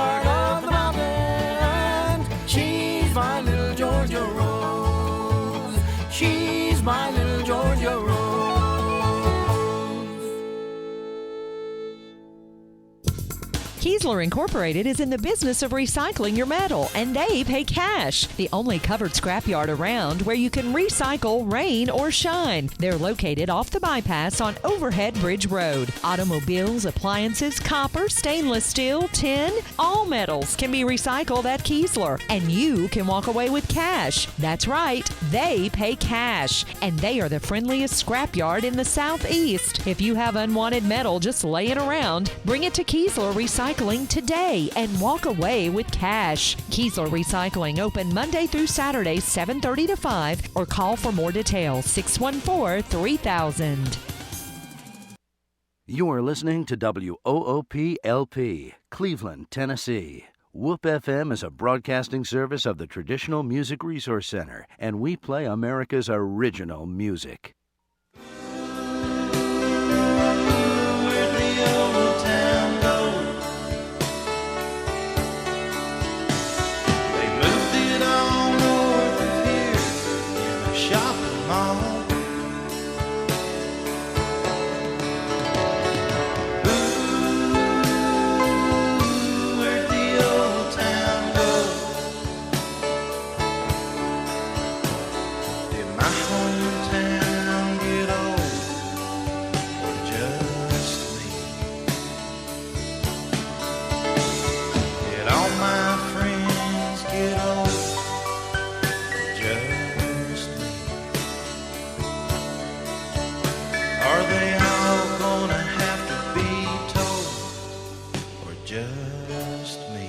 heart of the mountain. She's my little Georgia Rose. She's my little Georgia Rose. Kiesler Incorporated is in the business of recycling your metal, and they pay cash. The only covered scrapyard around where you can recycle rain or shine. They're located off the bypass on Overhead Bridge Road. Automobiles, appliances, copper, stainless steel, tin, all metals can be recycled at Kiesler, and you can walk away with cash. That's right, they pay cash, and they are the friendliest scrapyard in the Southeast. If you have unwanted metal just laying around, bring it to Kiesler Recycling today and walk away with cash. Kiesler Recycling open Monday through Saturday, 7:30 to 5, or call for more details, 614-3000. You are listening to WOOP-LP, Cleveland, Tennessee. WOOP FM is a broadcasting service of the Traditional Music Resource Center, and we play America's original music. Where'd the old town go? They moved it on north of here in the shopping mall. Ooh, where'd the old town go? Did my hometown get old, or just me? Did all my friends get old, or just me? Are they all gonna have to be told, or just me?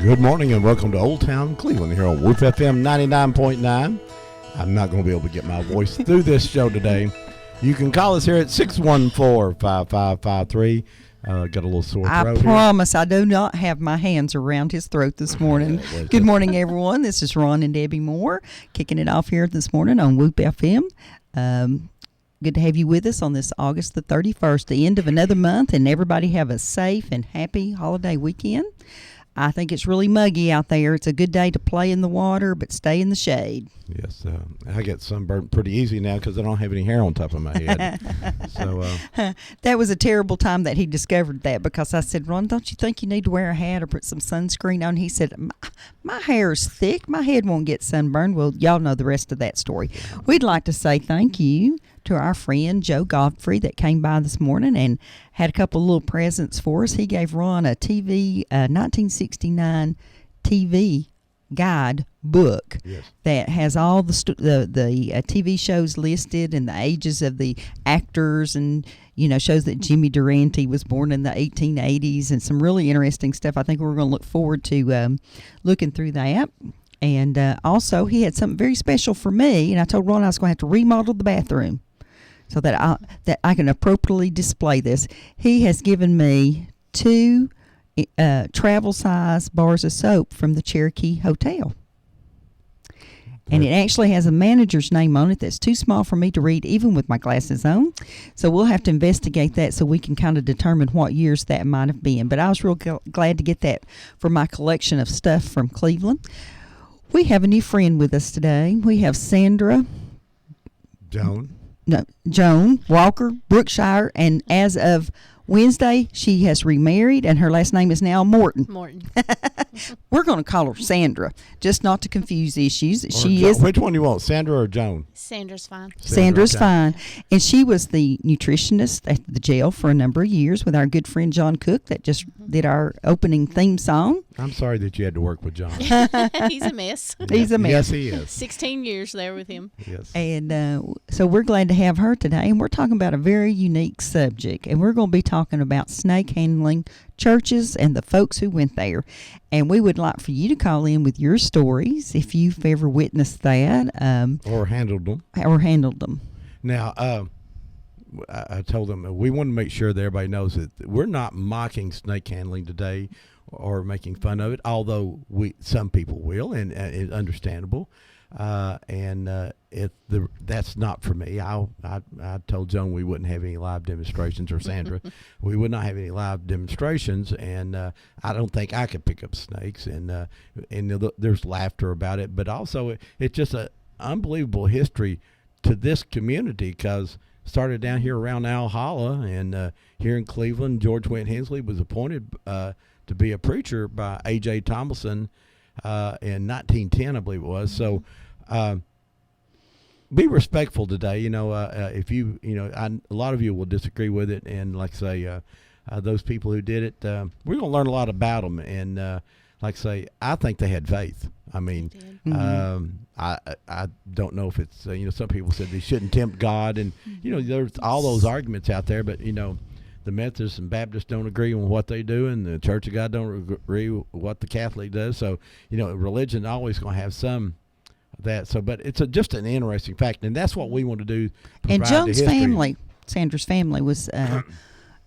Good morning and welcome to Old Town Cleveland here on WOOP FM 99.9. I'm not going to be able to get my voice through this show today. You can call us here at 614-5553. Got a little sore I throat promise I do not have my hands around his throat this morning. Good morning, everyone. This is Ron and Debbie Moore kicking it off here this morning on WOOP FM. Good to have you with us on this August the 31st, the end of another month, and everybody have a safe and happy holiday weekend. I think it's really muggy out there. It's a good day to play in the water, but stay in the shade. Yes, I get sunburned pretty easy now because I don't have any hair on top of my head. So That was a terrible time that he discovered that, because I said, Ron, don't you think you need to wear a hat or put some sunscreen on? He said, my hair is thick. My head won't get sunburned. Well, y'all know the rest of that story. We'd like to say thank you to our friend Joe Godfrey that came by this morning and had a couple of little presents for us. He gave Ron a 1969 TV guide book that has all the TV shows listed and the ages of the actors, and shows that Jimmy Durante was born in the 1880s and some really interesting stuff. I think we're going to look forward to looking through that. And also he had something very special for me, and I told Ron I was going to have to remodel the bathroom so that I can appropriately display this. He has given me 2 travel size bars of soap from the Cherokee Hotel. And it actually has a manager's name on it that's too small for me to read even with my glasses on. So we'll have to investigate that so we can kind of determine what years that might have been. But I was real glad to get that for my collection of stuff from Cleveland. We have a new friend with us today. We have Sandra Joan Walker, Brookshire, and as of Wednesday, she has remarried, and her last name is now Morton. We're going to call her Sandra, just not to confuse issues. Which one do you want, Sandra or Joan? Sandra's fine. Sandra's fine. And she was the nutritionist at the jail for a number of years with our good friend John Cook that just did our opening theme song. I'm sorry that you had to work with John. He's a mess. He's a mess. Yes, he is. 16 years there with him. Yes. And so we're glad to have her today, and we're talking about a very unique subject, and we're going to be talking about snake handling churches and the folks who went there. And we would like for you to call in with your stories if you've ever witnessed that. Or handled them. Now, I told them we want to make sure that everybody knows that we're not mocking snake handling today or making fun of it, although some people will, and it's understandable. That's not for me. I told Joan we wouldn't have any live demonstrations, or Sandra, we would not have any live demonstrations, and I don't think I could pick up snakes. And there's laughter about it, but also it's just an unbelievable history to this community, because started down here around Alhalla, and here in Cleveland, George Wendt Hensley was appointed to be a preacher by A.J. Thomason in 1910, I believe it was. So be respectful today. If a lot of you will disagree with it, and like I say, those people who did it, we're going to learn a lot about them. And like I say, I think they had faith. I mean, I don't know if it's some people said they shouldn't tempt God, and there's all those arguments out there, but the Methodists and Baptists don't agree on what they do, and the Church of God don't agree with what the Catholic does. So religion always going to have some of that. So, but it's just an interesting fact, and that's what we want to do. And Joan's family, Sandra's family, was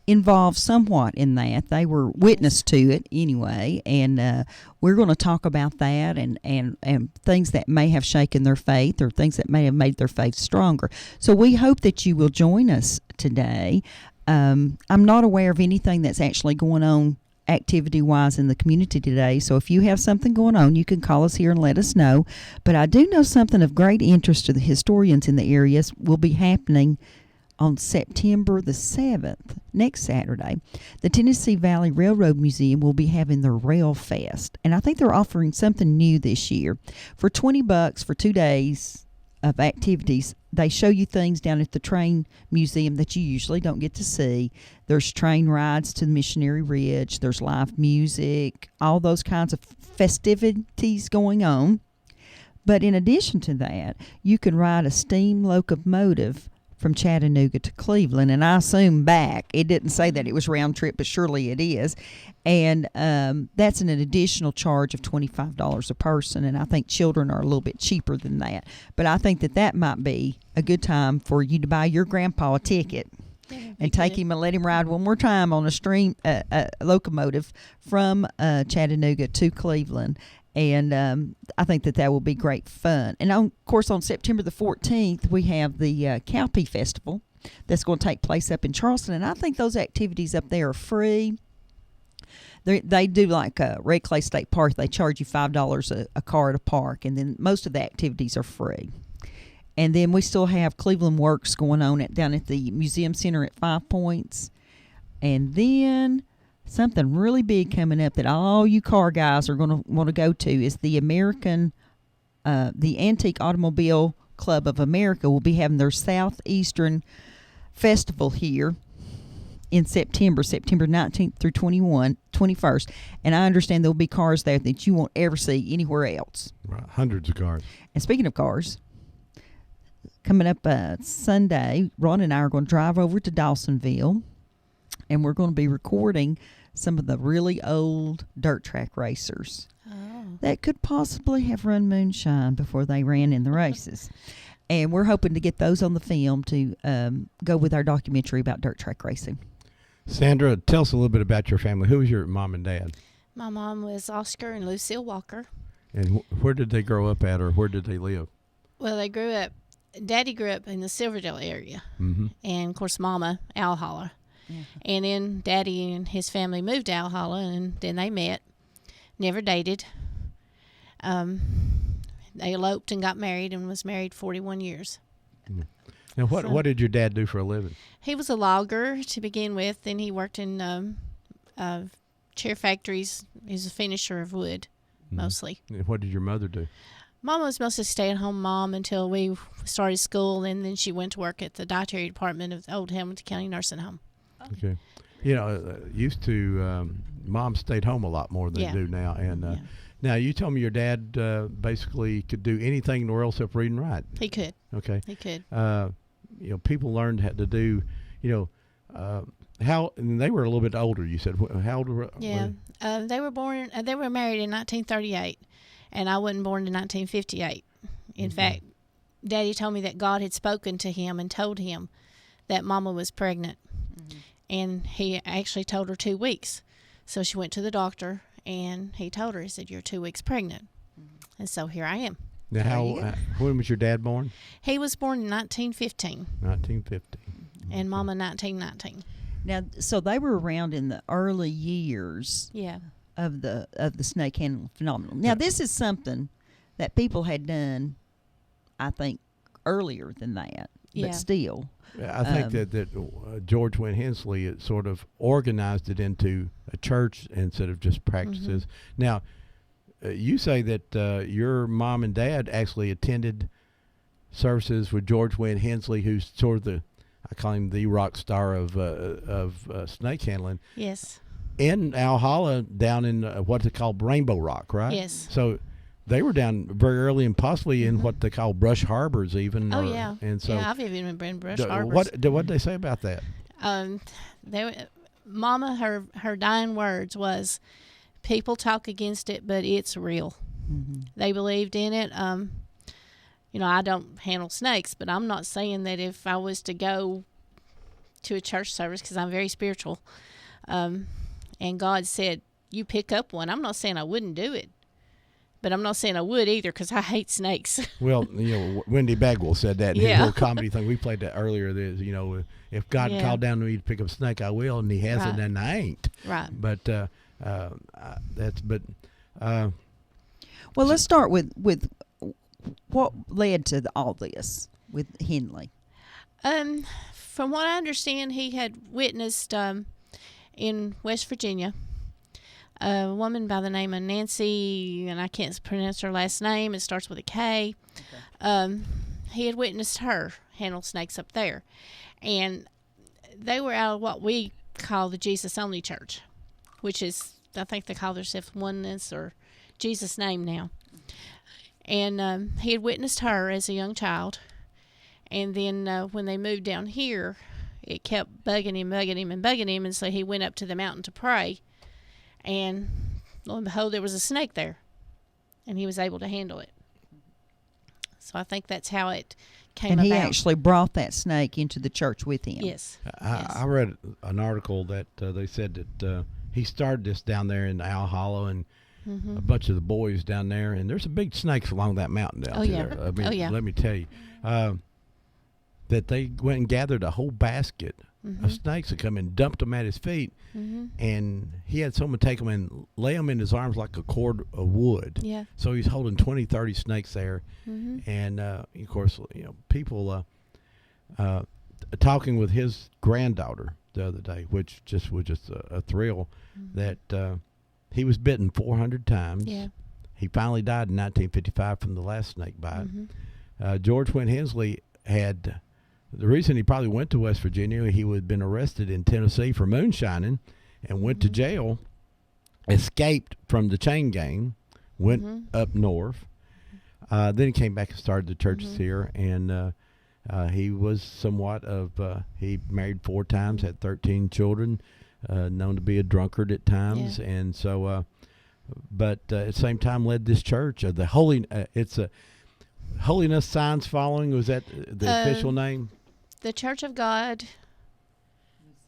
involved somewhat in that. They were witness to it anyway, and we're going to talk about that and things that may have shaken their faith, or things that may have made their faith stronger. So we hope that you will join us today. I'm not aware of anything that's actually going on activity-wise in the community today, so if you have something going on, you can call us here and let us know. But I do know something of great interest to the historians in the areas will be happening on September the 7th, next Saturday. The Tennessee Valley Railroad Museum will be having their Rail Fest, and I think they're offering something new this year. For $20 for 2 days of activities, they show you things down at the train museum that you usually don't get to see. There's train rides to the Missionary Ridge. There's live music, all those kinds of festivities going on. But in addition to that, you can ride a steam locomotive from Chattanooga to Cleveland, and I assume back. It didn't say that it was round trip, but surely it is. And that's an additional charge of $25 a person, and I think children are a little bit cheaper than that. But I think that might be a good time for you to buy your grandpa a ticket and take him and let him ride one more time on a locomotive from Chattanooga to Cleveland. And I think that will be great fun. And, of course, on September the 14th, we have the Cowpea Festival that's going to take place up in Charleston. And I think those activities up there are free. They do like Red Clay State Park. They charge you $5 a car to park. And then most of the activities are free. And then we still have Cleveland Works going on down at the Museum Center at 5 Points. And then something really big coming up that all you car guys are going to want to go to is the Antique Automobile Club of America will be having their Southeastern Festival here in September 19th through 21st. And I understand there'll be cars there that you won't ever see anywhere else. Right, hundreds of cars. And speaking of cars, coming up Sunday, Ron and I are going to drive over to Dawsonville, and we're going to be recording some of the really old dirt track racers that could possibly have run moonshine before they ran in the races. And we're hoping to get those on the film to go with our documentary about dirt track racing. Sandra, tell us a little bit about your family. Who was your mom and dad? My mom was Oscar and Lucille Walker. And where did they grow up at, or where did they live? Well, Daddy grew up in the Silverdale area. Mm-hmm. And, of course, Mama, Alhalla. Mm-hmm. And then Daddy and his family moved to Alhalla, and then they met, never dated. They eloped and got married and was married 41 years. Mm-hmm. Now, what did your dad do for a living? He was a logger to begin with, and he worked in chair factories. He was a finisher of wood, mostly. And what did your mother do? Mama was mostly a stay-at-home mom until we started school, and then she went to work at the dietary department of the old Hamilton County Nursing Home. Okay. Used to, moms stayed home a lot more than they do now. And now you told me your dad basically could do anything in the world except read and write. He could. Okay. He could. People learned how to do, and they were a little bit older, you said. How old were they were born, they were married in 1938, and I wasn't born in 1958. In fact, Daddy told me that God had spoken to him and told him that Mama was pregnant. And he actually told her 2 weeks. So she went to the doctor, and he told her, he said, "You're 2 weeks pregnant." And so here I am. Now, when was your dad born? He was born in 1915, 1950. and Mama 1919. Now, so they were around in the early years Yeah. of the snake handling phenomenon. Now, this is something that people had done, I think, earlier than that, Yeah. but still. I think that George Wynn Hensley sort of organized it into a church instead of just practices. Now, you say that your mom and dad actually attended services with George Wynn Hensley, who's sort of I call him the rock star of snake handling, Yes. in Alhalla down in what's it called, Rainbow Rock, right? Yes. So they were down very early and possibly in what they call Brush Harbors even. Oh, yeah. And so yeah, I've even been in Brush what Harbors. did they say about that? Mama, her dying words was, people talk against it, but it's real. They believed in it. I don't handle snakes, but I'm not saying that if I was to go to a church service, because I'm very spiritual, and God said, you pick up one, I'm not saying I wouldn't do it. But I'm not saying I would either, because I hate snakes. Well, Wendy Bagwell said that in his Yeah. little comedy thing. We played that earlier. There's, if God Yeah. called down to me to pick up a snake, I will, and He hasn't, Right. and I ain't. Right. But Well, let's start with what led to all this with Henley. From what I understand, he had witnessed in West Virginia a woman by the name of Nancy, and I can't pronounce her last name. It starts with a K. He had witnessed her handle snakes up there, and they were out of what we call the Jesus Only Church, which is, I think they call themselves Oneness or Jesus Name now. And he had witnessed her as a young child, and then when they moved down here, it kept bugging him, and so he went up to the mountain to pray. And lo and behold, there was a snake there, and he was able to handle it. So I think that's how it came And about. he actually brought that snake into the church with him. Yes. I read an article that they said that he started this down there in Owl Hollow, and a bunch of the boys down there, and there's some big snakes along that mountain down there. I mean, Oh, yeah. let me tell you, that they went and gathered a whole basket of snakes and come and dumped them at his feet, and he had someone take them and lay them in his arms like a cord of wood. Yeah. So he's holding 20, 30 snakes there, and of course, people talking with his granddaughter the other day, which was just a thrill, that he was bitten 400 times. Yeah. He finally died in 1955 from the last snake bite. George Wynn Hensley had, the reason he probably went to West Virginia, he had been arrested in Tennessee for moonshining and went to jail, escaped from the chain gang, went up north. Then he came back and started the churches here, and he was somewhat of, he married 4 times, had 13 children, known to be a drunkard at times, and so, but at the same time led this church. The Holy, it's a Holiness Signs Following, was that the official name? The Church of God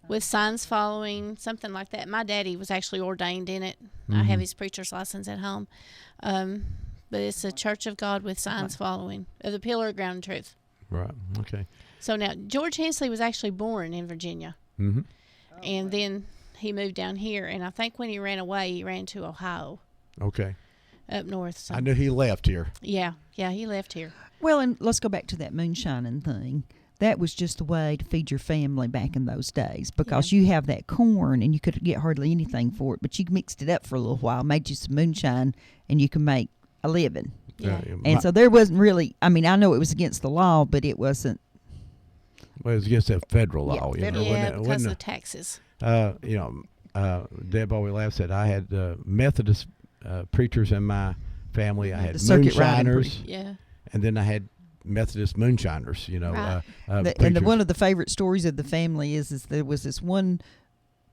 with Signs Following, something like that. My daddy was actually ordained in it. I have his preacher's license at home. But it's the Church of God with Signs Following, of the Pillar of Ground Truth. Right, okay. So now, George Hensley was actually born in Virginia. And then he moved down here, and I think when he ran away, he ran to Ohio, Okay. up north. So. I knew he left here. Yeah, he left here. Well, and let's go back to that moonshining thing. That was just a way to feed your family back in those days, because you have that corn and you could get hardly anything for it, but you mixed it up for a little while, made you some moonshine, and you can make a living. Yeah. And so there wasn't really, I mean, I know it was against the law, but it wasn't. Well, it was against that federal law. federal. Because of taxes. Deb always laughs that I had Methodist preachers in my family. I had The circuit riding moonshiners, Yeah. and then I had Methodist moonshiners. Right. Preachers. One of the favorite stories of the family is there was this one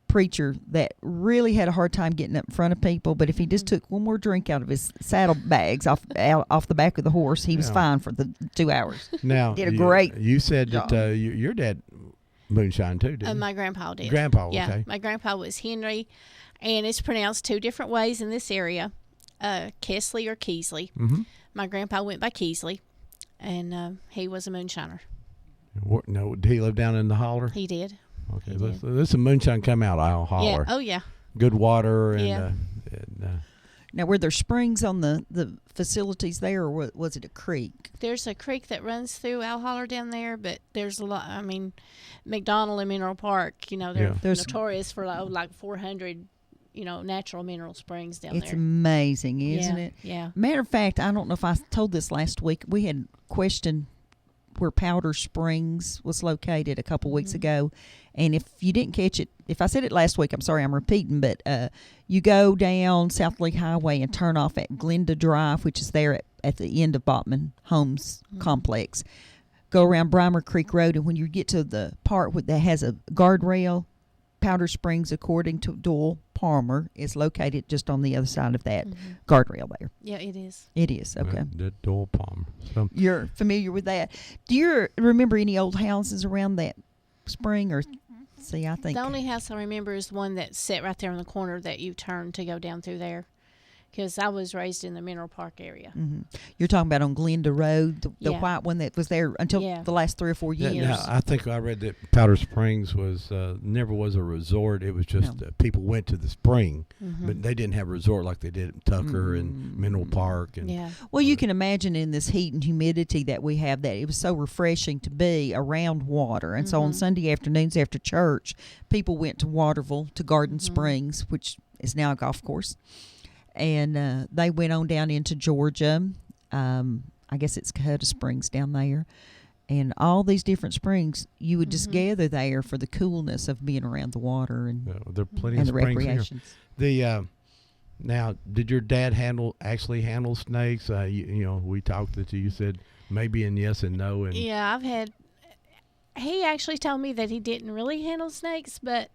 preacher that really had a hard time getting up in front of people, but if he just took one more drink out of his saddle bags off the back of the horse, he was fine for the 2 hours. Now did a great You said job. that your dad moonshine too, didn't he? My grandpa did. Grandpa, Yeah, okay. my grandpa was Henry, and it's pronounced 2 different ways in this area, Kesley or Keesley. my grandpa went by Keesley, and he was a moonshiner. No, did he live down in the holler? He did. Okay, he let's, did. let's some moonshine come out. I'll Yeah. holler. Oh yeah. Good water and. Yeah. Now, were there springs on the facilities there, or was it a creek? There's a creek that runs through Owl Holler down there, but there's a lot. I mean, McDonald and Mineral Park, you know, they're Yeah. There's- notorious for like 400, you know, natural mineral springs down It's there. amazing, isn't yeah. it? Yeah. Matter of fact, I don't know if I told this last week. We had questioned where Powder Springs was located a couple weeks ago. And if you didn't catch it, if I said it last week, I'm sorry, I'm repeating, but you go down South Lee Highway and turn off at Glenda Drive, which is there at the end of Botman Homes Complex. Go around Brimer Creek Road, and when you get to the part that has a guardrail, Powder Springs, according to Doyle Palmer, is located just on the other side of that guardrail there. Yeah, it is. It is, okay. The Doyle Palmer. So, You're familiar with that. Do you remember any old houses around that spring? Or see, I think The only house I remember is the one that set right there in the corner that you turn to go down through there. Because I was raised in the Mineral Park area. you're talking about on Glenda Road, the Yeah. white one that was there until Yeah. the last 3 or 4 years. now, I think I read that Powder Springs was never was a resort. It was just people went to the spring, but they didn't have a resort like they did at Tucker and Mineral Park. And Yeah. Well, you can imagine in this heat and humidity that we have that it was so refreshing to be around water. And so on Sunday afternoons after church, people went to Waterville, to Garden Springs, which is now a golf course. And they went on down into Georgia. I guess it's Cohutta Springs down there. And all these different springs, you would just gather there for the coolness of being around the water and, there are plenty and of the springs here. recreations. The now, did your dad actually handle snakes? You know, we talked that you said maybe and yes and no. And Yeah, he actually told me that he didn't really handle snakes, but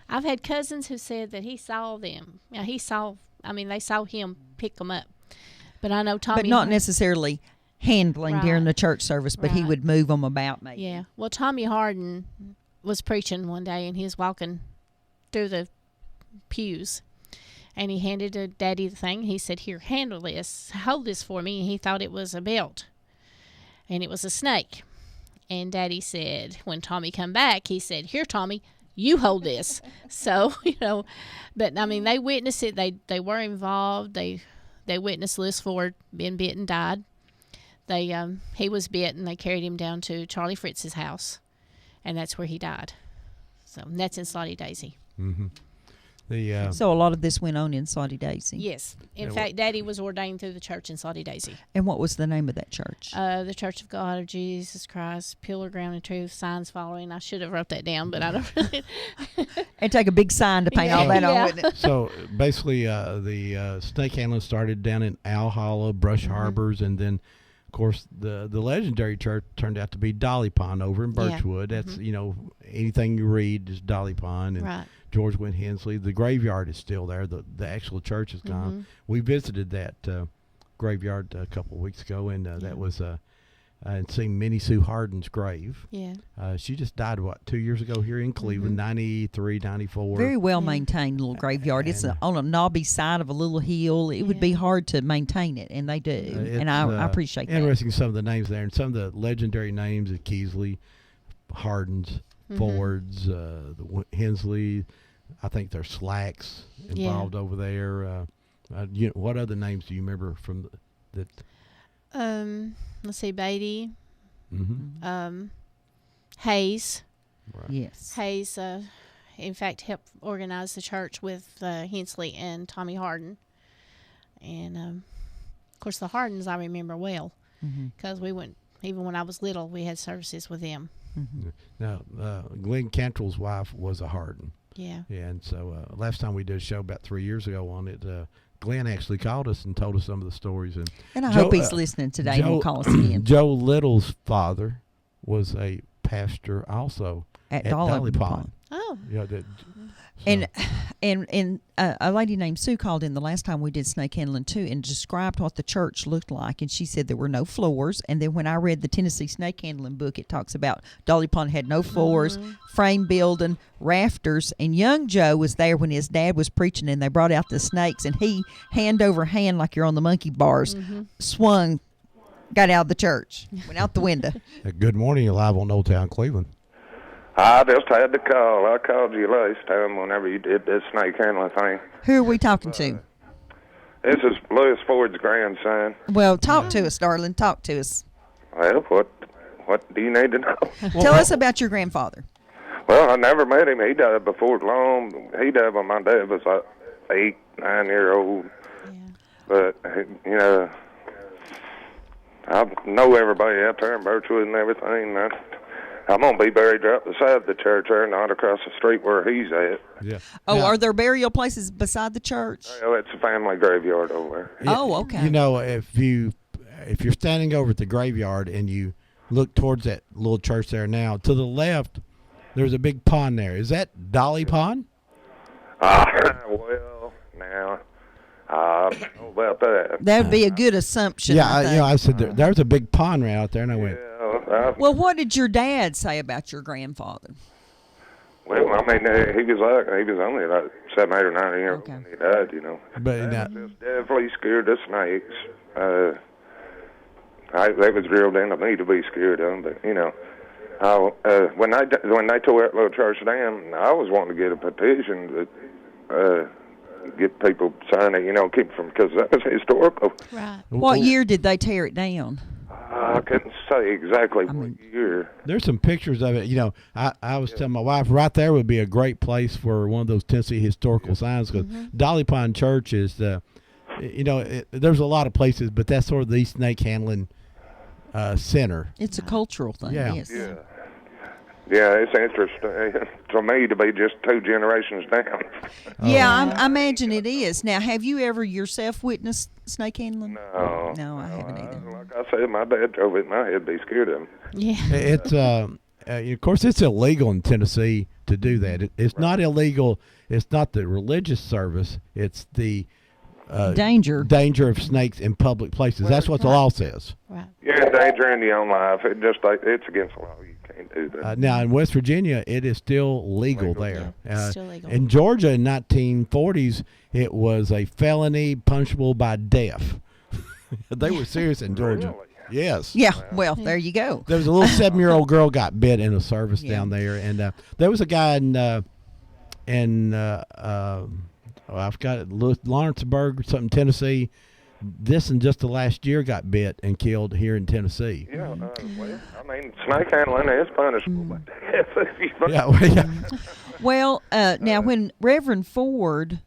I've had cousins who said that he saw them. Yeah, they saw him pick them up. But I know Tommy. But not necessarily handling during Right. the church service, but he Right. would move them about maybe. Yeah. Well, Tommy Harden was preaching one day, and he was walking through the pews, and he handed Daddy the thing. He said, "Here, handle this. Hold this for me." And he thought it was a belt, and it was a snake. And Daddy said, when Tommy come back, he said, "Here, Tommy, you hold this." So, you know, but I mean, they witnessed it. They were involved. They witnessed Lewis Ford being bit and died. He was bit, and they carried him down to Charlie Fritz's house, and that's where he died. So and that's in Slotty Daisy. the So a lot of this went on in Slotty Daisy. Yes. In Yeah, fact, Daddy was ordained through the church in Slotty Daisy. And what was the name of that church? The Church of God of Jesus Christ, Pillar Ground and Truth, Signs Following. I should have wrote that down, but I don't really. And take a big sign to paint all that on, Yeah. wouldn't it? so basically, the snake handling started down in Owl Hollow, Brush Harbors, and then, of course, the legendary church turned out to be Dolly Pond over in Yeah. Birchwood. That's anything you read is Dolly Pond and Right. George Wynn Hensley. The graveyard is still there. The actual church is gone. We visited that graveyard a couple of weeks ago, and that was and seen Minnie Sue Harden's grave. Yeah. She just died 2 years ago here in Cleveland, 93, 94. Very well maintained little graveyard. It's on a knobby side of a little hill. It would be hard to maintain it, and they do. And I appreciate that. Interesting some of the names there, and some of the legendary names of Keesley, Hardens, Fords, the Hensley. I think there's Slacks involved over there. What other names do you remember from that? Let's see, Beatty, Mm-hmm. Hayes. Right. Yes. Hayes, in fact, helped organize the church with Hensley and Tommy Harden. And, of course, the Hardens I remember well because we went, even when I was little, we had services with them. Now, Glenn Cantrell's wife was a Harden. Yeah. Yeah, and so last time we did a show about 3 years ago on it, Glenn actually called us and told us some of the stories. And I Joe- hope he's listening today and will call us again. Joe Little's father was a pastor also At Dolly Dolly Pond. Pond. Oh. Yeah, And a lady named Sue called in the last time we did snake handling too and described what the church looked like, and she said there were no floors. And then when I read the Tennessee snake handling book, it talks about Dolly Pond had no floors, frame building, rafters, and young Joe was there when his dad was preaching, and they brought out the snakes, and he hand over hand, like you're on the monkey bars, swung got out of the church, went out the window. Good morning. You're live on Old Town Cleveland. I just had to call. I called you last time whenever you did this snake handling thing. Who are we talking to? This is Lewis Ford's grandson. Well, talk to us, darling. Talk to us. Well, what do you need to know? Tell us about your grandfather. Well, I never met him. He died before long. He died when my dad was like 8, 9 year old. Yeah. But, you know, I know everybody out there in Birchwood and everything. I'm going to be buried right beside the church there, not across the street where he's at. Yeah. Oh, Now, are there burial places beside the church? Well, it's a family graveyard over there. Oh, okay. You know, if you're standing over at the graveyard and you look towards that little church there now, to the left, there's a big pond there. Is that Dolly Pond? Well, now, I don't know about that. That would be a good assumption. Yeah, I think. I said there's a big pond right out there, and I went, Well, what did your dad say about your grandfather? Well, I mean, he was only like 7, 8, or 9 years old when he died, you know. but Just definitely scared of snakes. That was drilled into me to be scared of them, but, you know. When they tore that little church down, I was wanting to get a petition to get people sign it, you know, keep from, because that was historical. Right. What year did they tear it down? I couldn't say exactly what year. there's some pictures of it. You know, I was telling my wife right there would be a great place for one of those Tennessee historical signs, because Dolly Pond Church is you know, there's a lot of places, but that's sort of the snake handling center. It's a cultural thing. Yeah. Yes. Yeah, it's interesting to me to be just 2 generations down. Yeah, I imagine it is. Now, have you ever yourself witnessed snake handling? No, I haven't either. Like I said, my dad drove it, and I'd be scared of him. Yeah. It's of course it's illegal in Tennessee to do that. It's not illegal. It's not the religious service. It's the danger of snakes in public places. That's what the law says. Right. You're in danger in your own life. It's against the law. You can't do that. Now in West Virginia, it is still legal there. Yeah, it's still legal. In Georgia, in 1940s, it was a felony punishable by death. They were serious in Georgia. Really? Yes. Yeah, well, there you go. There was a little 7-year-old girl got bit in a service down there, and there was a guy I've got it, Lawrenceburg or something, Tennessee. This in just the last year got bit and killed here in Tennessee. Yeah, well, I mean, snake handling is punishable by death. Well, now when Reverend Ford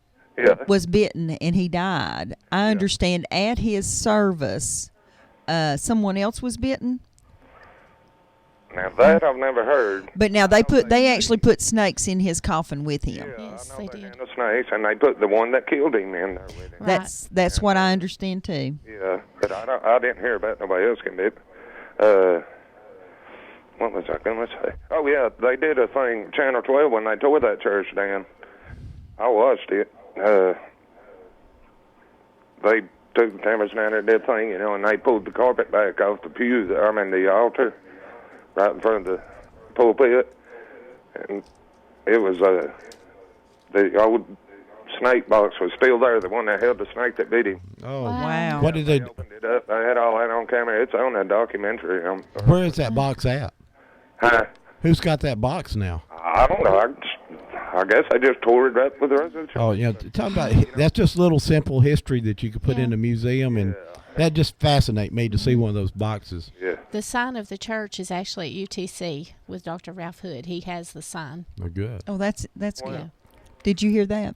was bitten and he died, I understand at his service, someone else was bitten. Now that I've never heard. But now they actually put snakes in his coffin with him. Yeah, Yes, I know they did. handle snakes, and they put the one that killed him in there with him. Right. That's what I understand too. Yeah, but I didn't hear about nobody else getting bit. What was I going to say? Oh yeah, they did a thing, Channel 12, when they tore that church down. I watched it. They took the cameras down there and did a thing, you know, and they pulled the carpet back off the the altar, right in front of the pulpit, and it was the old snake box was still there, the one that held the snake that bit him. Oh, Wow. What did they? Opened it up. I had all that on camera. It's on that documentary. Where is that box at? Huh? Who's got that box now? I don't know. I guess I just tore it up with the rest of the church. Oh, you know, talking about that's just little simple history that you could put in a museum, and that just fascinates me to see one of those boxes. Yeah. The sign of the church is actually at UTC with Dr. Ralph Hood. He has the sign. Oh, good. Oh, that's good. Yeah. Did you hear that?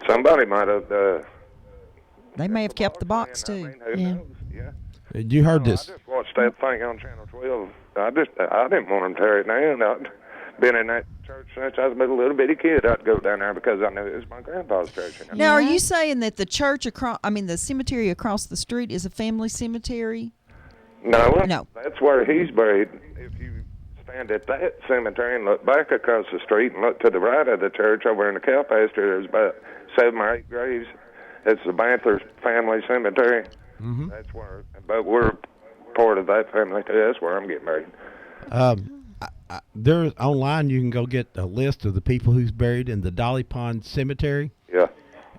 Somebody might have. They may have kept the box I too. mean, who Yeah. knows? Yeah. You heard I this? just watched that thing on Channel 12. I didn't want them to tear it down. I'd been in that church since I was a little bitty kid. I'd go down there because I knew it was my grandpa's church. You know? Now, are Yeah. you saying that the church the cemetery across the street is a family cemetery? No, No. that's where he's buried. If you stand at that cemetery and look back across the street and look to the right of the church over in the cow pasture, there's about 7 or 8 graves. It's the Banther family cemetery. Mm-hmm. That's where, but we're part of that family too. That's where I'm getting married. There's online you can go get a list of the people who's buried in the Dolly Pond Cemetery, Yeah.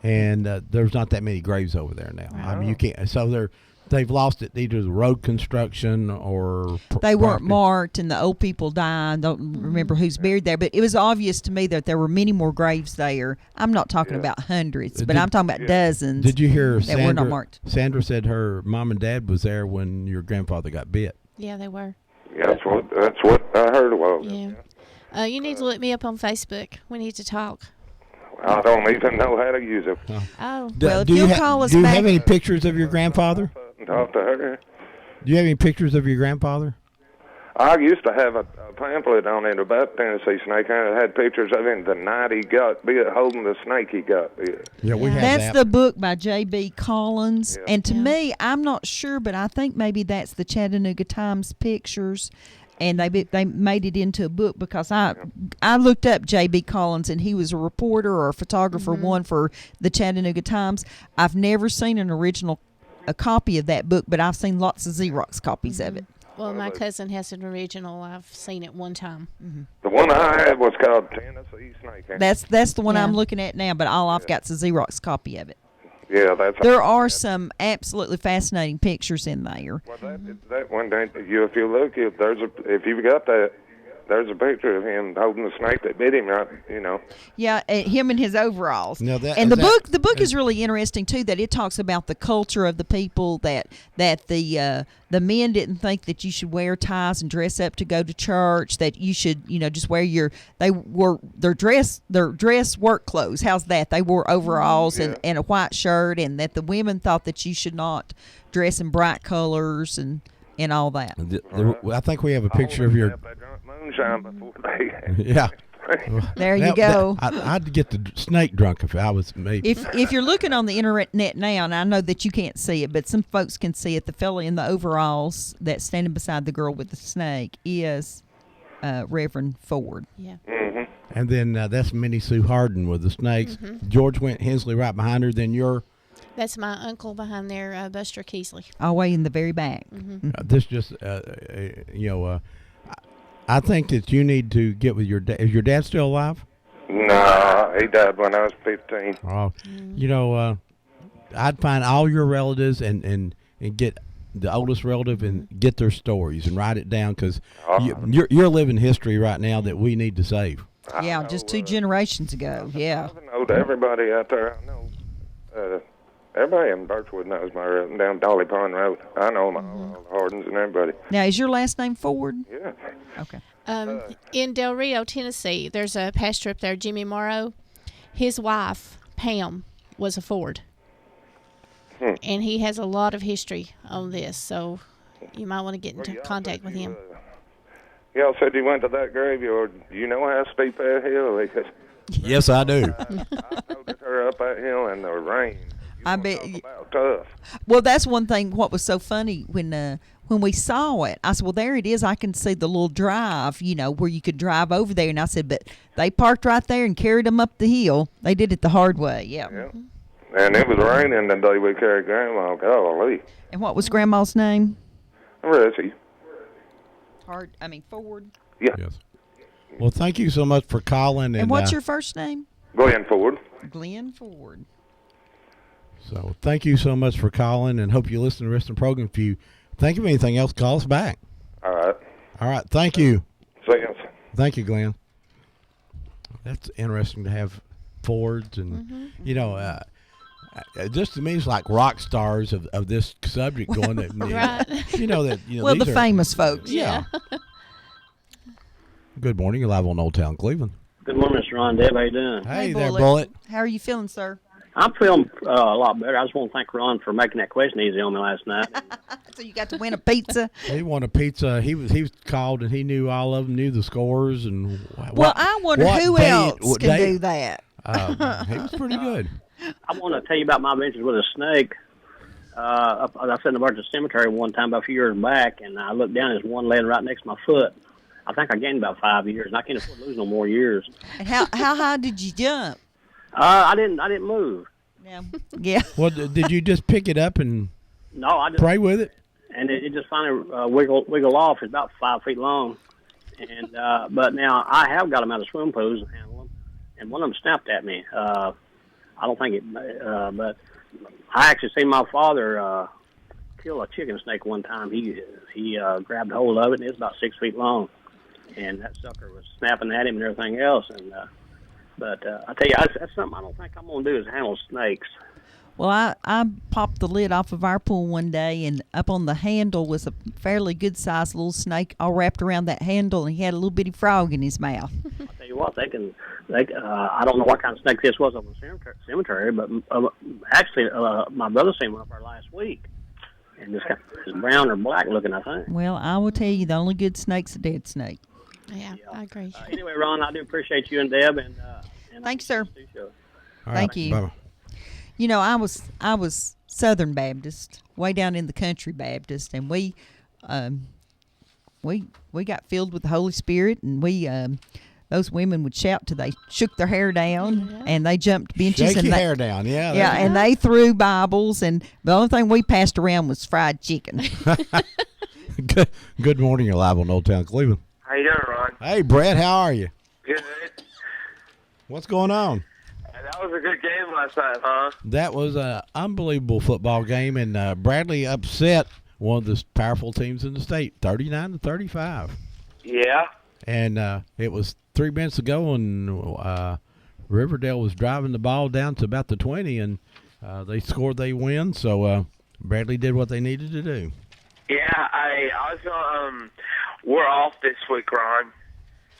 and there's not that many graves over there now. I mean, you can't. So they've lost it either the road construction or They weren't property. marked, and the old people died. Don't remember who's buried there, but it was obvious to me that there were many more graves there. I'm not talking about hundreds, but I'm talking about dozens. Did you hear that were not Sandra? marked? Sandra said her mom and dad was there when your grandfather got bit. Yeah, they were. Yeah, that's what I heard about. Yeah. You need to look me up on Facebook. We need to talk. I don't even know how to use it. Oh. Well, if do you you'll call us do you back- have any pictures of your grandfather? Talk to her. Do you have any pictures of your grandfather? I used to have a pamphlet on it about Tennessee snake, and it had pictures of him the night he got bit, holding the snake he got bit. Yeah, we have That's that. the book by J.B. Collins. Yeah. And to Yeah. me, I'm not sure, but I think maybe that's the Chattanooga Times pictures. And they made it into a book because I looked up J.B. Collins, and he was a reporter or a photographer, one for the Chattanooga Times. I've never seen a copy of that book, but I've seen lots of Xerox copies of it. Well, my cousin has an original. I've seen it one time. The one I had was called Tennessee Snake. That's the one Yeah. I'm looking at now, but all I've got is a Xerox copy of it. Yeah, that's. There are some absolutely fascinating pictures in there. Well, that one day, if you look, if you've got that, there's a picture of him holding the snake that bit him. Right, you know. Yeah, him in his overalls. Now that- and the that- book is really interesting too. That it talks about the culture of the people, that the men didn't think that you should wear ties and dress up to go to church. That you should just wear their dress work clothes. How's that? They wore overalls and a white shirt, and that the women thought that you should not dress in bright colors and all that. I think we have a picture of your. They drank moonshine before they. Yeah. There you go. I'd get the snake drunk if I was me. If you're looking on the internet now, and I know that you can't see it, but some folks can see it, the fella in the overalls that's standing beside the girl with the snake is Reverend Ford. Yeah. And then that's Minnie Sue Harden with the snakes. George Went Hensley right behind her. Then you're. That's my uncle behind there, Buster Keesley. All the way in the very back. This just I think that you need to get with your dad. Is your dad still alive? No, he died when I was 15. Oh, I'd find all your relatives and get the oldest relative and get their stories and write it down because you're living history right now that we need to save. Yeah, just 2 generations ago. Yeah. I know everybody out there. I know everybody in Birchwood knows my road down Dolly Pond Road. I know them all the Hardens and everybody. Now, is your last name Ford? Yeah. Okay. In Del Rio, Tennessee, there's a pastor up there, Jimmy Morrow. His wife, Pam, was a Ford. And he has a lot of history on this, so you might want to get into contact with him. Y'all said you went to that graveyard. Do you know how steep that hill is? Yes, I do. I noticed her up that hill in the rain. I bet. About tough. Well, that's one thing. What was so funny when we saw it, I said, "Well, there it is. I can see the little drive, where you could drive over there." And I said, "But they parked right there and carried them up the hill. They did it the hard way." Yeah. And it was raining the day we carried Grandma. Golly. And what was Grandma's name? Russie. Ford. Yeah. Yes. Well, thank you so much for calling. And what's your first name? Glenn Ford. Glenn Ford. So thank you so much for calling, and hope you listen to the rest of the program. If you think of anything else, call us back. All right. All right. Thank you. See you. Thank you, Glenn. That's interesting to have Fords and, just to me, it's like rock stars of this subject going. That, Right. Well, the these are- famous folks. Yeah. Good morning. You're live on Old Town Cleveland. Good morning, Mr. Ron Deb. How you doing? Hey there, Bullet. How are you feeling, sir? I'm feeling a lot better. I just want to thank Ron for making that question easy on me last night. So you got to win a pizza. He won a pizza. He was called, and he knew all of them, knew the scores, and Well, I wonder who else can do that. He was pretty good. I want to tell you about my adventures with a snake. I was sitting about the cemetery one time about a few years back, and I looked down, and there's one laying right next to my foot. I think I gained about 5 years, and I can't afford to lose no more years. And how high did you jump? I didn't move. Yeah. Well, did you just pick it up and No, I just pray with it? and it just finally wiggle off. It's about 5 feet long, and but now I have got them out of swim pools and handle them, and one of them snapped at me. I don't think it, but I actually seen my father kill a chicken snake one time. He grabbed hold of it, and it's about 6 feet long, and that sucker was snapping at him and everything else. And but I tell you, that's something I don't think I'm gonna do is handle snakes. Well, I popped the lid off of our pool one day, and up on the handle was a fairly good-sized little snake all wrapped around that handle, and he had a little bitty frog in his mouth. I tell you what, I don't know what kind of snake this was on the cemetery, but actually, my brother seen one up there last week, and it's brown or black looking, I think. Well, I will tell you, the only good snake's a dead snake. Yeah, I agree. Anyway, Ron, I do appreciate you and Deb, and thanks, sir. All Thank you. Bye-bye. You know, I was Southern Baptist, way down in the country Baptist, and we got filled with the Holy Spirit, and those women would shout till they shook their hair down, and they jumped benches. Shake and your they, hair down, yeah. Yeah, and they threw Bibles, and the only thing we passed around was fried chicken. Good morning. You're live on Old Town Cleveland. How you doing, Ron? Hey, Brett, how are you? Good. What's going on? That was a good game last night, huh? That was an unbelievable football game, and Bradley upset one of the powerful teams in the state, 39-35. Yeah. And it was 3 minutes ago, and Riverdale was driving the ball down to about the 20, and they scored, they win. So Bradley did what they needed to do. Yeah, I was going we're off this week, Ron.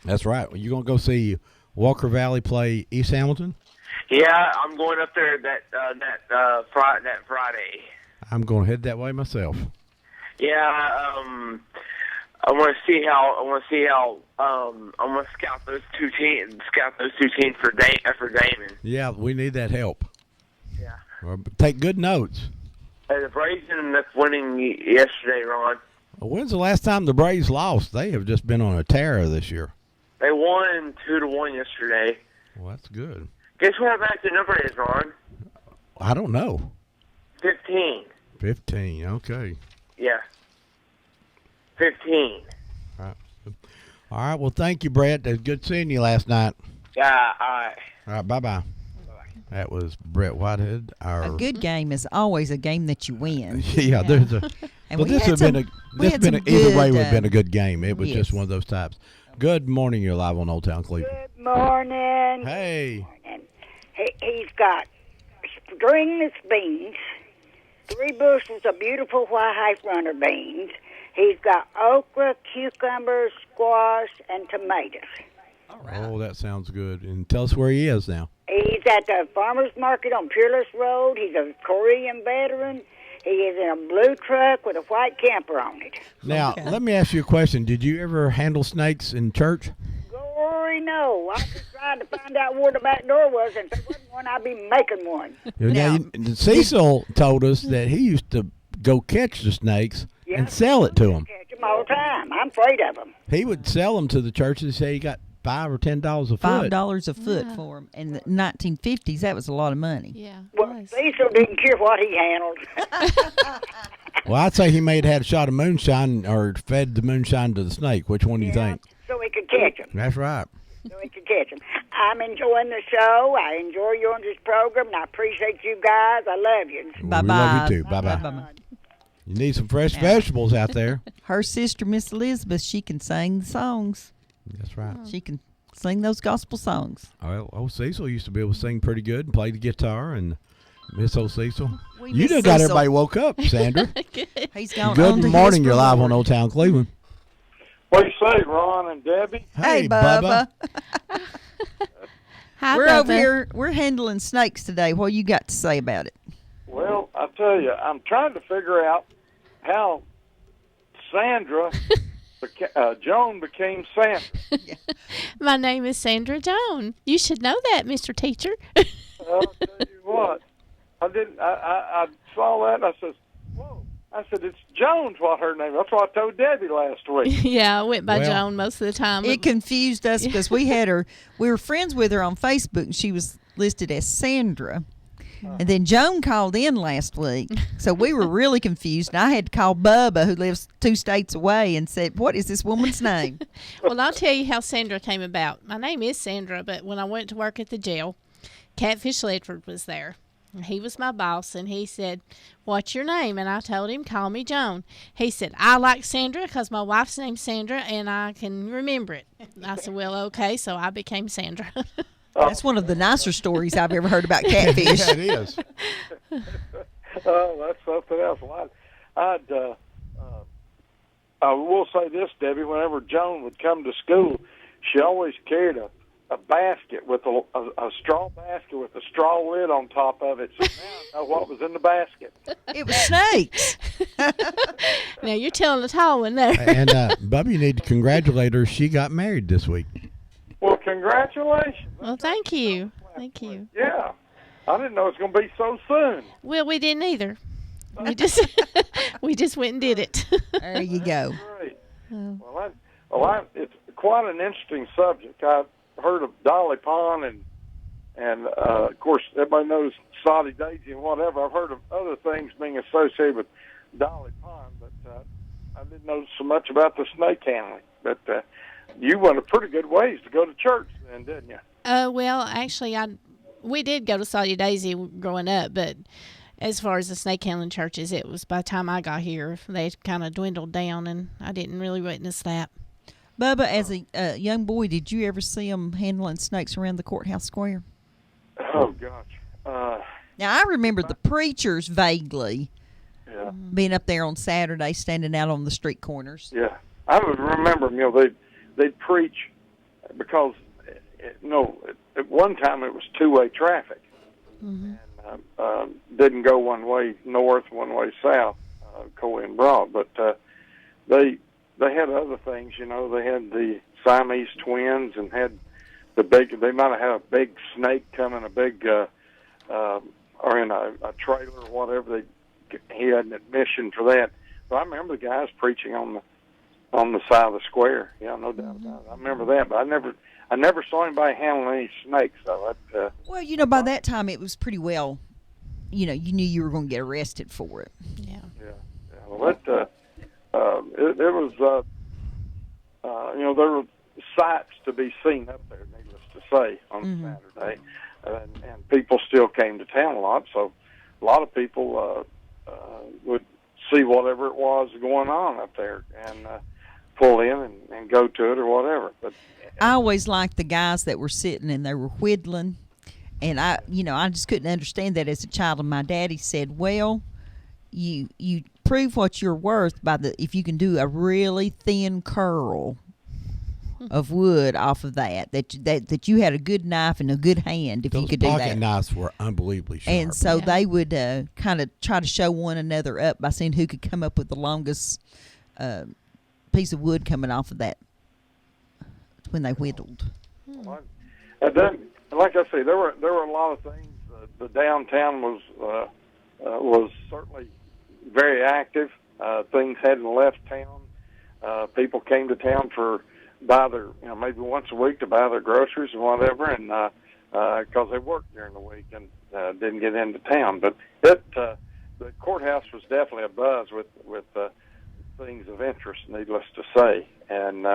That's right. You're going to go see Walker Valley play East Hamilton? Yeah, I'm going up there that Friday. I'm going to head that way myself. Yeah, I want to see how I'm going to scout those two teams for Damon. Yeah, we need that help. Yeah. Or take good notes. And the Braves ended up winning yesterday, Ron. When's the last time the Braves lost? They have just been on a tear this year. They won 2-1 yesterday. Well, that's good. Guess what about the number is, Ron? I don't know. 15. 15, okay. Yeah. 15. All right, well, thank you, Brett. It was good seeing you last night. Yeah, all right. All right, bye-bye. That was Brett Whitehead. A good game is always a game that you win. Yeah, there's a. And But we this had has some- been we a. had This been some either way good, would have been a good game. It was yes. just one of those types. Good morning. You're live on Old Town Cleveland. Good morning. Hey. He's got stringless beans, 3 bushels of beautiful white runner beans. He's got okra, cucumbers, squash, and tomatoes. Oh, that sounds good. And tell us where he is now. He's at the farmer's market on Peerless Road. He's a Korean veteran. He is in a blue truck with a white camper on it. Now, let me ask you a question. Did you ever handle snakes in church? Glory, no. I was trying to find out where the back door was, and if there wasn't one, I'd be making one. Cecil told us that he used to go catch the snakes and sell it to them. Catch them all the time. I'm afraid of them. He would sell them to the churches and say he got $5 or $10 a foot. $5 a foot for them. In the 1950s, that was a lot of money. Yeah. Well, Cecil didn't care what he handled. Well, I'd say he may have had a shot of moonshine or fed the moonshine to the snake. Which one do you think? So he could catch them. That's right. So he could catch them. I'm enjoying the show. I enjoy you on this program, and I appreciate you guys. I love you. Bye-bye. We love you too. Bye-bye. Bye-bye. You need some fresh vegetables out there. Her sister, Miss Elizabeth, she can sing the songs. That's right. She can sing those gospel songs. Well, Cecil used to be able to sing pretty good and play the guitar. And Miss Cecil, We you miss done got Cecil. everybody woke up, Sandra. He's gone on Good to morning. his You're live reward. on Old Town Cleveland. What do you say, Ron and Debbie? Hey, Bubba. Hi, We're Bubba. over here. We're handling snakes today. What you got to say about it? Well, I tell you, I'm trying to figure out how Sandra Joan became Sandra. My name is Sandra Joan. You should know that, Mr. Teacher. I'll tell you what, I saw that and I said, whoa. I said, it's Jones what her name is. That's what I told Debbie last week. Yeah, I went by Well, Joan most of the time. It confused us because we were friends with her on Facebook, and she was listed as Sandra. And then Joan called in last week, so we were really confused. And I had to call Bubba, who lives 2 states away, and said, "What is this woman's name?" Well, I'll tell you how Sandra came about. My name is Sandra, but when I went to work at the jail, Catfish Ledford was there. He was my boss, and he said, "What's your name?" And I told him, "Call me Joan." He said, "I like Sandra because my wife's name's Sandra, and I can remember it." I said, "Well, okay," so I became Sandra. That's one of the nicer stories I've ever heard about catfish. Yeah, it is. Oh, that's something else. Well, I will say this, Debbie. Whenever Joan would come to school, she always carried a basket with a straw basket with a straw lid on top of it. So now I know what was in the basket. It was snakes. Now you're telling the tall one there. And Bubby, you need to congratulate her. She got married this week. Well, congratulations. Well, thank you. Thank you. Yeah. I didn't know it was going to be so soon. Well, we didn't either. We just we just went and did it. There you go. Great. Well, it's quite an interesting subject. I've heard of Dolly Pond and of course everybody knows Soddy Daisy and whatever. I've heard of other things being associated with Dolly Pond, but I didn't know so much about the snake handling. But you went a pretty good ways to go to church then, didn't you? Well, actually, we did go to Soddy Daisy growing up, but as far as the snake handling churches, it was by the time I got here, they kind of dwindled down, and I didn't really witness that. Bubba, as a young boy, did you ever see them handling snakes around the courthouse square? Oh, gosh. Now, I remember the preachers vaguely Yeah. being up there on Saturday, standing out on the street corners. Yeah. I would remember, they'd preach because, at one time it was two-way traffic. Mm-hmm. And didn't go one way north, one way south, Coley and Broad. But they had other things, They had the Siamese twins and had they might have had a big snake come in a big, or in a trailer or whatever. He had an admission for that. But I remember the guys preaching on the side of the square. Yeah, no doubt about it. I remember that, but I never saw anybody handling any snakes, though. Well, by that time it was pretty well, you knew you were going to get arrested for it. Yeah. Yeah. Well, it was, there were sights to be seen up there, needless to say, on Saturday. And people still came to town a lot, so a lot of people would see whatever it was going on up there and pull in and go to it or whatever. But I always liked the guys that were sitting and they were whittling, and I just couldn't understand that as a child. And my daddy said, "Well, you prove what you're worth if you can do a really thin curl of wood off of that you had a good knife and a good hand if you could do that." Those pocket knives were unbelievably sharp. And so they would kind of try to show one another up by seeing who could come up with the longest piece of wood coming off of that when they whittled. And then, like I say, there were a lot of things. The downtown was certainly very active. Things hadn't left town. People came to town for buy their, maybe once a week to buy their groceries and whatever, and because they worked during the week and didn't get into town. But the courthouse was definitely abuzz with things of interest, needless to say. And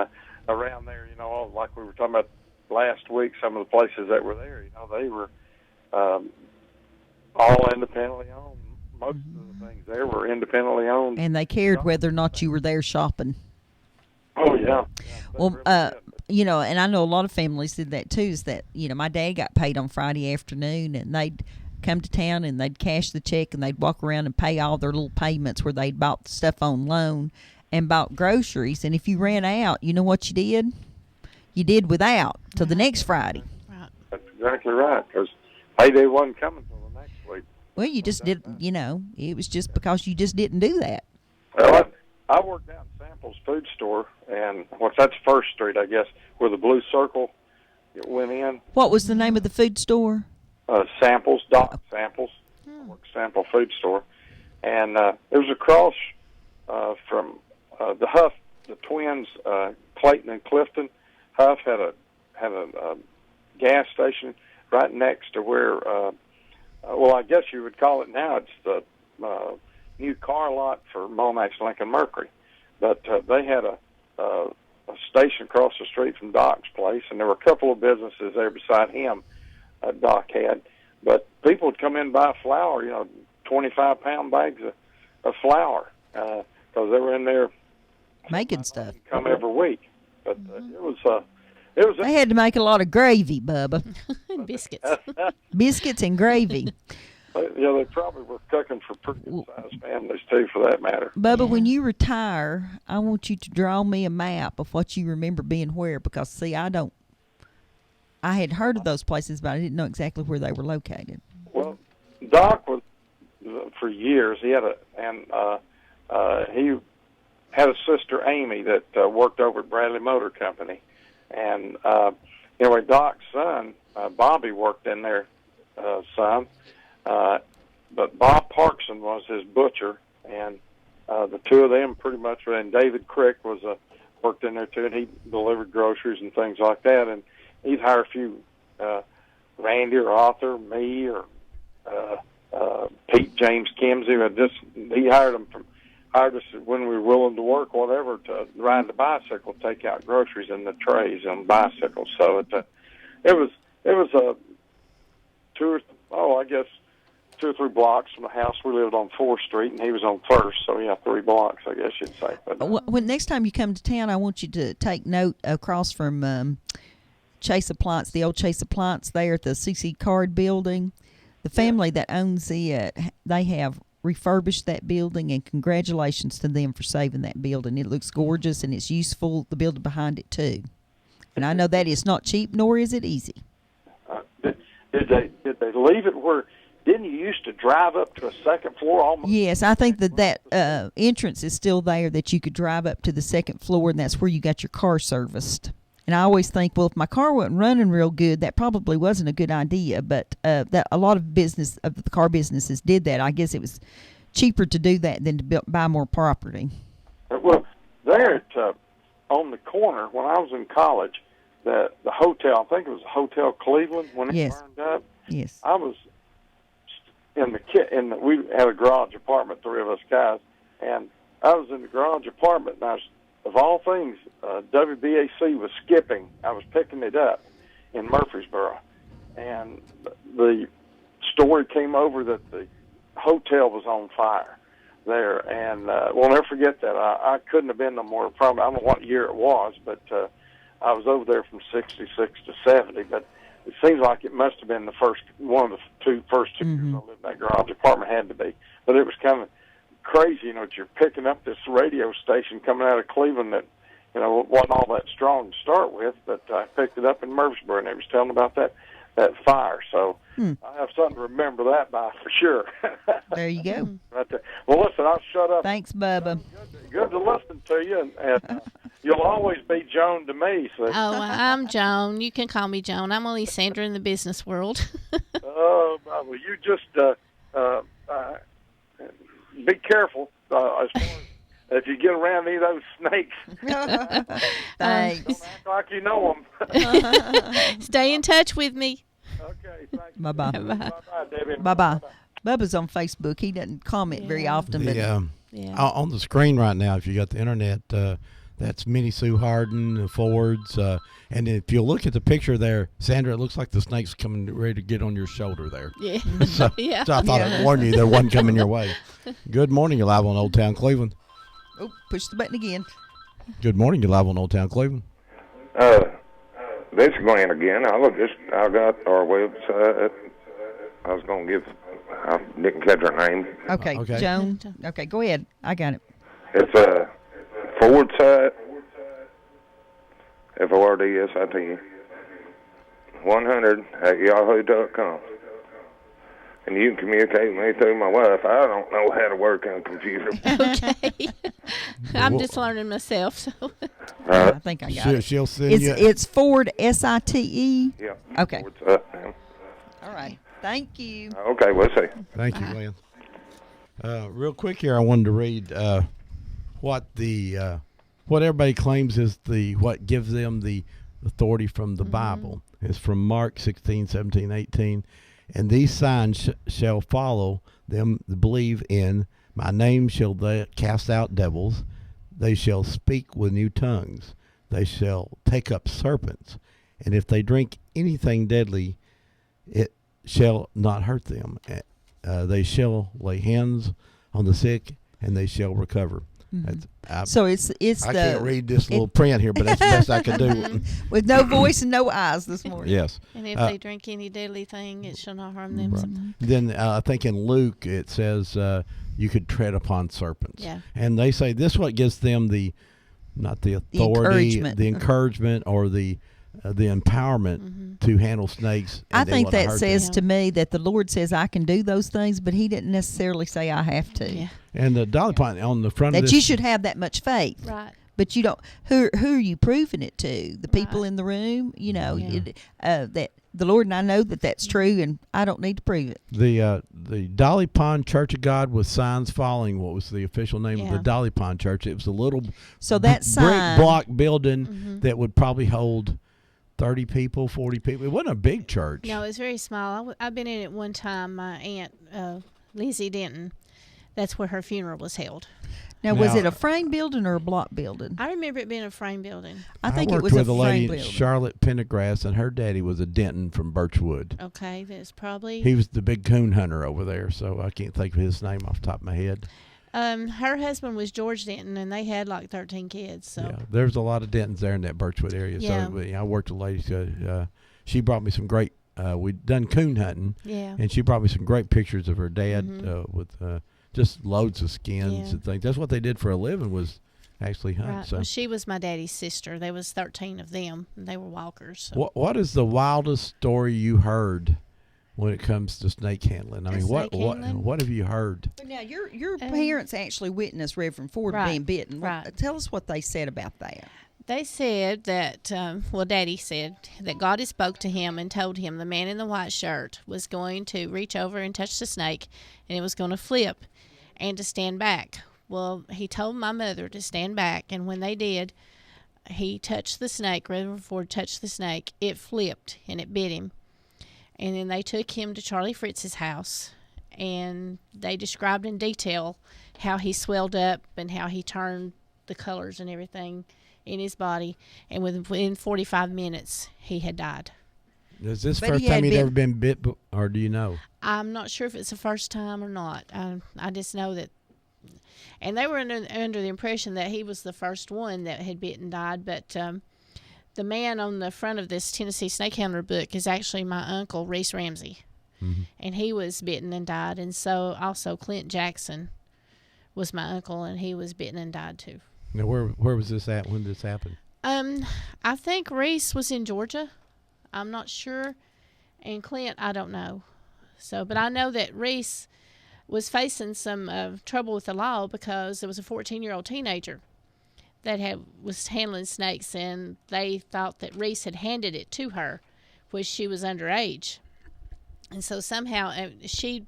around there, like we were talking about last week, some of the places that were there, they were all independently owned. Most of the things there were independently owned. And they cared whether or not you were there shopping. Oh, yeah. Well, and I know a lot of families did that too, is that, my dad got paid on Friday afternoon and they'd come to town and they'd cash the check and they'd walk around and pay all their little payments where they'd bought stuff on loan and bought groceries. And if you ran out, you know what you did? You did without till the next Friday. Right. That's exactly right, because payday wasn't coming till the next week. Well, you just did, it was just because you just didn't do that. Well, I worked out in Samples Food Store, and that's First Street, I guess, where the blue circle went in. What was the name of the food store? Samples, Doc Samples. I worked Sample Food Store. And it was across from the Huff, the twins, Clayton and Clifton. Huff had a gas station right next to where, I guess you would call it now, it's the new car lot for Momax Lincoln Mercury. But they had a station across the street from Doc's place, and there were a couple of businesses there beside him Doc had. But people would come in and buy flour, 25-pound bags of flour, because they were in there making stuff. Come every week. But it was. They had to make a lot of gravy, Bubba. Biscuits. Biscuits and gravy. They probably were cooking for pretty good-sized families, too, for that matter. Bubba, when you retire, I want you to draw me a map of what you remember being where, because, see, I had heard of those places, but I didn't know exactly where they were located. Well, Doc was, for years, he had he had a sister, Amy, that worked over at Bradley Motor Company. And, anyway, Doc's son, Bobby, worked in there some. But Bob Parkson was his butcher, and the two of them pretty much, and David Crick worked in there too, and he delivered groceries and things like that. And he'd hire a few, Randy or Arthur, me, or Pete James Kimsey. He hired us when we were willing to work, whatever, to ride the bicycle, take out groceries in the trays on bicycles. So it was two or three blocks from the house. We lived on 4th Street, and he was on 1st, so 3 blocks, I guess you'd say. But when next time you come to town, I want you to take note across from Chase Appliance, the old Chase Appliance there at the CC Card building. The family that owns it, they have refurbished that building, and congratulations to them for saving that building. It looks gorgeous, and it's useful, the building behind it, too. And I know that is not cheap, nor is it easy. Did they leave it where... Didn't you used to drive up to a second floor almost? Yes, I think that entrance is still there, that you could drive up to the second floor, and that's where you got your car serviced. And I always think, well, if my car wasn't running real good, that probably wasn't a good idea. But that a lot of the car businesses did that. I guess it was cheaper to do that than to buy more property. Well, there on the corner, when I was in college, the hotel, I think it was Hotel Cleveland, when it burned up. Yes. I was we had a garage apartment, 3 of us guys, and I was in the garage apartment, and of all things, WBAC was skipping. I was picking it up in Murfreesboro, and the story came over that the hotel was on fire there, and we'll never forget that. I couldn't have been no more, probably, I don't know what year it was, but I was over there from 66 to 70, but it seems like it must have been one of the first two years I lived in that garage apartment, had to be. But it was kind of crazy, that you're picking up this radio station coming out of Cleveland that, wasn't all that strong to start with, but I picked it up in Murfreesboro, and it was telling about that fire. So I have something to remember that by for sure. There you go. Right there. Well, listen, I'll shut up. Thanks, Bubba. Good to listen to you, and you'll always be Joan to me. So. Oh, I'm Joan. You can call me Joan. I'm only Sandra in the business world. Oh, well, you just be careful as far as if you get around any of those snakes. Thanks. Don't act like you know them. Stay in touch with me. Okay, thanks. Bye-bye. Bye-bye, Debbie. Bye-bye. Bubba's on Facebook. He doesn't comment very often. But on the screen right now, if you got the internet, that's Minnie Sue Harden, the Fords. And if you look at the picture there, Sandra, it looks like the snake's coming ready to get on your shoulder there. Yeah. So I thought I'd warn you there wasn't coming your way. Good morning. You're live on Old Town Cleveland. Oh, push the button again. Good morning. You're live on Old Town Cleveland. This is Glenn again. I got our website. I didn't catch her name. Okay. Joan. Okay, go ahead. I got it. It's a Ford site, FORDSIT, 100@yahoo.com. And you can communicate with me through my wife. I don't know how to work on a computer. Okay. I'm just learning myself. So. I think I got it. She'll send you. It's Ford, SITE? Yeah. Okay. Ford site, yeah. All right. Thank you. Okay, we'll see. Thank you, Glenn. Real quick here, I wanted to read what everybody claims is what gives them the authority from the Bible. It's from Mark 16:17-18. And these signs shall follow them that believe in my name shall they cast out devils. They shall speak with new tongues. They shall take up serpents. And if they drink anything deadly, it shall not hurt them. They shall lay hands on the sick, and they shall recover. So it's I can't read this little print here, but that's the best I can do. with no voice and no eyes this morning. Yes. And if they drink any deadly thing, it shall not harm them. Right. Then I think in Luke it says you could tread upon serpents. Yeah. And they say this what gives them not the authority, the encouragement or the empowerment to handle snakes. I think that says to me that the Lord says I can do those things, but He didn't necessarily say I have to. Yeah. And the Dolly Parton on the front of that this, you should have that much faith. Right. But you don't. Who are you proving it to? The people in the room. You know that the Lord and I know that that's true, and I don't need to prove it. The Dolly Pond Church of God with signs following. What was the official name of the Dolly Pond Church? It was a little that brick block building that would probably hold 30 people, 40 people. It wasn't a big church. No, it's very small. I've been in it one time. My aunt, Lizzie Denton, that's where her funeral was held. Now, was it a frame building or a block building? I remember it being a frame building. I think worked it was with a a frame lady, building. Charlotte Pendergrass, and her daddy was a Denton from Birchwood. Okay, that's probably... He was the big coon hunter over there, so I can't think of his name off the top of my head. Her husband was George Denton, and they had like 13 kids. So yeah, there's a lot of Dentons there in that Birchwood area. Yeah. So I worked with a lady. She brought me some great. We'd done coon hunting. Yeah. And she brought me some great pictures of her dad with just loads of skins and things. That's what they did for a living, was actually hunt. Right. So Well, she was my daddy's sister. There was 13 of them, and they were walkers. So. what is the wildest story you heard when it comes to snake handling? I mean, what have you heard? But now your parents actually witnessed Reverend Ford being bitten. Right. Tell us what they said about that. They said that, Daddy said that God had spoke to him and told him the man in the white shirt was going to reach over and touch the snake, and it was going to flip and to stand back. Well, he told my mother to stand back, and when they did, he touched the snake. Reverend Ford touched the snake. It flipped, and it bit him. And then they took him to Charlie Fritz's house, and they described in detail how he swelled up and how he turned the colors and everything in his body. And within 45 minutes, he had died. Is this the first time he'd ever been bit, or do you know? I'm not sure if it's the first time or not. I just know that. And they were under the impression that he was the first one that had bit and died, but... the man on the front of this Tennessee Snake Handler book is actually my uncle, Reese Ramsey. Mm-hmm. And he was bitten and died. And so also Clint Jackson was my uncle, and he was bitten and died too. Now, where was this at when this happened? I think Reese was in Georgia. I'm not sure. And Clint, I don't know. So, but I know that Reese was facing some trouble with the law because there was a 14-year-old teenager that was handling snakes, and they thought that Reese had handed it to her, which she was underage. And so somehow she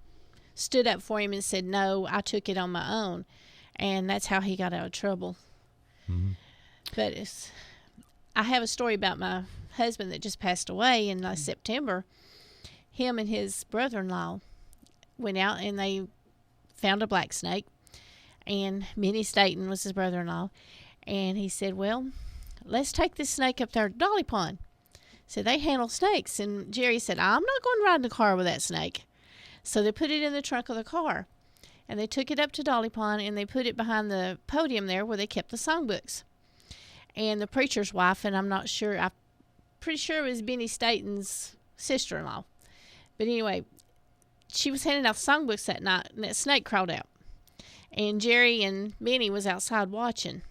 stood up for him and said, no, I took it on my own. And that's how he got out of trouble. Mm-hmm. But I have a story about my husband that just passed away in September. Him and his brother-in-law went out, and they found a black snake. And Benny Staten was his brother-in-law. And he said, well, let's take this snake up there to Dolly Pond. So they handle snakes. And Jerry said, I'm not going to ride in the car with that snake. So they put it in the trunk of the car. And they took it up to Dolly Pond, and they put it behind the podium there where they kept the songbooks. And the preacher's wife, and I'm pretty sure it was Benny Staten's sister-in-law. But anyway, she was handing out songbooks that night, and that snake crawled out. And Jerry and Benny was outside watching.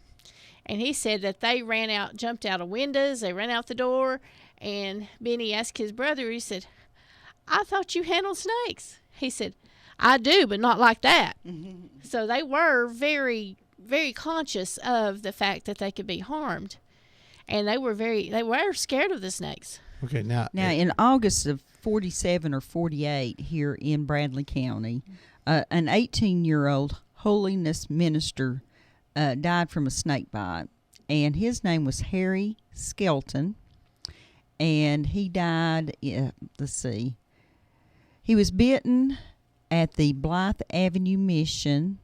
And he said that they ran out, jumped out of windows, they ran out the door, and Benny asked his brother, he said, I thought you handled snakes. He said, I do, but not like that. Mm-hmm. So they were very, very conscious of the fact that they could be harmed. And they were scared of the snakes. Okay, now in August of 47 or 48 here in Bradley County, an 18-year-old holiness minister died from a snake bite, and his name was Harry Skelton, and he died, let's see, he was bitten at the Blythe Avenue Mission,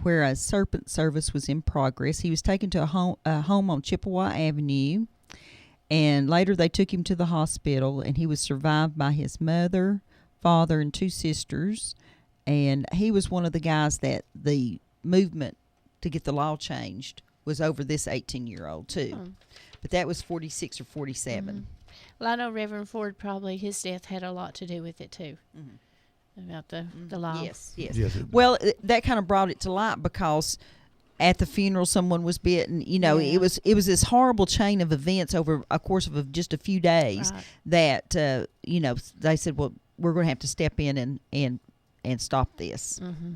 where a serpent service was in progress. He was taken to a home on Chippewa Avenue, and later they took him to the hospital, and he was survived by his mother, father and 2 sisters, and he was one of the guys that the movement to get the law changed was over this 18-year-old too. Oh. But that was 46 or 47. Well, I know Reverend Ford, probably his death had a lot to do with it too, about the law. Yes. Yes, Well, that kind of brought it to light because at the funeral someone was bitten. You know, Yeah. it was this horrible chain of events over a course of just a few days Right. that you know, they said, well, we're going to have to step in and stop this. Mm-hmm.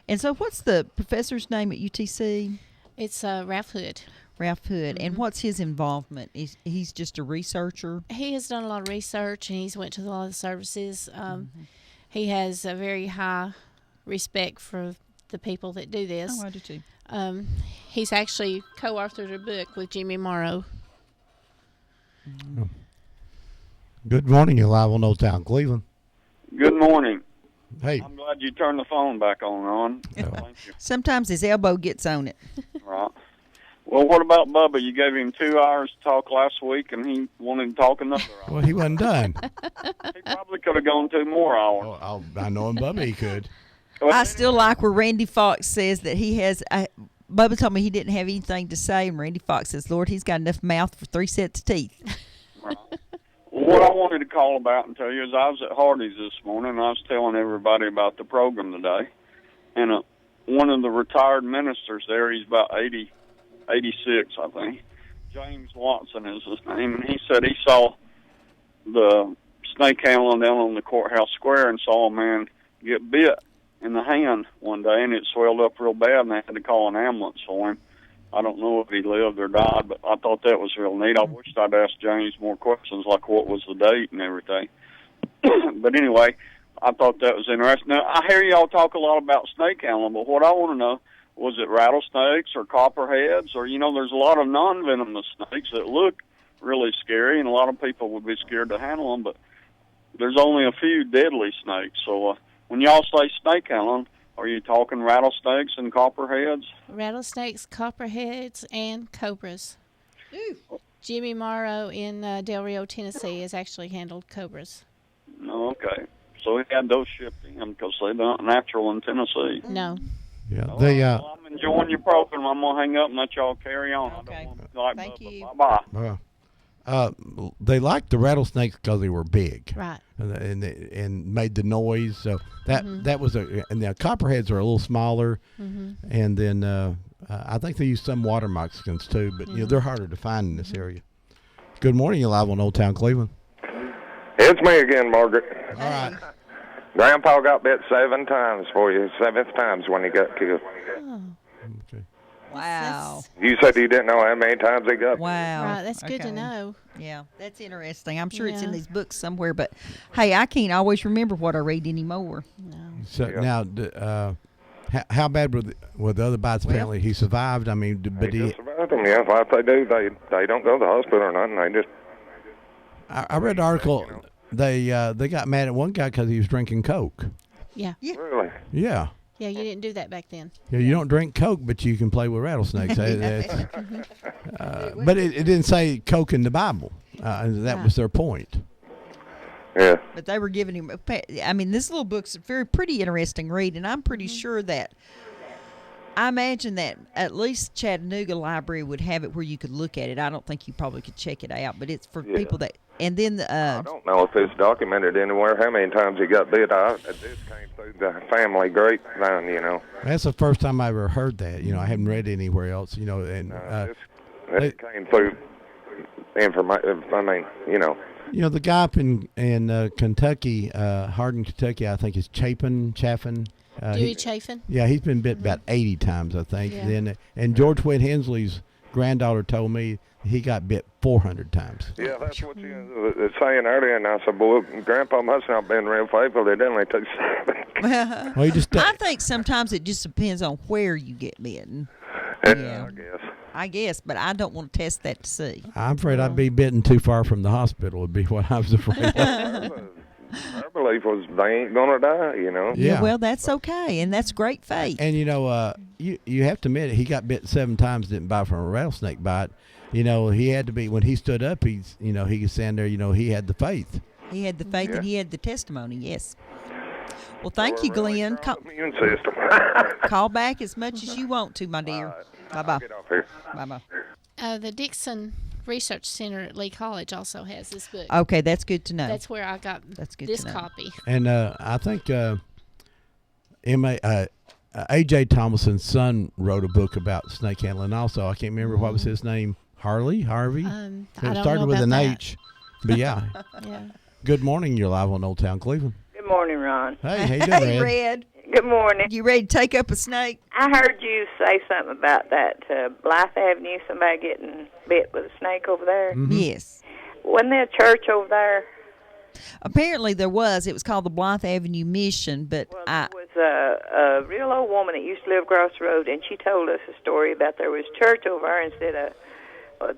And so, what's the professor's name at UTC? It's Ralph Hood. Ralph Hood. And what's his involvement? He's just a researcher. He has done a lot of research, and he's went to a lot of the services. He has a very high respect for the people that do this. Oh, I do too. He's actually co-authored a book with Jimmy Morrow. Good morning. You're live on Old Town Cleveland. Good morning. Hey. I'm glad you turned the phone back on, Ron. Thank you. Sometimes his elbow gets on it. Right. Well, what about Bubba? You gave him 2 hours to talk last week, and he wanted to talk another hour. Well, he wasn't done. He probably could have gone 2 more hours. Oh, I know him, Bubba. He could. I still like where Randy Fox says that he has. Bubba told me he didn't have anything to say, and Randy Fox says, "Lord, he's got enough mouth for 3 sets of teeth." Right. What I wanted to call about and tell you is I was at Hardee's this morning, and I was telling everybody about the program today. And one of the retired ministers there, he's about 86, I think. James Watson is his name, and he said he saw the snake handling down on the courthouse square and saw a man get bit in the hand one day, and it swelled up real bad, and they had to call an ambulance for him. I don't know if he lived or died, but I thought that was real neat. I wished I'd asked James more questions, like what was the date and everything. But anyway, I thought that was interesting. Now, I hear y'all talk a lot about snake handling, but what I want to know, was it rattlesnakes or copperheads? Or, you know, there's a lot of non-venomous snakes that look really scary, and a lot of people would be scared to handle them, but there's only a few deadly snakes. So when y'all say snake handling, are you talking rattlesnakes and copperheads? Rattlesnakes, copperheads, and cobras. Jimmy Morrow in Del Rio, Tennessee, has actually handled cobras. No, okay. So he had those shipped to him because they're not natural in Tennessee. No. Yeah, Well, they I'm enjoying your program. I'm going to hang up and let y'all carry on. Okay. I don't want to like Thank you. Bye-bye. they liked the rattlesnakes because they were big, Right. and made the noise. So that was and the copperheads are a little smaller, and then I think they use some water moccasins too, but you know they're harder to find in this area. Good morning, you're live on Old Town Cleveland. It's me again, Margaret. All right. Grandpa got bit 7 times for you. 7th times when he got killed. Okay. Wow. You said you didn't know how many times he got. Wow. Right, that's good to Okay. know. Yeah, that's interesting. I'm sure it's in Yeah. these books somewhere, but hey, I can't always remember what I read anymore. No. So Yeah. now, how bad were the other bites? Apparently, he survived. I mean, but He just survived them, yeah. Like they do, they don't go to the hospital or nothing. They just I read the article. They got mad at one guy because he was drinking Coke. Yeah. really. Yeah. Yeah, you didn't do that back then. Yeah, you don't drink Coke, but you can play with rattlesnakes. But it didn't say Coke in the Bible. That was their point. Yeah. But they were giving him. I mean, this little book's a pretty interesting read, and I'm pretty sure that. I imagine that at least Chattanooga Library would have it where you could look at it. I don't think you probably could check it out, but it's for people that. And then I don't know if it's documented anywhere how many times he got bit. It just came through the family grapevine, you know. That's the first time I ever heard that. You know, I haven't read it anywhere else. You know, and It came through information. I mean, you know. You know, the guy up in Kentucky, Hardin, Kentucky, I think is Chaffin. Dewey Chafin? Yeah, he's been bit about 80 times, I think. Yeah. Then and George Whit Hensley's granddaughter told me he got bit 400 times. Yeah, that's what you were saying earlier, and I said, boy, Grandpa must not have been real faithful. They only took 7. Well, he just I think sometimes it just depends on where you get bitten. Yeah, I guess. I guess, but I don't want to test that to see. I'm afraid I'd be bitten too far from the hospital would be what I was afraid of. Our belief was they ain't gonna die, you know. Yeah. Well, that's okay, and that's great faith. And you know, you have to admit it, he got bit 7 times, didn't bite from a rattlesnake bite. You know, he had to be when he stood up. He could stand there. You know, he had the faith. He had the faith and he had the testimony. Yes. Well, thank you, Really Glenn. strong immune system. Call back as much as you want to, my dear. Bye-bye. Get off here. Bye-bye. The Dixon Research Center at Lee College also has this book. Okay, that's good to know. That's where I got this copy. And I think A.J. Thomason's son wrote a book about snake handling also. I can't remember what was his name. Harvey? I It don't started know with about an that. H. But yeah. Yeah. Good morning. You're live on Old Town Cleveland. Good morning, Ron. Hey, how you doing, Hey, Red? Red. Good morning. You ready to take up a snake? I heard you say something about that Blythe Avenue, somebody getting bit with a snake over there. Mm-hmm. Yes. Wasn't there a church over there? Apparently there was. It was called the Blythe Avenue Mission, but Well, there was a real old woman that used to live across the road, and she told us a story about there was church over there, and said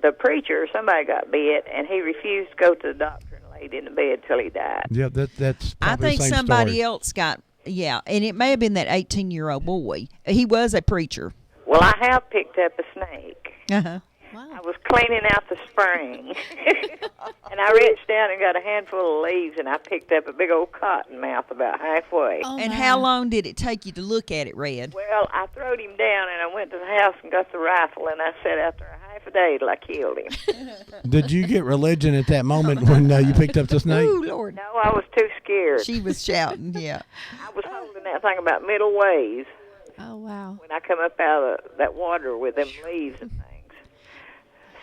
the preacher or somebody got bit, and he refused to go to the doctor and laid in the bed till he died. Yeah, that's I probably think the same somebody story. else got, and it may have been that 18-year-old boy. He was a preacher. Well, I have picked up a snake. Uh-huh. I was cleaning out the spring, and I reached down and got a handful of leaves, and I picked up a big old cottonmouth about halfway. And how long did it take you to look at it, Red? Well, I throwed him down, and I went to the house and got the rifle, and I sat out there a half a day till I killed him. Did you get religion at that moment when you picked up the snake? Ooh, Lord. No, I was too scared. She was shouting, yeah. I was holding that thing about middle ways Oh, wow. when I come up out of that water with them leaves and things.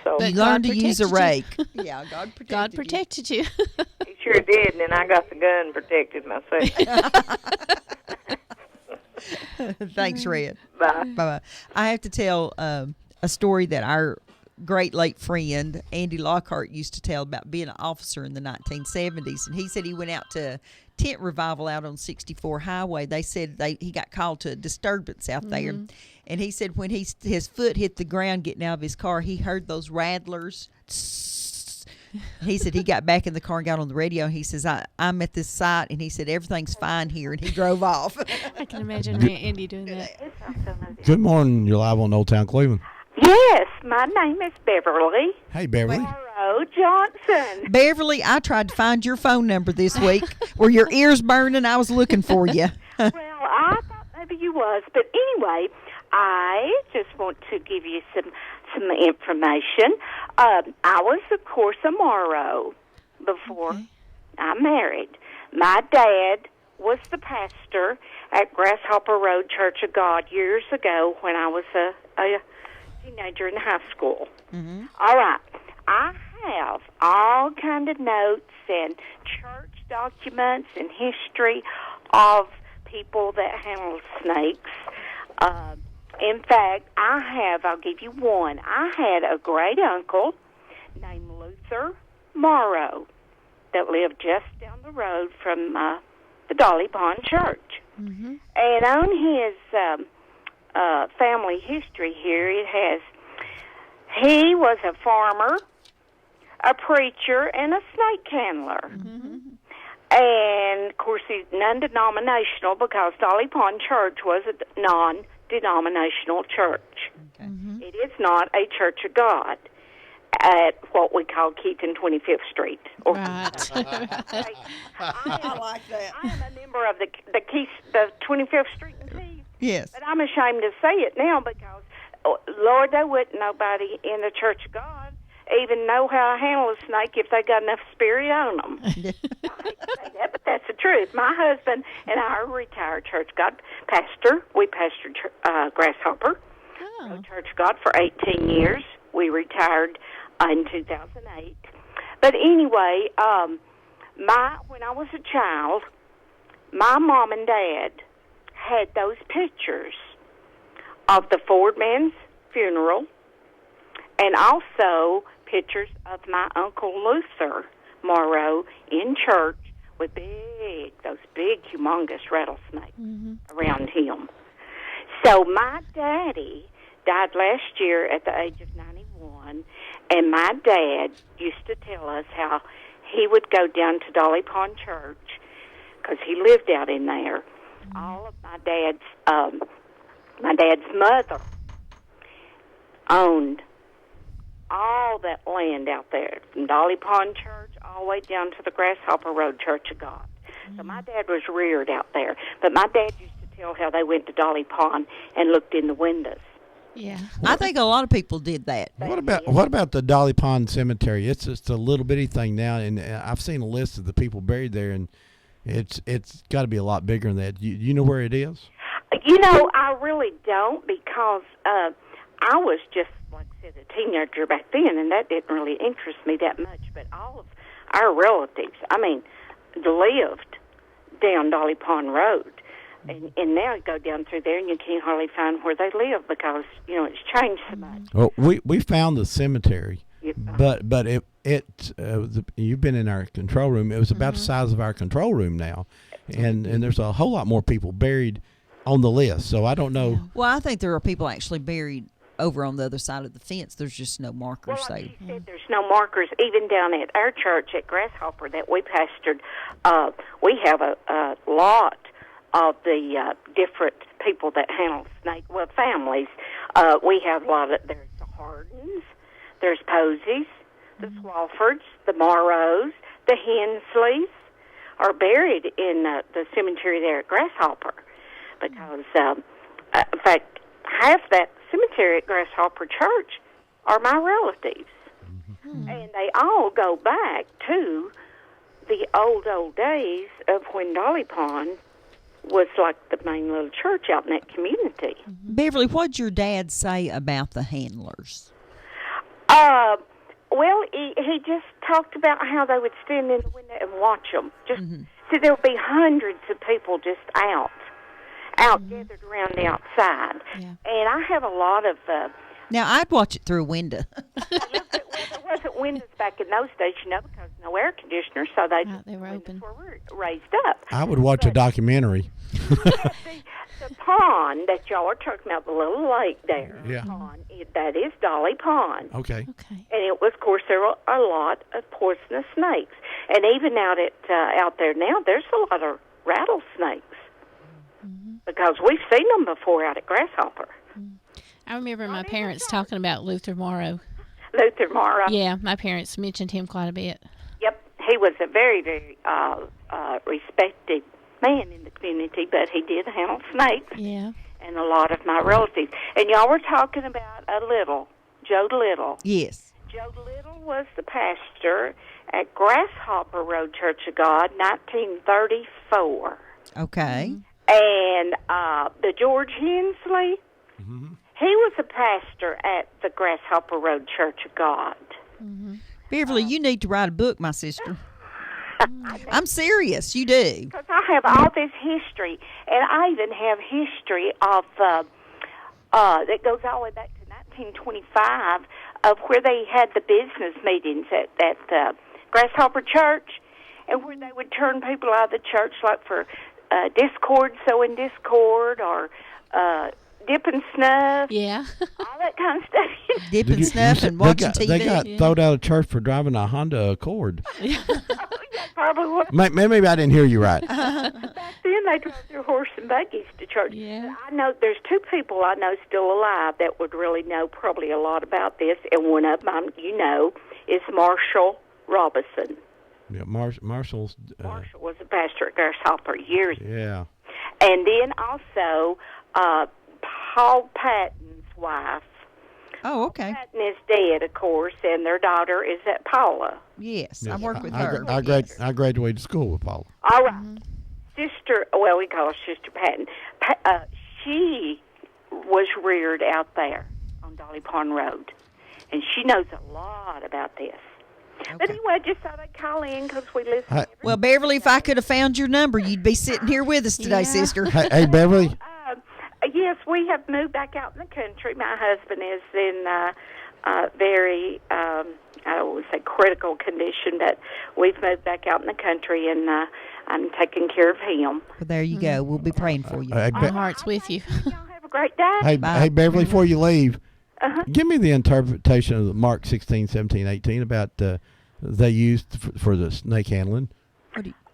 So But You learned God to use a rake. protected you. Yeah, God protected God protected you. he sure did, and then I got the gun and protected myself. Thanks, Red. Bye. Bye-bye. I have to tell a story that our great late friend Andy Lockhart used to tell about being an officer in the 1970s. And he said he went out to tent revival out on 64 Highway. They said he got called to a disturbance out there. And he said when his foot hit the ground getting out of his car, he heard those rattlers. He said he got back in the car and got on the radio. He says, I'm at this site, and he said, everything's fine here, and he drove off. I can imagine Andy doing that. Good morning. You're live on Old Town Cleveland. Yes, my name is Beverly Hey, Beverly. Morrow Johnson. Beverly, I tried to find your phone number this week. Were your ears burning? I was looking for you. Well, I thought maybe you was, but anyway, I just want to give you some information. I was, of course, a Morrow before I married. My dad was the pastor at Grasshopper Road Church of God years ago when I was a teenager in high school. All right. I have all kind of notes and church documents and history of people that handle snakes. In fact, I'll give you one. I had a great uncle named Luther Morrow that lived just down the road from the Dolly Pond Church. And on his family history here, it has, he was a farmer, a preacher, and a snake handler. And, of course, he's non-denominational because Dolly Pond Church was a non-denominational church. It is not a Church of God at what we call Keaton 25th Street. Right. I like that. I am a member of the 25th Street in Keith. Yes. But I'm ashamed to say it now because, Lord, there wouldn't nobody in the Church of God even know how to handle a snake if they got enough spirit on them. I hate to say that, but that's the truth. My husband and I are retired Church of God pastor. We pastored Grasshopper Church of God for 18 years. We retired in 2008. But anyway, when I was a child, my mom and dad had those pictures of the Ford man's funeral and also pictures of my Uncle Luther Morrow in church with those big, humongous rattlesnakes around him. So my daddy died last year at the age of 91, and my dad used to tell us how he would go down to Dolly Pond Church because he lived out in there. All of my dad's mother owned all that land out there, from Dolly Pond Church all the way down to the Grasshopper Road Church of God. So my dad was reared out there. But my dad used to tell how they went to Dolly Pond and looked in the windows. Yeah. I think a lot of people did that. What about the Dolly Pond Cemetery? It's just a little bitty thing now, and I've seen a list of the people buried there, and it's got to be a lot bigger than that. You know where it is? You know, I really don't, because I was just, like I said, a teenager back then, and that didn't really interest me that much. But all of our relatives, lived down Dolly Pond Road. And now you go down through there and you can't hardly find where they live because, it's changed so much. Well, we found the cemetery, but you've been in our control room. It was about the size of our control room now, and there's a whole lot more people buried on the list. So I don't know. Well, I think there are people actually buried over on the other side of the fence. There's just no markers. Well, like you said, there's no markers. Even down at our church at Grasshopper that we pastored, we have a lot of the different people that handle families. We have a lot of, there's the Hardens, there's Posies, the Swalfords, the Morrows, the Hensleys are buried in the cemetery there at Grasshopper because, in fact, half that cemetery at Grasshopper Church are my relatives. And they all go back to the old days of when Dolly Pond was like the main little church out in that community. Beverly, what'd your dad say about the handlers? Well, he just talked about how they would stand in the window and watch them. So there would be hundreds of people just out gathered around the outside. Yeah. And I have a lot of... now, I'd watch it through a window. There wasn't windows back in those days, because no air conditioner, so they were open. Were raised up. I would watch a documentary. The pond that y'all are talking about, the little lake there, pond, that is Dolly Pond. Okay. And it was, of course, there were a lot of poisonous snakes. And even out there now, there's a lot of rattlesnakes. Because we've seen them before out at Grasshopper. I remember my parents talking about Luther Morrow. Luther Morrow. Yeah, my parents mentioned him quite a bit. Yep, he was a very, very respected man in the community, but he did handle snakes. Yeah. And a lot of my relatives. And y'all were talking about Joe Little. Yes. Joe Little was the pastor at Grasshopper Road Church of God, 1934. Okay. And the George Hensley, he was a pastor at the Grasshopper Road Church of God. Beverly, you need to write a book, my sister. I'm serious. You do. Because I have all this history, and I even have history of that goes all the way back to 1925 of where they had the business meetings at Grasshopper Church, and where they would turn people out of the church, like for discord, sowing discord, or dipping snuff. Yeah. All that kind of stuff. Dipping snuff and watching TV. They got thrown out of church for driving a Honda Accord. Probably what. Maybe I didn't hear you right. Back then, they drove their horse and buggies to church. Yeah. I know there's two people I know still alive that would really know probably a lot about this, and one of them, is Marshall Robinson. Yeah, Marshall was a pastor at Grasshopper years ago. Yeah. And then also Paul Patton's wife. Oh, okay. Patton is dead, of course, and their daughter is at Paula. Yes, I work with her. I graduated school with Paula. All right. Sister, well, we call her Sister Patton. She was reared out there on Dolly Pond Road, and she knows a lot about this. Okay. But anyway, I just thought I'd call in because we listen. Well, Beverly, if I could have found your number, you'd be sitting here with us today, sister. Hey, Beverly. Yes, we have moved back out in the country. My husband is in very, I don't want to say critical condition, but we've moved back out in the country, and I'm taking care of him. Well, there you go. We'll be praying for you. Our heart's with you. Y'all have a great day. Hey, Beverly, before you leave, give me the interpretation of Mark 16, 17, 18 about they used for the snake handling.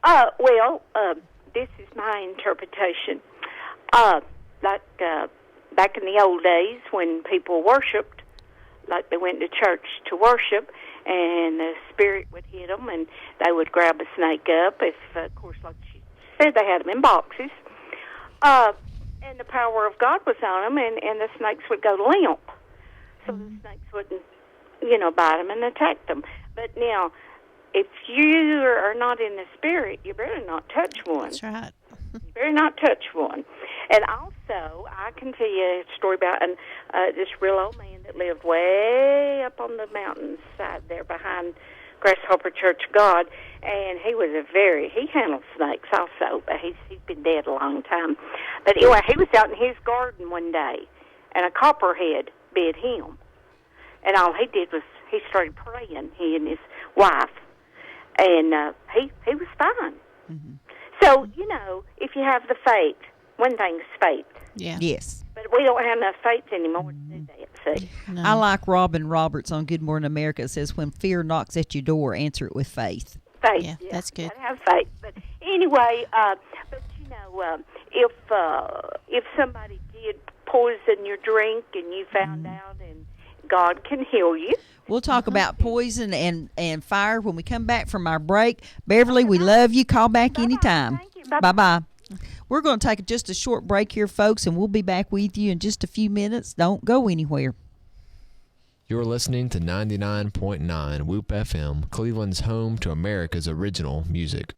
Well, this is my interpretation. Like back in the old days when people worshipped, like they went to church to worship, and the spirit would hit them, and they would grab a snake up. If, of course, like she said, they had them in boxes. And the power of God was on them, and the snakes would go limp. So the snakes wouldn't, bite them and attack them. But now, if you are not in the spirit, you better not touch one. That's right. You better not touch one. And also, I can tell you a story about this real old man that lived way up on the mountainside there behind Grasshopper Church of God, and he handled snakes also, but he's been dead a long time. But anyway, he was out in his garden one day, and a copperhead bit him. And all he did was he started praying, he and his wife, and he was fine. Mm-hmm. So, if you have the faith, one thing's faith. Yeah. Yes. But we don't have enough faith anymore to do that, see. No. I like Robin Roberts on Good Morning America. It says, when fear knocks at your door, answer it with faith. Faith. Yeah, that's good. I have faith. But anyway, if somebody did poison your drink and you found out, and God can heal you. We'll talk about poison and fire when we come back from our break. Beverly, we love you. Call back anytime. Thank you. Bye-bye. We're going to take just a short break here, folks, and we'll be back with you in just a few minutes. Don't go anywhere. You're listening to 99.9 Whoop FM, Cleveland's home to America's original music.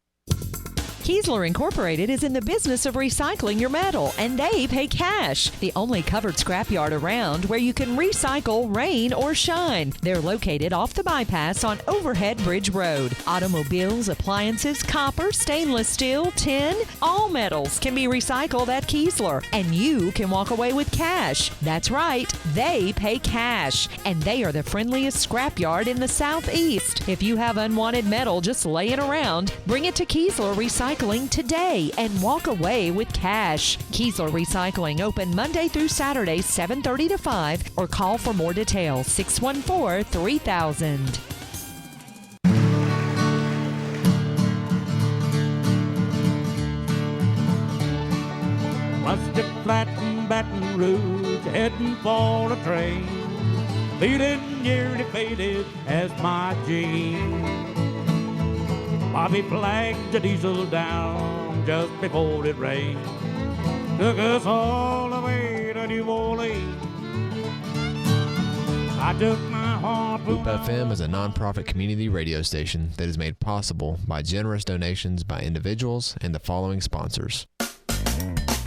Kiesler Incorporated is in the business of recycling your metal, and they pay cash. The only covered scrapyard around where you can recycle rain or shine. They're located off the bypass on Overhead Bridge Road. Automobiles, appliances, copper, stainless steel, tin, all metals can be recycled at Kiesler, and you can walk away with cash. That's right, they pay cash, and they are the friendliest scrapyard in the Southeast. If you have unwanted metal just laying around, bring it to Kiesler Recycling today and walk away with cash. Kiesler Recycling open Monday through Saturday, 7:30 to 5, or call for more details, 614-3000. Rustic Flat in Baton Rouge, heading for the train, feeling nearly faded as my jeans. Bobby flagged the diesel down just before it rained. Took us all the way to New Orleans. I took my heart. Whoop FM is a nonprofit community radio station that is made possible by generous donations by individuals and the following sponsors.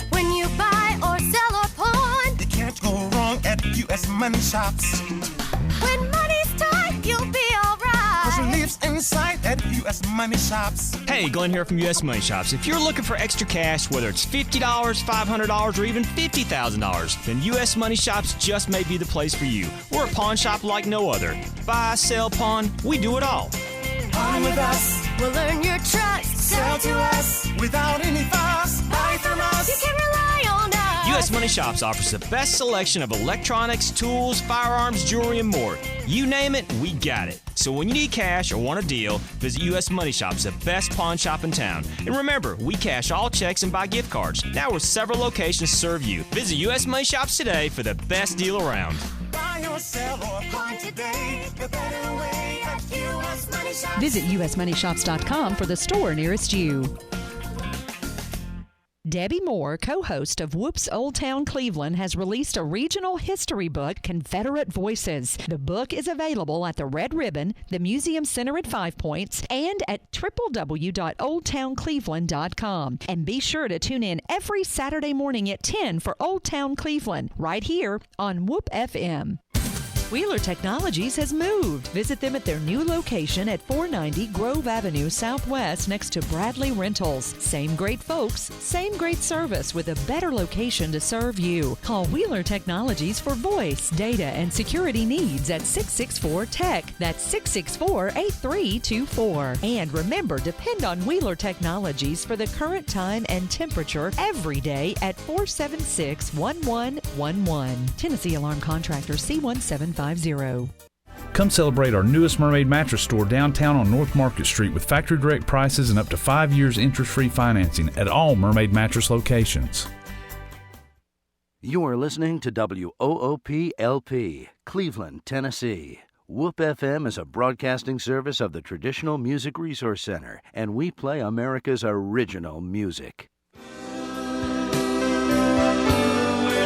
When you buy or sell or pawn, you can't go wrong at U.S. Money Shops. When money's tight, you'll be alright. Relief's inside at U.S. Money Shops. Hey, Glenn here from U.S. Money Shops. If you're looking for extra cash, whether it's $50, $500, or even $50,000, then U.S. Money Shops just may be the place for you. We're a pawn shop like no other. Buy, sell, pawn, we do it all. Pawn with us, we'll earn your trust. Sell to us without any fuss. Buy from us, you can rely on us. U.S. Money Shops offers the best selection of electronics, tools, firearms, jewelry, and more. You name it, we got it. So when you need cash or want a deal, visit U.S. Money Shops, the best pawn shop in town. And remember, we cash all checks and buy gift cards. Now we're several locations to serve you. Visit U.S. Money Shops today for the best deal around. Buy or sell or pawn today, the better way at U.S. Money Shops. Visit usmoneyshops.com for the store nearest you. Debbie Moore, co-host of Whoop's Old Town Cleveland, has released a regional history book, Confederate Voices. The book is available at the Red Ribbon, the Museum Center at 5 Points, and at www.oldtowncleveland.com. And be sure to tune in every Saturday morning at 10 for Old Town Cleveland, right here on Whoop FM. Wheeler Technologies has moved. Visit them at their new location at 490 Grove Avenue Southwest next to Bradley Rentals. Same great folks, same great service with a better location to serve you. Call Wheeler Technologies for voice, data, and security needs at 664-TECH. That's 664-8324. And remember, depend on Wheeler Technologies for the current time and temperature every day at 476-1111. Tennessee Alarm Contractor C1750. Come celebrate our newest Mermaid Mattress store downtown on North Market Street with factory direct prices and up to 5 years interest-free financing at all Mermaid Mattress locations. You are listening to WOOP-LP, Cleveland, Tennessee. WOOP FM is a broadcasting service of the Traditional Music Resource Center, and we play America's original music. Where'd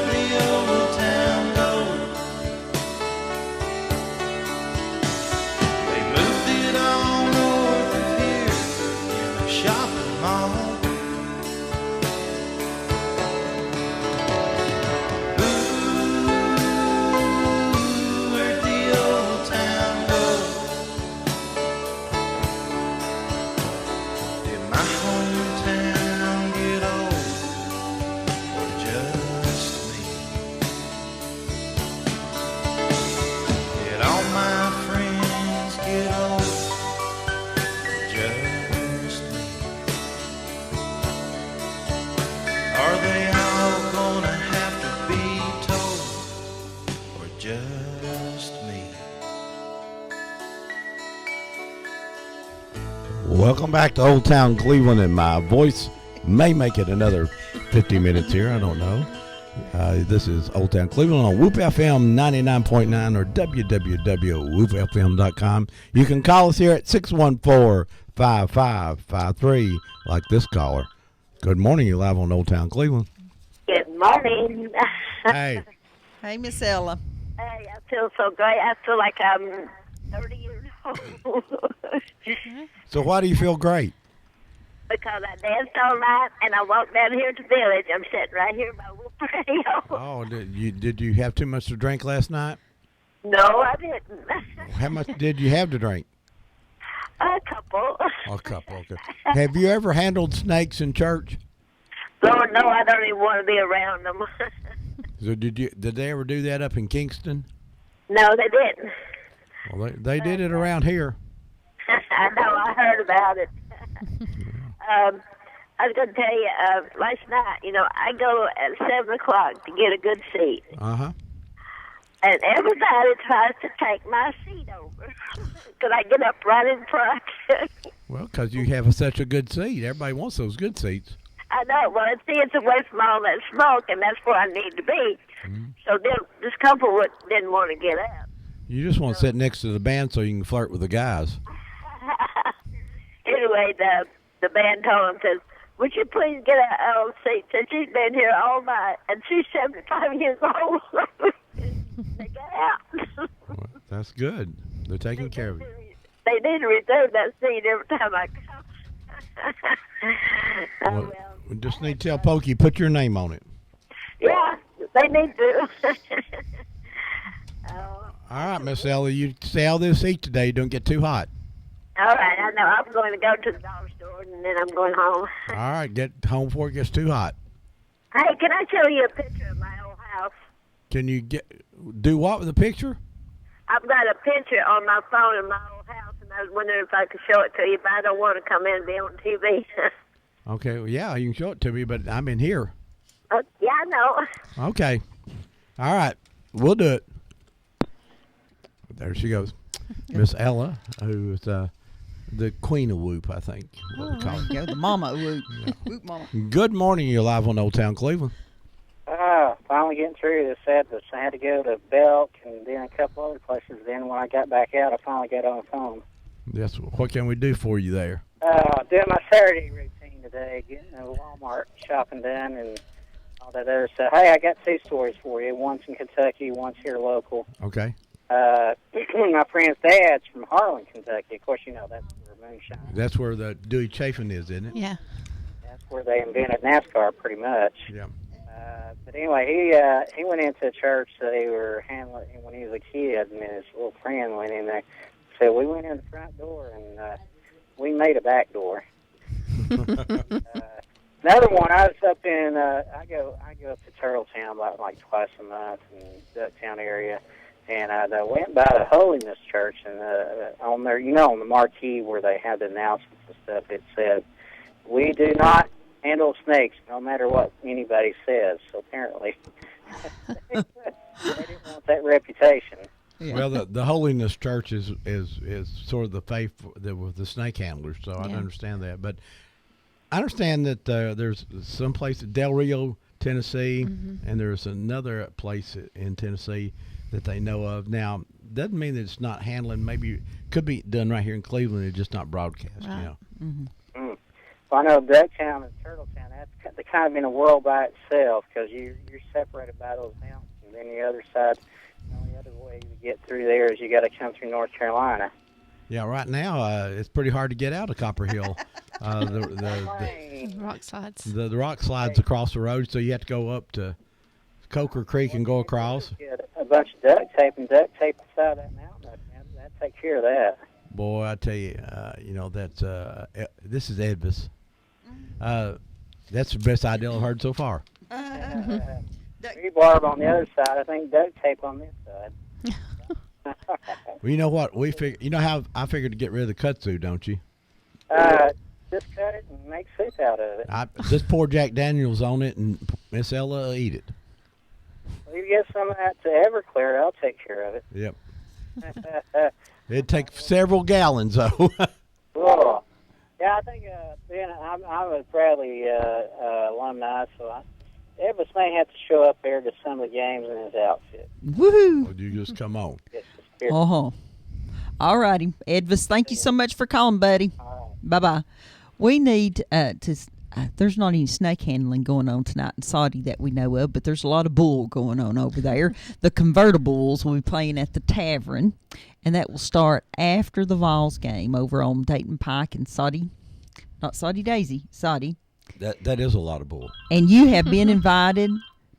the old town go? They moved it all north of here in the shopping mall. Where'd the old town go? Did my hometown get old, or just me? Did all my friends get old, or just me? Are they all gonna have to be told, or just me? Welcome back to Old Town Cleveland, and my voice may make it another 50 minutes here. I don't know. This is Old Town Cleveland on WOOP FM 99.9 or www.woopfm.com. You can call us here at 614-5553 like this caller. Good morning. You're live on Old Town Cleveland. Good morning. Hey. Hey, Miss Ella. Hey, I feel so great. I feel like I'm 30 years old. So why do you feel great? Because I danced all night and I walked down here to the village. I'm sitting right here by Whoop Radio. Oh, did you have too much to drink last night? No, I didn't. How much did you have to drink? A couple. A couple, okay. Have you ever handled snakes in church? Lord, no, I don't even want to be around them. So did they ever do that up in Kingston? No, they didn't. Well, they did it around here. I know, I heard about it. I was going to tell you, last night, I go at 7 o'clock to get a good seat. Uh-huh. And everybody tries to take my seat over. Because I get up right in front. Well, because you have such a good seat. Everybody wants those good seats. I know. Well, it's away from all that smoke, and that's where I need to be. Mm-hmm. So this couple didn't want to get up. You just want to sit next to the band so you can flirt with the guys. Anyway, the band told him, says, would you please get our old seat? Since she's been here all night, and she's 75 years old. They got out. Well, that's good. They're taking care of you. They need to reserve that seat every time I come. Well, we just need to tell Pokey, put your name on it. Yeah, they need to. All right, Miss Ellie, you stay out of this heat today. Don't get too hot. All right, I know. I'm going to go to the dollar store, and then I'm going home. All right, get home before it gets too hot. Hey, can I show you a picture of my old house? Can you do what with the picture? I've got a picture on my phone of my old house, and I was wondering if I could show it to you, but I don't want to come in and be on TV. Okay, well, yeah, you can show it to me, but I'm in here. Yeah, I know. Okay. All right, we'll do it. There she goes. Miss Ella, who is the queen of Whoop, I think. Oh, there you go, the mama of Whoop. Yeah. Whoop mama. Good morning. You're live on Old Town Cleveland. Finally getting through this. I had to go to Belk and then a couple other places. Then when I got back out, I finally got on the phone. Yes. What can we do for you there? Doing my Saturday routine today, getting a Walmart shopping done and all that other stuff. Hey, I got two stories for you. One's in Kentucky, one's here local. Okay. My friend's dad's from Harlan, Kentucky. Of course, you know that's where moonshine. That's where the Dewey Chafin is, isn't it? Yeah. That's where they invented NASCAR, pretty much. Yeah. But anyway, he went into a church that they were handling when he was a kid, and then his little friend went in there. So we went in the front door, and we made a back door. Another one, I was up in, I go up to Turtletown like twice a month in the Ducktown area. And I went by the Holiness Church, and on there, on the marquee where they had the announcements and stuff, it said, "We do not handle snakes, no matter what anybody says." So apparently, they didn't want that reputation. Yeah. Well, the Holiness Church is sort of the faith with the snake handlers, so I understand that. But I understand that there's some place, Del Rio, Tennessee, and there's another place in Tennessee that they know of. Now, doesn't mean that it's not handling. Maybe it could be done right here in Cleveland. It's just not broadcast. Right. You know. Well, I know Ducktown and Turtletown, that's kind of in a world by itself because you're separated by those mountains. And then the other side, the only other way to get through there is you got to come through North Carolina. Yeah, right now it's pretty hard to get out of Copper Hill. The rock slides. The rock slides across the road, so you have to go up to Coker Creek and go across. Get a bunch of duct tape the side of that mountain. That take care of that. Boy, I tell you, that's this is Edvis. That's the best idea I've heard so far. Rebarb on the other side. I think duct tape on this side. Well, you know what? You know how I figured to get rid of the kudzu, don't you? Just cut it and make soup out of it. Just pour Jack Daniels on it, and Miss Ella will eat it. Well, you get some of that to Everclear, I'll take care of it. Yep. It'd take several gallons, though. Cool. Yeah, I think I'm a Bradley alumni, so Edvis may have to show up there to some of the games in his outfit. Woohoo! Would you just come on? Uh-huh. All righty. Edvis, thank you so much for calling, buddy. Bye-bye. We need there's not any snake handling going on tonight in Saudi that we know of, but there's a lot of bull going on over there. The Convertibles will be playing at the Tavern, and that will start after the Vols game over on Dayton Pike and Saudi. Not Saudi Daisy, Saudi. That is a lot of bull. And you have been invited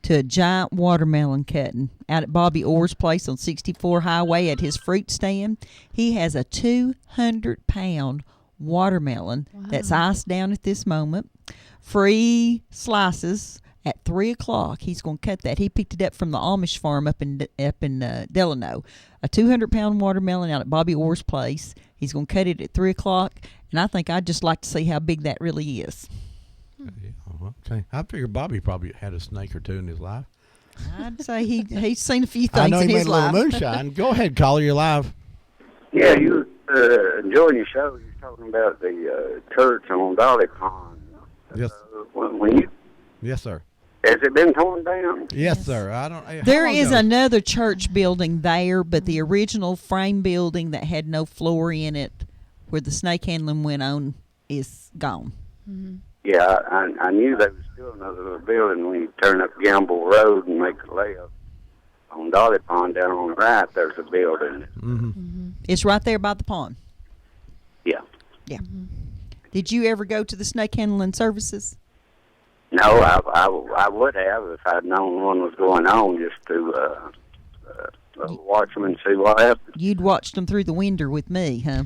to a giant watermelon cutting out at Bobby Orr's place on 64 Highway at his fruit stand. He has a 200-pound watermelon that's iced down at this moment. Free slices at 3 o'clock. He's going to cut that. He picked it up from the Amish farm up in Delano. A 200-pound watermelon out at Bobby Orr's place. He's going to cut it at 3 o'clock, and I think I'd just like to see how big that really is. Okay. I figured Bobby probably had a snake or two in his life. I'd say he's seen a few things I know in he his made a little life. moonshine. Go ahead, caller. You're live. Yeah, you enjoying your show. You're talking about the church on Dolly Pond. Yes. Yes, sir. Has it been torn down? Yes, sir. I don't. There is another church building there, but the original frame building that had no floor in it, where the snake handling went on, is gone. Mm-hmm. Yeah, I knew there was still another little building when you turn up Gamble Road and make a left. On Dolly Pond down on the right, there's a building. Mm-hmm. It's right there by the pond. Yeah. Yeah. Mm-hmm. Did you ever go to the snake handling services? No, I would have if I'd known one was going on, just to watch them and see what happened. You'd watched them through the window with me, huh?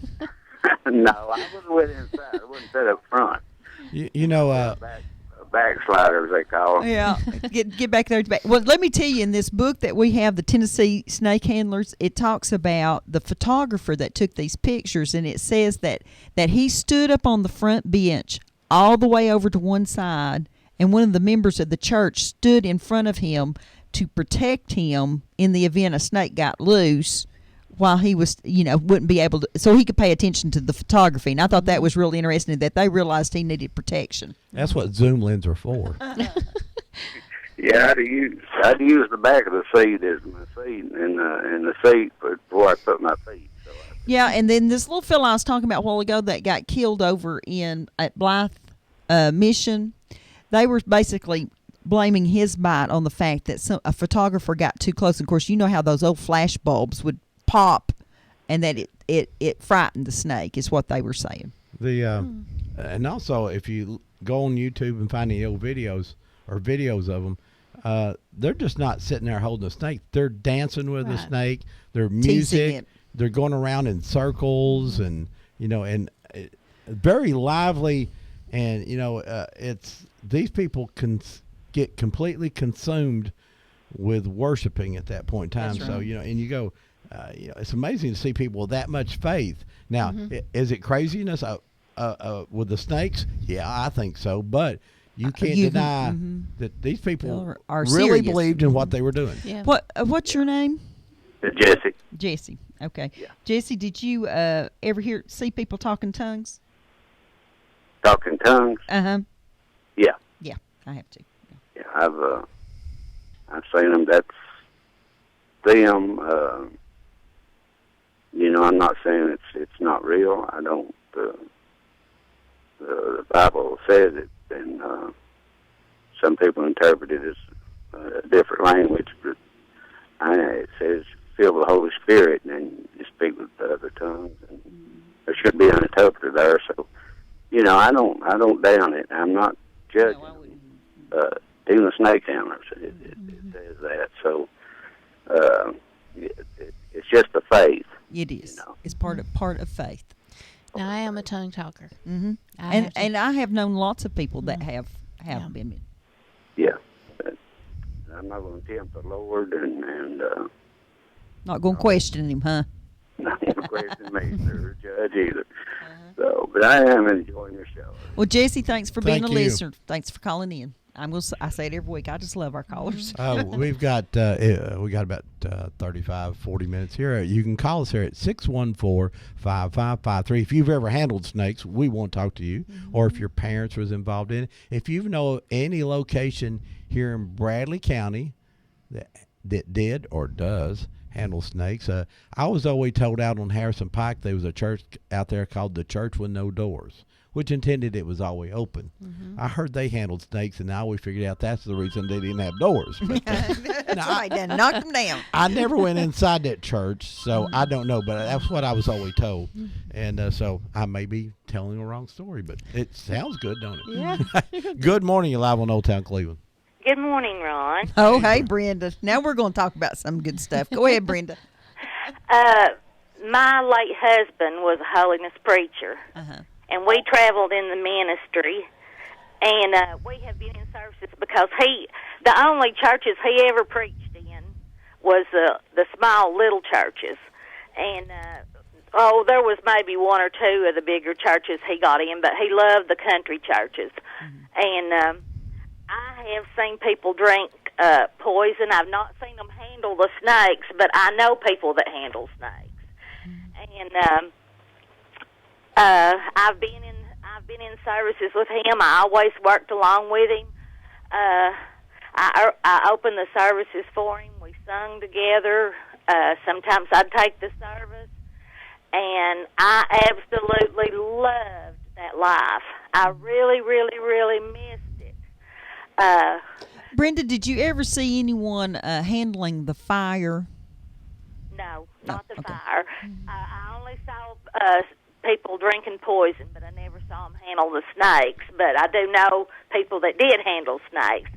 No, I wasn't with inside. I wasn't set up front. You know, backsliders they call them. Yeah, get back there. Well, let me tell you, in this book that we have, the Tennessee Snake Handlers, it talks about the photographer that took these pictures, and it says that he stood up on the front bench all the way over to one side, and one of the members of the church stood in front of him to protect him in the event a snake got loose, while he was, wouldn't be able to, so he could pay attention to the photography. And I thought that was really interesting that they realized he needed protection. That's what zoom lenses are for. Yeah, I'd use the back of the seat as my seat and the seat before I put my feet. Yeah, and then this little fellow I was talking about a while ago that got killed over at Blythe Mission, they were basically blaming his bite on the fact that a photographer got too close. Of course, you know how those old flash bulbs would pop, and that it frightened the snake is what they were saying. And also, if you go on YouTube and find any old videos of them, they're just not sitting there holding a snake. They're dancing with the snake. They're music. They're going around in circles, and very lively. And it's these people can get completely consumed with worshiping at that point in time. That's right. So and you go. It's amazing to see people with that much faith. Now, is it craziness with the snakes? Yeah, I think so. But you can't deny that these people are really serious. believed in what they were doing. Yeah. What's your name? Jesse. Jesse. Okay. Yeah. Jesse, did you ever see people talking tongues? Talking tongues? Uh-huh. Yeah. Yeah, I have to. Yeah. I've seen them. That's them. I'm not saying it's not real. I don't. The Bible says it, and some people interpret it as a different language, but it says filled with the Holy Spirit, and you speak with other tongues, and there should be an interpreter there. So, I don't down it. I'm not judging. Even the snake handlers, it says that. So, it's just a faith. It is. It's part of faith. Now, I am a tongue talker. Mm-hmm. And I have known lots of people that have been. Yeah. I'm not going to tempt the Lord and not going to question him, huh? Not going to question me or judge either. So, but I am enjoying your show. Well, Jesse, thanks for being Thank a you. listener. Thanks for calling in. I say it every week. I just love our callers. We've got about 35, 40 minutes here. You can call us here at 614-5553. If you've ever handled snakes, we want to talk to you. Or if your parents was involved in it. If you know any location here in Bradley County that did or does handle snakes. I was always told out on Harrison Pike there was a church out there called the Church with No Doors, which intended it was always open. I heard they handled snakes, and I always figured out that's the reason they didn't have doors. But, Somebody done knocked them down. I never went inside that church, so I don't know, but that's what I was always told. And so I may be telling the wrong story, but it sounds good, don't it? Yeah. Good morning. You're live on Old Town Cleveland. Good morning, Ron. Oh, hey, Brenda. Now we're going to talk about some good stuff. Go ahead, Brenda. My late husband was a holiness preacher, and we traveled in the ministry, and we have been in services because the only churches he ever preached in was the small little churches, and there was maybe one or two of the bigger churches he got in, but he loved the country churches, and I have seen people drink poison. I've not seen them handle the snakes, but I know people that handle snakes. And I've been in services with him. I always worked along with him. I opened the services for him. We sung together. Sometimes I'd take the service, and I absolutely loved that life. I really, really, really missed it. Brenda, did you ever see anyone handling the fire? No, not the fire. I only saw people drinking poison, but I never saw them handle the snakes. But I do know people that did handle snakes.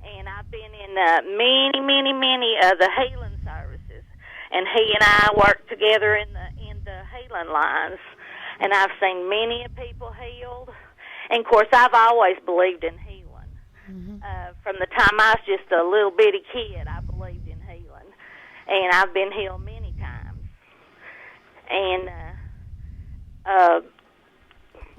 And I've been in many, many, many of the healing services. And he and I worked together in the healing lines. And I've seen many people healed. And, of course, I've always believed in healing. From the time I was just a little bitty kid, I believed in healing. And I've been healed many times. And,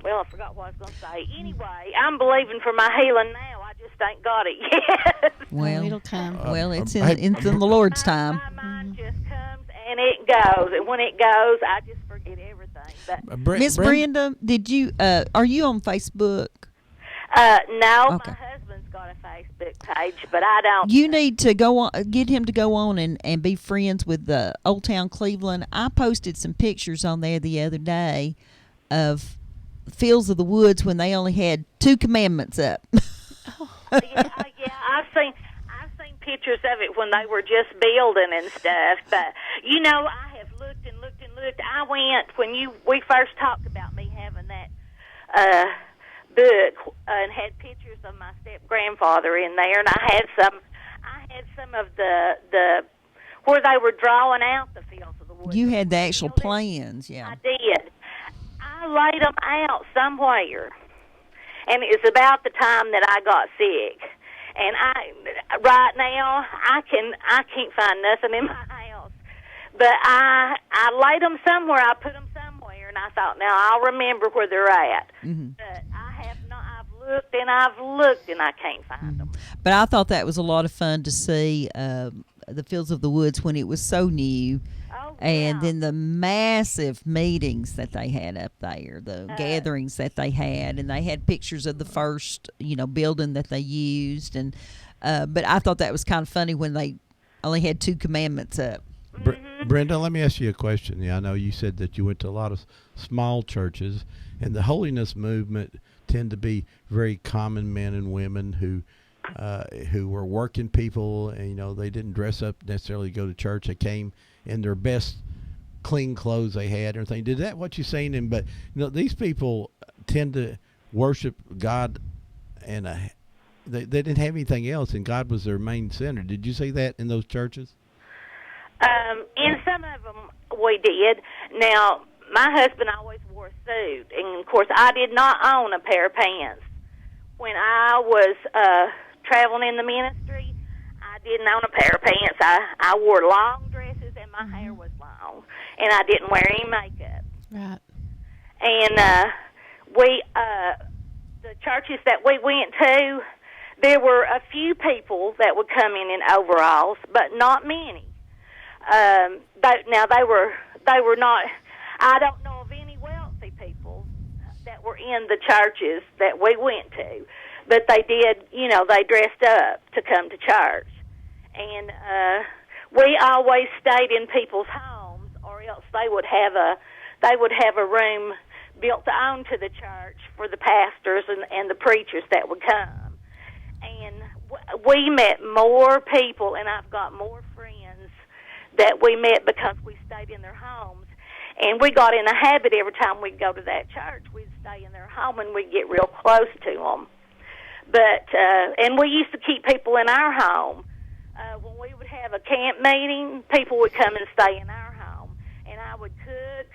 I forgot what I was going to say. Anyway, I'm believing for my healing now. I just ain't got it yet. Well, it'll come. It's in the Lord's time. My mind just comes and it goes. And when it goes, I just forget everything. But Miss Brenda, did you? Are you on Facebook? No, Okay. my husband's got a Facebook page, but I don't. You need to go on, get him to go on and be friends with the Old Town Cleveland. I posted some pictures on there the other day of Fields of the Woods when they only had 2 commandments up. Yeah, I've seen pictures of it when they were just building and stuff. But I have looked and looked and looked. I went when we first talked about me having that book and had pictures of my step grandfather in there, and I had some of the where they were drawing out the Fields of the Woods. You had the actual plans, yeah. I did. I laid them out somewhere, and it was about the time that I got sick. And right now I can't find nothing in my house, but I laid them somewhere. I put them somewhere, and I thought, now I'll remember where they're at. But I have not. I've looked and I've looked, and I can't find them. But I thought that was a lot of fun to see the Fields of the Woods when it was so new. And then the massive meetings that they had up there, the gatherings that they had, and they had pictures of the first, building that they used. And But I thought that was kind of funny when they only had 2 commandments up. Brenda, let me ask you a question. Yeah, I know you said that you went to a lot of small churches, and the holiness movement tend to be very common men and women who were working people, and they didn't dress up necessarily to go to church. They came in their best clean clothes they had and everything. Did that what you're saying? But these people tend to worship God, and they didn't have anything else, and God was their main center. Did you see that in those churches? In some of them, we did. Now, my husband always wore a suit, and of course, I did not own a pair of pants. When I was traveling in the ministry, I didn't own a pair of pants. I wore long dresses, and my hair was long, and I didn't wear any makeup. Right. And the churches that we went to, there were a few people that would come in overalls, but not many. They were not. I don't know of any wealthy people that were in the churches that we went to, but they did. They dressed up to come to church, and we always stayed in people's homes, or else they would have a room built onto the church for the pastors and the preachers that would come. And we met more people, and I've got more friends that we met because we stayed in their homes. And we got in a habit every time we'd go to that church, we'd stay in their home and we'd get real close to them. But, and we used to keep people in our home. When we would have a camp meeting, people would come and stay in our home. And I would cook.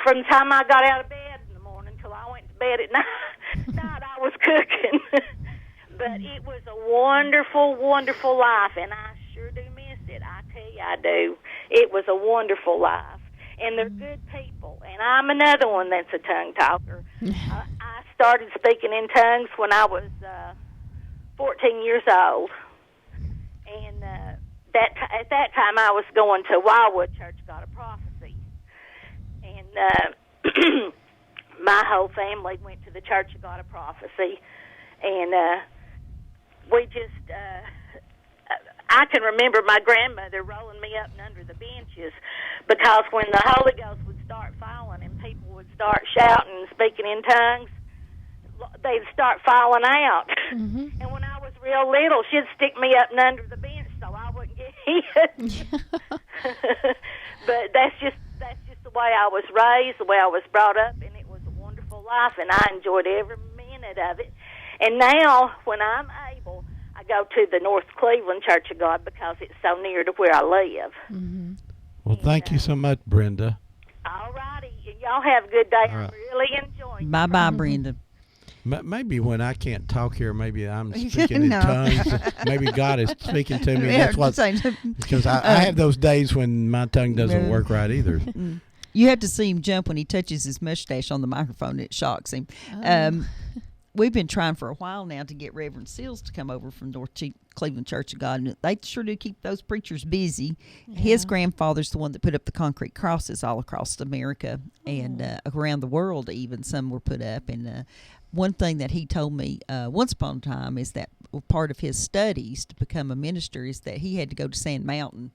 From the time I got out of bed in the morning till I went to bed at night, I was cooking. But it was a wonderful, wonderful life, and I sure do miss it. I tell you, I do. It was a wonderful life, and they're good people. And I'm another one that's a tongue talker. I started speaking in tongues when I was 14 years old, and at that time I was going to Wildwood Church God of Prophecy, and my whole family went to the Church of God of Prophecy, and we just, I can remember my grandmother rolling me up and under the benches, because when the Holy Ghost would start falling and people would start shouting and speaking in tongues, they'd start falling out. Mm-hmm. And when I was real little, she'd stick me up and under the bench so I wouldn't get hit. But that's just the way I was raised, the way I was brought up, and it was a wonderful life, and I enjoyed every minute of it. And now, when I'm able, I go to the North Cleveland Church of God because it's so near to where I live. Mm-hmm. Well, thank you so much, Brenda. All righty. Y'all have a good day. I'm really enjoying it. Bye-bye, Brenda. Maybe when I can't talk here, maybe I'm speaking in tongues. Maybe God is speaking to me. That's what, because I have those days when my tongue doesn't work right either. You have to see him jump when he touches his mustache on the microphone. It shocks him. We've been trying for a while now to get Reverend Seals to come over from North Cleveland Church of God. And they sure do keep those preachers busy. Yeah. His grandfather's the one that put up the concrete crosses all across America and around the world even. Some were put up. And one thing that he told me once upon a time is that part of his studies to become a minister is that he had to go to Sand Mountain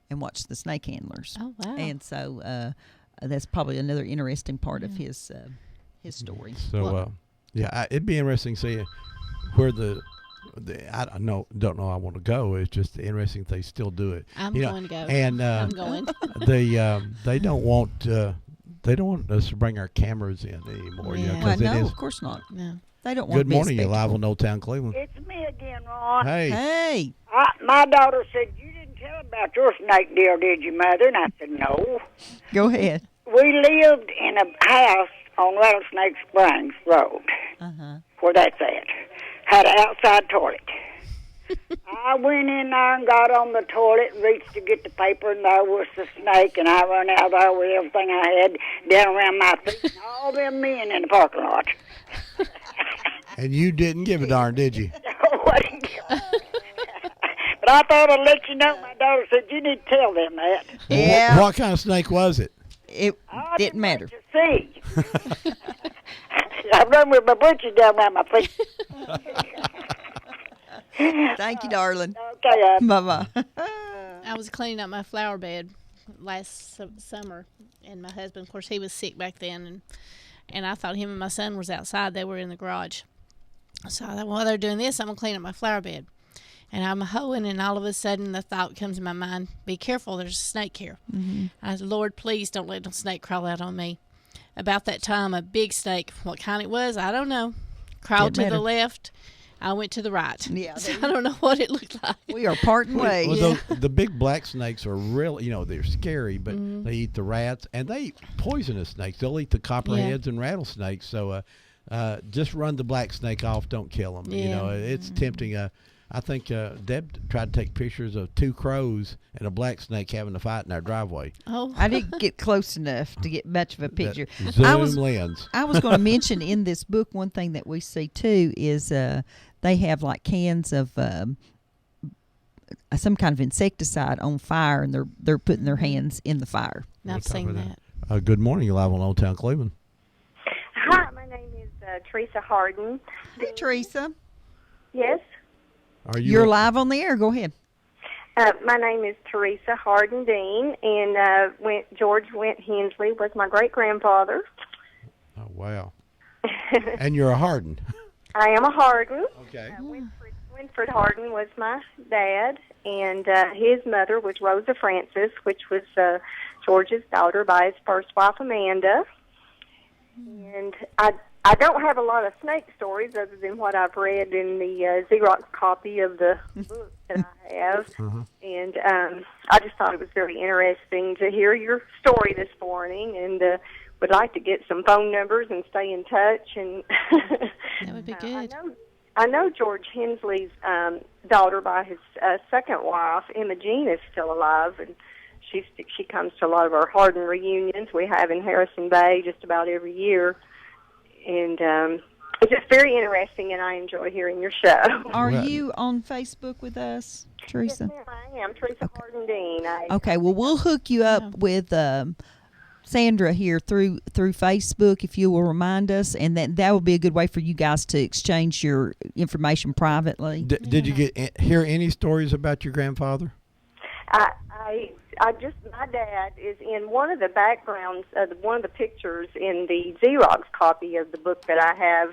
and watch the snake handlers. Oh, wow. And so that's probably another interesting part of his story. So, yeah, it'd be interesting to see where I don't know I want to go. It's just interesting they still do it. I'm going to go. And I'm going. They don't want us to bring our cameras in anymore. Yeah. No, of course not. No. They don't want Good morning, you're live on Old Town Cleveland. It's me again, Ron. Hey. My daughter said, you didn't tell about your snake deal, did you, Mother? And I said, no. Go ahead. We lived in a house on Rattlesnake Springs Road, where that's at. Had an outside toilet. I went in there and got on the toilet and reached to get the paper, and there was the snake, and I run out there with everything I had down around my feet, and all them men in the parking lot. And you didn't give a darn, did you? But I thought I'd let you know. My daughter said, you need to tell them that. Yeah. What kind of snake was it? It didn't matter. To see. I run with my britches down around my feet. Thank you, darling. Okay. Bye-bye. I was cleaning up my flower bed last summer, and my husband, of course, he was sick back then, and I thought him and my son was outside. They were in the garage. So I thought, while they're doing this, I'm going to clean up my flower bed. And I'm hoeing, and all of a sudden the thought comes in my mind, be careful, there's a snake here. Mm-hmm. I said, Lord, please don't let no snake crawl out on me. About that time, a big snake, what kind it was, I don't know, crawled to the left. I went to the right. Yeah, so I don't know what it looked like. We are parting ways. Well, the big black snakes are really, they're scary, but they eat the rats, and they eat poisonous snakes. They'll eat the copperheads and rattlesnakes. So just run the black snake off. Don't kill them. Yeah. It's tempting. I think Deb tried to take pictures of 2 crows and a black snake having a fight in our driveway. Oh, I didn't get close enough to get much of a picture. Zoom lens. I was going to mention in this book, one thing that we see too is they have like cans of some kind of insecticide on fire, and they're putting their hands in the fire. I've seen that. Good morning. You're live on Old Town Cleveland. Hi, my name is Teresa Harden. Hey, Teresa. Yes. You're live on the air. Go ahead. My name is Teresa Harden Dean, and George Went Hensley was my great-grandfather. Oh, wow. And you're a Harden. I am a Harden. Okay. Winfred Harden was my dad, and his mother was Rosa Francis, which was George's daughter by his first wife, Amanda. And I don't have a lot of snake stories other than what I've read in the Xerox copy of the book that I have. And I just thought it was very interesting to hear your story this morning, and would like to get some phone numbers and stay in touch. And that would be good. I know George Hensley's daughter by his second wife, Emma Jean, is still alive, and she comes to a lot of our Harden reunions we have in Harrison Bay just about every year. And it's just very interesting, and I enjoy hearing your show. Are you on Facebook with us, Teresa? Yes, ma'am, I am. Teresa Harden Dean. Okay, well, we'll hook you up with Sandra here through Facebook, if you will remind us, and that will be a good way for you guys to exchange your information privately. Did you hear any stories about your grandfather? My dad is in one of the backgrounds, one of the pictures in the Xerox copy of the book that I have.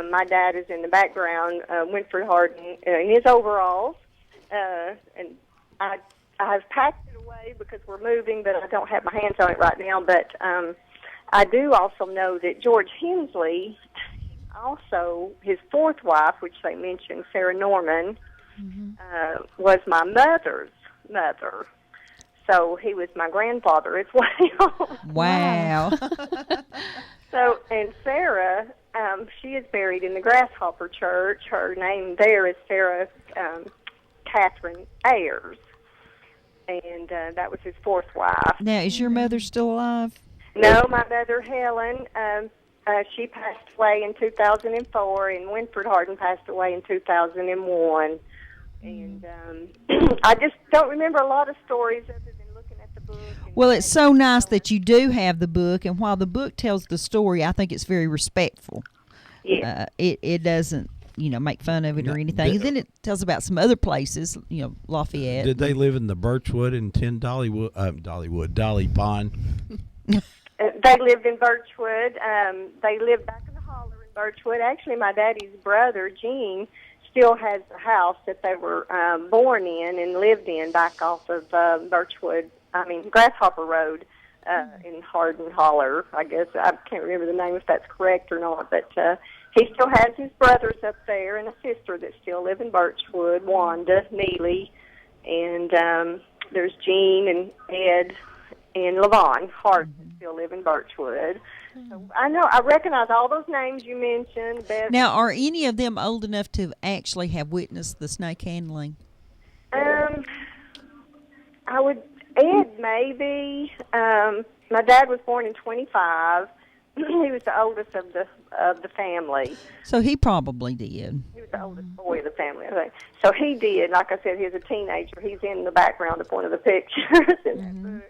My dad is in the background, Winfred Harden, in his overalls, and I've packed it away because we're moving, but I don't have my hands on it right now. But I do also know that George Hensley, also his fourth wife, which they mentioned, Sarah Norman, was my mother's mother. So he was my grandfather as well. Wow. So, and Sarah, she is buried in the Grasshopper Church. Her name there is Sarah Catherine Ayers. And that was his fourth wife. Now, is your mother still alive? No, my mother, Helen, she passed away in 2004, and Winfred Harden passed away in 2001. And I just don't remember a lot of stories other than looking at the book. Well, it's so nice that you do have the book, and while the book tells the story, I think it's very respectful. Yeah. It doesn't, make fun of it or anything. And then it tells about some other places, Lafayette. Did they live in the Birchwood and 10 Dolly Pond? They lived in Birchwood. They lived back in the holler in Birchwood. Actually, my daddy's brother, Gene, still has the house that they were born in and lived in back off of Grasshopper Road in Harden Holler. I guess I can't remember the name if that's correct or not, but he still has his brothers up there and a sister that still live in Birchwood, Wanda, Neely, and there's Jean and Ed and Levon Harden that still live in Birchwood. So I recognize all those names you mentioned. Now, are any of them old enough to actually have witnessed the snake handling? Ed maybe. My dad was born in 25. He was the oldest of the family. So he probably did. He was the oldest boy of the family, I think. So he did. Like I said, he was a teenager. He's in the background of one of the pictures in that book.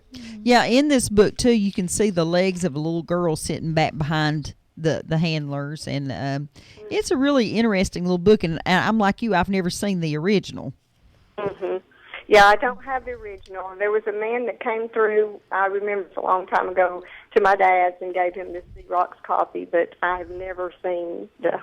Yeah, in this book, too, you can see the legs of a little girl sitting back behind the handlers, and it's a really interesting little book. And I'm like you, I've never seen the original. Yeah, I don't have the original. There was a man that came through, I remember it's a long time ago, to my dad's and gave him this Xerox copy, but I have never seen the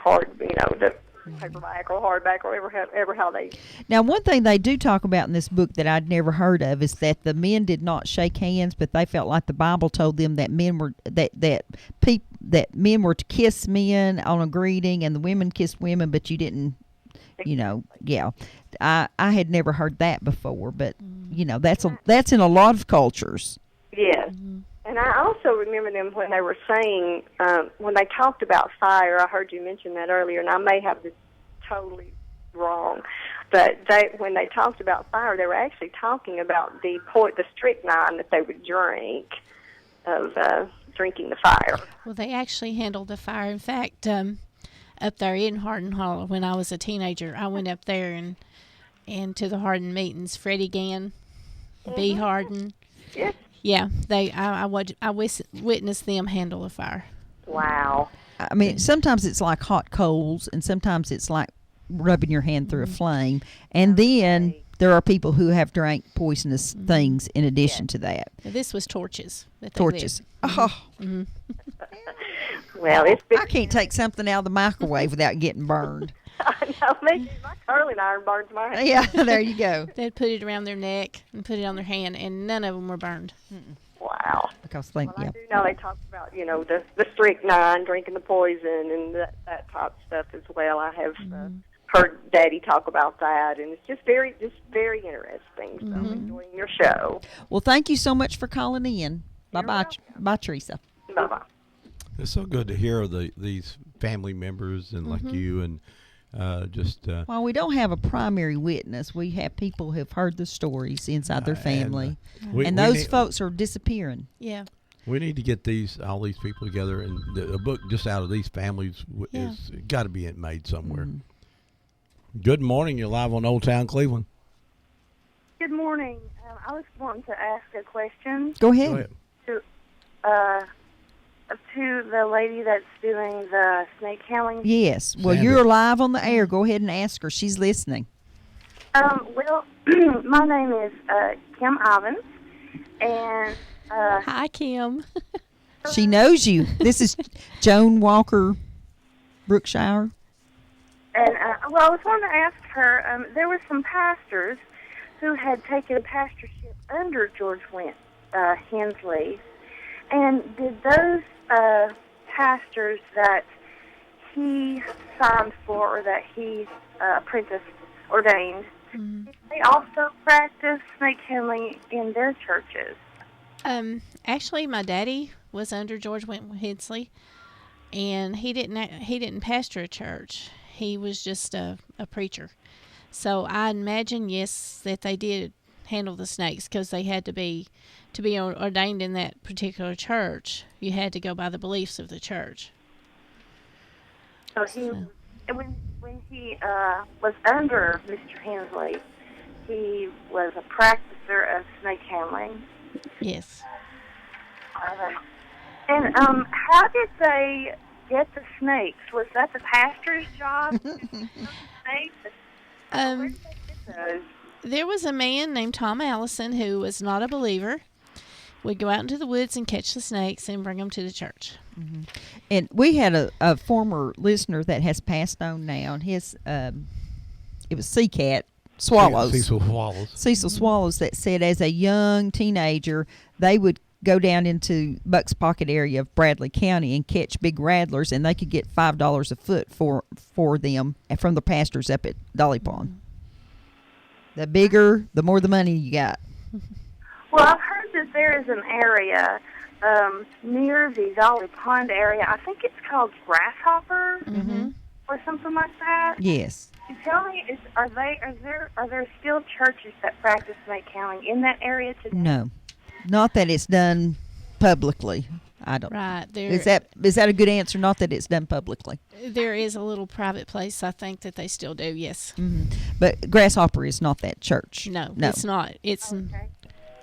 the paperback or hardback or ever how they... Now, one thing they do talk about in this book that I'd never heard of is that the men did not shake hands, but they felt like the Bible told them that men were that men were to kiss men on a greeting, and the women kissed women, but you didn't. Yeah, I had never heard that before, but that's in a lot of cultures. Yes, and I also remember them when they were saying when they talked about fire. I heard you mention that earlier, and I may have this totally wrong, but when they talked about fire, they were actually talking about the strychnine that they would drink of drinking the fire. Well, they actually handled the fire. In fact, up there in Hardin Hollow, when I was a teenager, I went up there and to the Hardin meetings. Freddie Gann, B. Hardin. Yes. Yeah, I witnessed them handle the fire. Wow. I mean, sometimes it's like hot coals, and sometimes it's like rubbing your hand through a flame. And then there are people who have drank poisonous things in addition to that. Now, this was torches. Torches. Oh. Well, I can't take something out of the microwave without getting burned. I know, my curling iron burns my hand. Yeah, there you go. They'd put it around their neck and put it on their hand, and none of them were burned. Wow. Because I do know they talked about, the strychnine, drinking the poison, and that type of stuff as well. I have heard Daddy talk about that, and it's just very interesting. So I'm enjoying your show. Well, thank you so much for calling in. Bye, Teresa. Bye-bye. It's so good to hear these family members and like you and While we don't have a primary witness, we have people who have heard the stories inside their family, and those folks are disappearing. Yeah. We need to get all these people together, and a book just out of these families is got to be made somewhere. Good morning. You're live on Old Town Cleveland. Good morning. I was wanting to ask a question. Go ahead. To the lady that's doing the snake handling. Yes. Well, you're live on the air. Go ahead and ask her. She's listening. Well, my name is Kim Ivins, and hi, Kim. She knows you. This is Joan Walker Brookshire. And well, I was wanting to ask her. There were some pastors who had taken a pastorship under George Hensley, and did those pastors that he signed for or that he apprenticed ordained, did they also practice snake handling in their churches? Actually, my daddy was under George Hensley, and he didn't pastor a church. He was just a preacher. So I imagine, yes, that they did handle the snakes, because they had to be ordained in that particular church. You had to go by the beliefs of the church. So when he was under Mr. Hensley, he was a practicer of snake handling. Yes. And how did they get the snakes? Was that the pastor's job? There was a man named Tom Allison who was not a believer. Would go out into the woods and catch the snakes and bring them to the church. And we had a former listener that has passed on now, and his it was Seacat Swallows. Cecil Swallows. Cecil Swallows, that said as a young teenager they would go down into Bucks Pocket area of Bradley County and catch big rattlers, and they could get $5 a foot for them from the pastors up at Dolly Pond. The bigger, the more the money you got. Well, I've heard that there is an area near the Dolly Pond area. I think it's called Grasshopper or something like that. Yes. Tell me, are there still churches that practice snake handling in that area today? No, not that it's done publicly. I don't. Right. Is that a good answer? Not that it's done publicly. There is a little private place, I think, that they still do. Yes. But Grasshopper is not that church. No, it's not. It's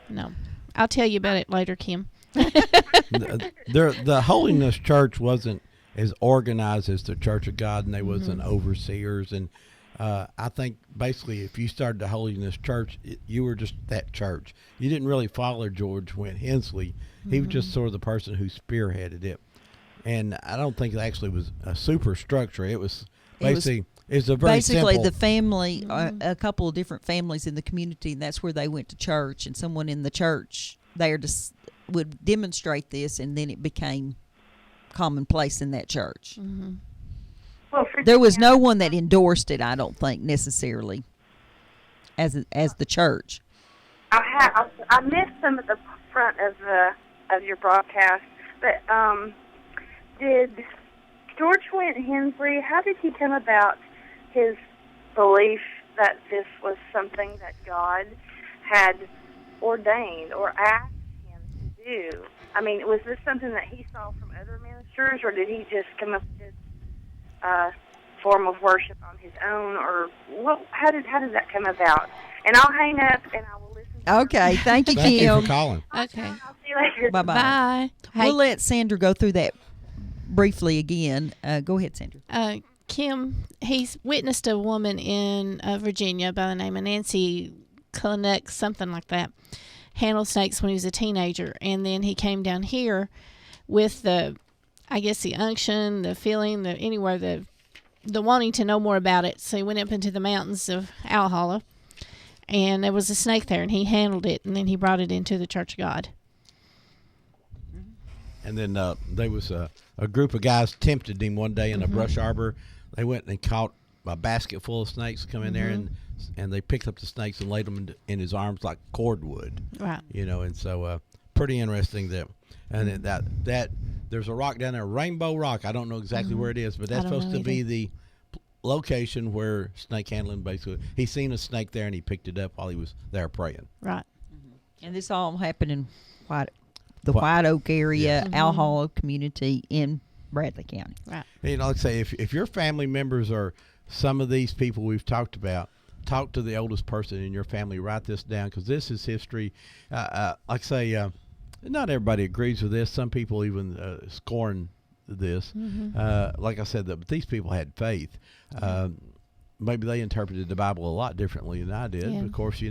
no. I'll tell you about it later, Kim. The Holiness Church wasn't as organized as the Church of God, and they wasn't overseers. And I think basically, if you started the Holiness Church, you were just that church. You didn't really follow George Wendt Hensley. He was just sort of the person who spearheaded it. And I don't think it actually was a super structure. It was basically it's a very basically simple. the family, a couple of different families in the community, and that's where they went to church. And someone in the church there would demonstrate this, and then it became commonplace in that church. Well, There was no one that endorsed it, I don't think, necessarily, as the church. I missed some of the front of your broadcast, but did George Wendt Hensley, how did he come about his belief that this was something that God had ordained or asked him to do? I mean, was this something that he saw from other ministers, or did he just come up with this form of worship on his own, or what? How did that come about? And I'll hang up and I will listen. Okay, thank you, Thank Kim. you for calling. Okay. I'll see you later. Bye-bye. Bye. We'll let Sandra go through that briefly again. Go ahead, Sandra. Kim, he's witnessed a woman in Virginia by the name of Nancy Klenek, something like that, handle snakes when he was a teenager. And then he came down here with the unction, the feeling, the wanting to know more about it. So he went up into the mountains of Owl Hollow, and there was a snake there, and he handled it, and then he brought it into the Church of God. And then there was a group of guys tempted him one day in a brush arbor. They went and caught a basket full of snakes, come in there, and they picked up the snakes and laid them in his arms like cordwood. Right. And so pretty interesting that. And then that there's a rock down there, Rainbow Rock. I don't know exactly where it is, but that's supposed to be the location where snake handling basically. He seen a snake there and he picked it up while he was there praying. Right. And this all happened in the White Oak area, Owl Hollow community in Bradley County. Right. Like I say, if your family members are some of these people we've talked about, talk to the oldest person in your family. Write this down, because this is history. Like I say, not everybody agrees with this. Some people even scorn this. Like I said, but these people had faith. Maybe they interpreted the Bible a lot differently than I did. Yeah. Of course,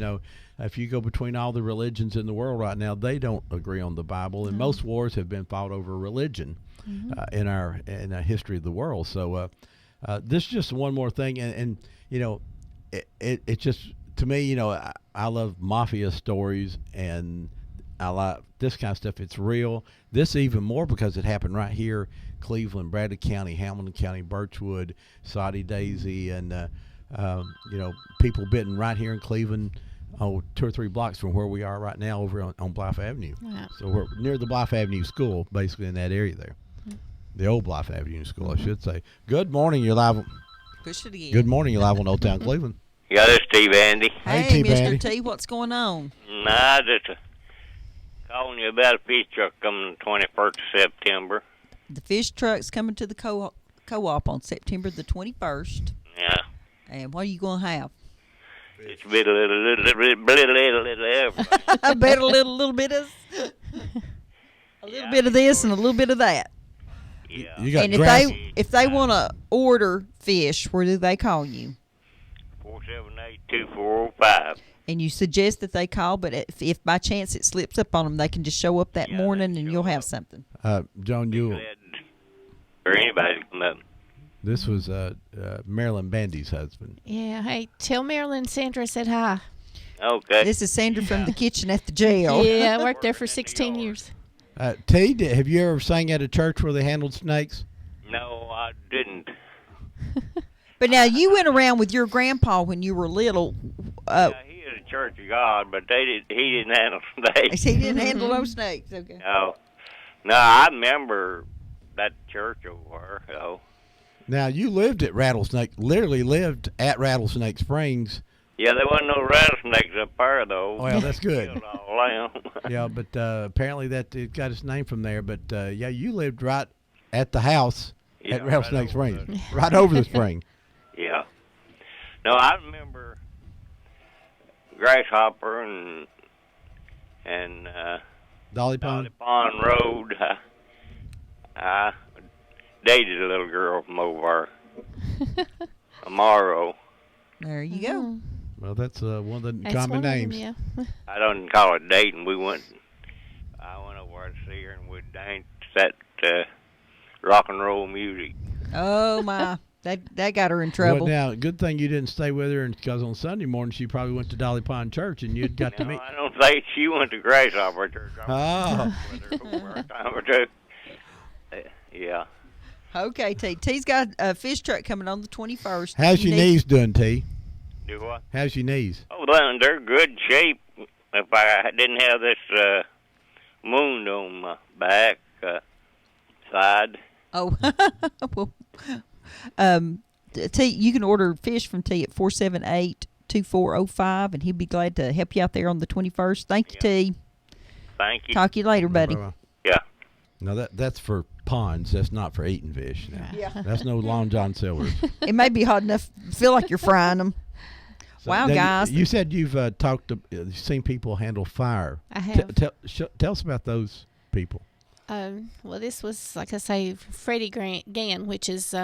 if you go between all the religions in the world right now, they don't agree on the Bible, and most wars have been fought over religion in our history of the world. So this is just one more thing, and it just, to me, I love mafia stories, and I like this kind of stuff. It's real. This even more because it happened right here, Cleveland, Bradley County, Hamilton County, Birchwood, Soddy Daisy, and people bitten right here in Cleveland, 2 or 3 blocks from where we are right now over on Blythe Avenue. Wow. So we're near the Blythe Avenue School, basically in that area there. The old Blythe Avenue School, I should say. Good morning, you're live. Push it again. Good morning, you're live on Old Town Cleveland. Yeah, this is Steve Andy. Hey, T. Mr. Bandy. T, what's going on? Nah, just calling you about a fish truck coming the 21st of September. The fish truck's coming to the co-op on September the 21st. Yeah. And what are you going to have? It's a bit, little everything. I bet a little bit of bit of this and a little bit of that. Yeah. You got And grass. if they want to order fish, where do they call you? 478-2405. And you suggest that they call, but if by chance it slips up on them, they can just show up that morning and you'll have something. John, you. Or anybody to come up. This was Marilyn Bandy's husband. Yeah. Hey, tell Marilyn Sandra said hi. Okay. This is Sandra from the kitchen at the jail. Yeah, I worked there for 16 years. T, have you ever sang at a church where they handled snakes? No, I didn't. But now you went around with your grandpa when you were little. Yeah, he is a Church of God, but he didn't handle snakes. He didn't handle no snakes. Okay. No, I remember that church over there. So. Now, you lived at Rattlesnake, literally lived at Rattlesnake Springs. Yeah, there wasn't no rattlesnakes up there, though. Well, that's good. Killed all them. Yeah, but apparently it got its name from there. But, yeah, you lived right at the house at Rattlesnake Springs, right over the spring. Yeah. No, I remember Grasshopper and Dolly Pond Road. I dated a little girl from over there. Amaro. There you go. Well, that's one of the That's common one of names. them, yeah. I don't call it dating. I went over to see her and we danced that rock and roll music. Oh my, that got her in trouble. Well, now, good thing you didn't stay with her, because on Sunday morning she probably went to Dolly Pond Church, and you'd got to meet. I don't think she went to Grasshopper Church. Oh. With her for a time or two. Yeah. Okay, T. T's got a fish truck coming on the 21st. How's your knees doing, T? Do what? How's your knees? Oh, they're good shape. If I didn't have this wound on my back side. Oh, well, T, you can order fish from T at 478-2405, and he'll be glad to help you out there on the 21st. Thank you, T. Thank you. Talk to you later, buddy. Yeah. No, that's for ponds. That's not for eating fish. Now. Yeah. That's no Long John Silver's. It may be hot enough to feel like you're frying them. So wow, now, guys. You said you've seen people handle fire. I have. Tell us about those people. Well, this was, like I say, Freddie Gann, which is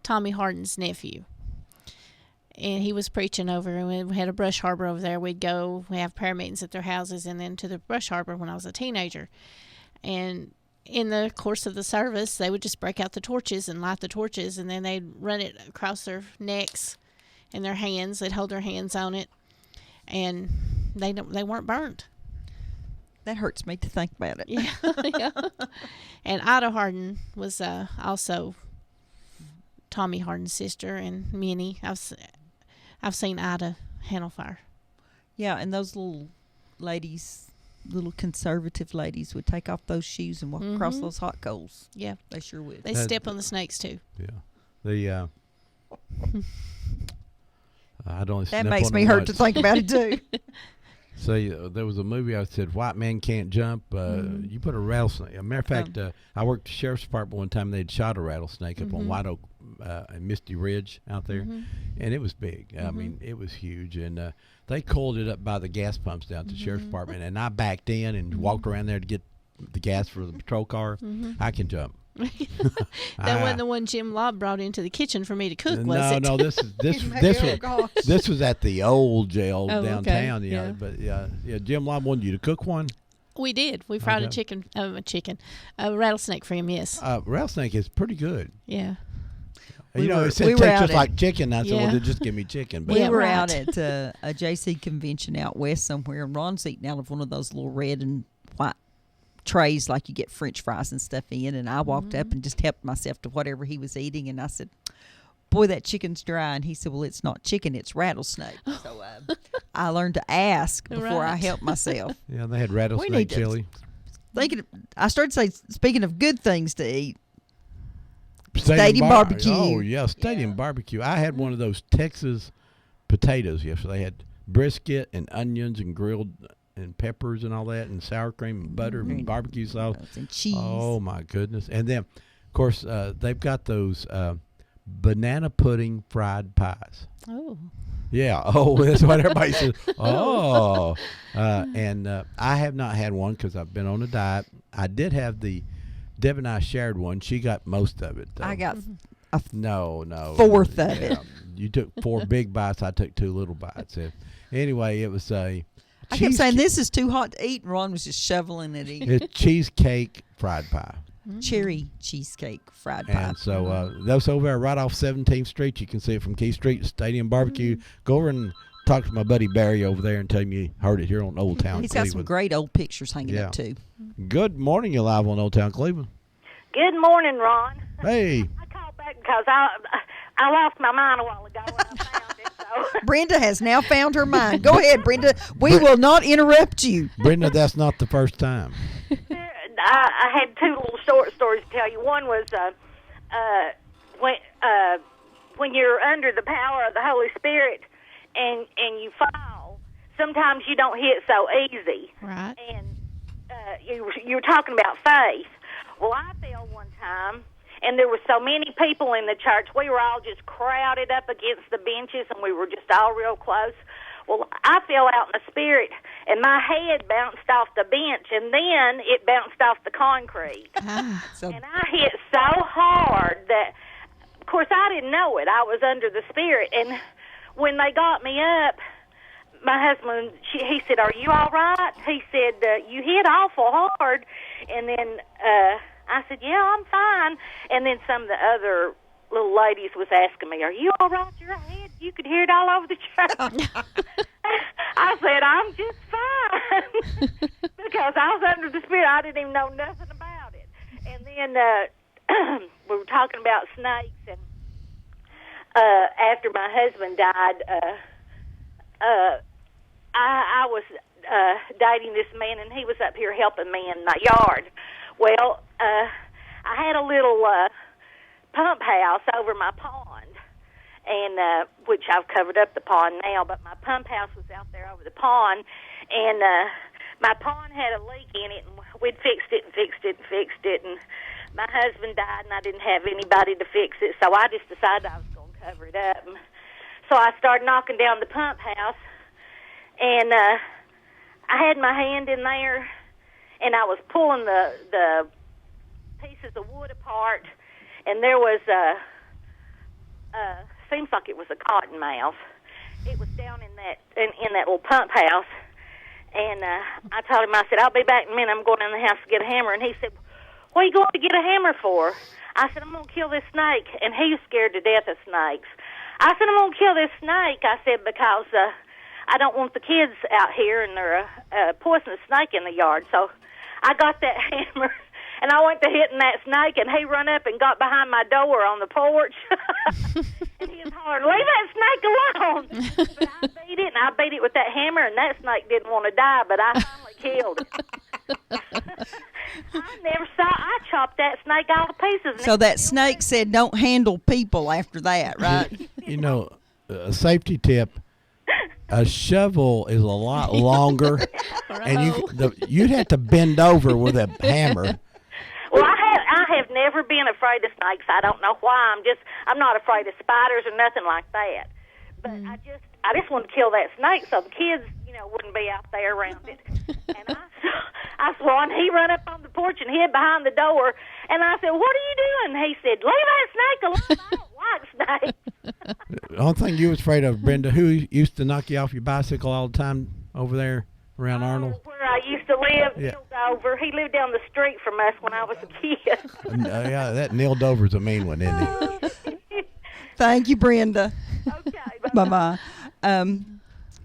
Tommy Harden's nephew. And he was preaching over, and we had a brush harbor over there. We have prayer meetings at their houses and then to the brush harbor when I was a teenager. And in the course of the service, they would just break out the torches and light the torches, and then they'd run it across their necks and their hands. They'd hold their hands on it, and they weren't burnt. That hurts me to think about it. Yeah. Yeah. And Ida Harden was also Tommy Harden's sister, and Minnie. I've seen Ida handle fire. Yeah, and those little ladies, little conservative ladies, would take off those shoes and walk across those hot coals. Yeah. They sure would. They step on the snakes, too. Yeah. I don't. That makes me hurt to think about it, too. See, there was a movie I said, White Man Can't Jump. You put a rattlesnake. As a matter of fact, I worked at the Sheriff's Department one time. They'd shot a rattlesnake up on White Oak and Misty Ridge out there. And it was big. I mean, it was huge. And they coiled it up by the gas pumps down at the Sheriff's Department. And I backed in and walked around there to get the gas for the patrol car. I can jump. That wasn't the one Jim Lobb brought into the kitchen for me to cook, was it? No, this was at the old jail downtown. Okay. Yeah, but yeah, Jim Lobb wanted you to cook one. We did. We fried a rattlesnake for him. Yes. Rattlesnake is pretty good. Yeah. It said tastes just like chicken. I said, well, just give me chicken. But we were out at a JC convention out west somewhere, and Ron's eating out of one of those little red and white trays like you get French fries and stuff in, and I walked up and just helped myself to whatever he was eating, and I said, boy, that chicken's dry. And he said, well, it's not chicken, it's rattlesnake. So I learned to ask before I helped myself. Yeah, they had rattlesnake chili. I started saying, speaking of good things to eat, Stadium barbecue. Oh, yeah, Stadium barbecue. I had one of those Texas potatoes yesterday. They had brisket and onions and grilled and peppers and all that, and sour cream and butter and barbecue sauce and cheese. Oh my goodness! And then, of course, they've got those banana pudding fried pies. Oh. Yeah. Oh, that's what everybody says. Oh. And I have not had one because I've been on a diet. I did have Deb and I shared one. She got most of it, though. I got no fourth of it. You took 4 big bites. I took 2 little bites. Anyway, it was a. I kept saying this is too hot to eat, and Ron was just shoveling it in. It's cheesecake fried pie. Cherry cheesecake fried pie. And so that's over there right off 17th Street. You can see it from Key Street, Stadium Barbecue. Go over and talk to my buddy Barry over there and tell him you heard it here on Old Town He's Cleveland. got some great old pictures hanging up, too. Good morning. You're live on Old Town Cleveland. Good morning, Ron. Hey. I called back because I lost my mind a while ago when I found it. So. Brenda has now found her mind. Go ahead, Brenda. We will not interrupt you. Brenda, that's not the first time. I had 2 little short stories to tell you. One was when you're under the power of the Holy Spirit and you fall, sometimes you don't hit so easy. Right. And you were talking about faith. Well, I fell one time, and there were so many people in the church. We were all just crowded up against the benches, and we were just all real close. Well, I fell out in the spirit, and my head bounced off the bench, and then it bounced off the concrete. And I hit so hard that, of course, I didn't know it. I was under the spirit. And when they got me up, my husband, he said, "Are you all right?" He said, "You hit awful hard." And then I said, "Yeah, I'm fine." And then some of the other little ladies was asking me, "Are you all right? Your head, you could hear it all over the church." I said, "I'm just fine," because I was under the spirit. I didn't even know nothing about it. And then we were talking about snakes, and after my husband died, I was dating this man, and he was up here helping me in my yard. Well, I had a little pump house over my pond, and which I've covered up the pond now, but my pump house was out there over the pond, and my pond had a leak in it, and we'd fixed it and fixed it and fixed it, and my husband died, and I didn't have anybody to fix it, so I just decided I was going to cover it up. And so I started knocking down the pump house, and I had my hand in there, and I was pulling the pieces of wood apart, and there was seems like it was a cottonmouth. It was down in that little pump house, and I told him, I said, "I'll be back in a minute. I'm going in the house to get a hammer." And he said, "What are you going to get a hammer for?" I said, "I'm going to kill this snake." And he was scared to death of snakes. I said, "I'm going to kill this snake." I said, "Because I don't want the kids out here, and there's a poisonous snake in the yard." So I got that hammer, and I went to hitting that snake, and he run up and got behind my door on the porch. And he was hollering, "Leave that snake alone!" But I beat it, and I beat it with that hammer, and that snake didn't want to die, but I finally killed it. I chopped that snake all to pieces. So that snake said, "Don't handle people," after that, right? You know, a safety tip. A shovel is a lot longer, and you'd have to bend over with a hammer. Well, I have never been afraid of snakes. I don't know why. I'm not afraid of spiders or nothing like that. But I just wanted to kill that snake so the kids, wouldn't be out there around it. And I saw him. He run up on the porch and hid behind the door. And I said, "What are you doing?" He said, "Leave that snake alone. I don't like snakes." The only thing you was afraid of, Brenda, who used to knock you off your bicycle all the time over there around Arnold? Where I used to live, Neil Dover. He lived down the street from us when I was a kid. Yeah, that Neil Dover's a mean one, isn't he? Thank you, Brenda. Okay, bye-bye.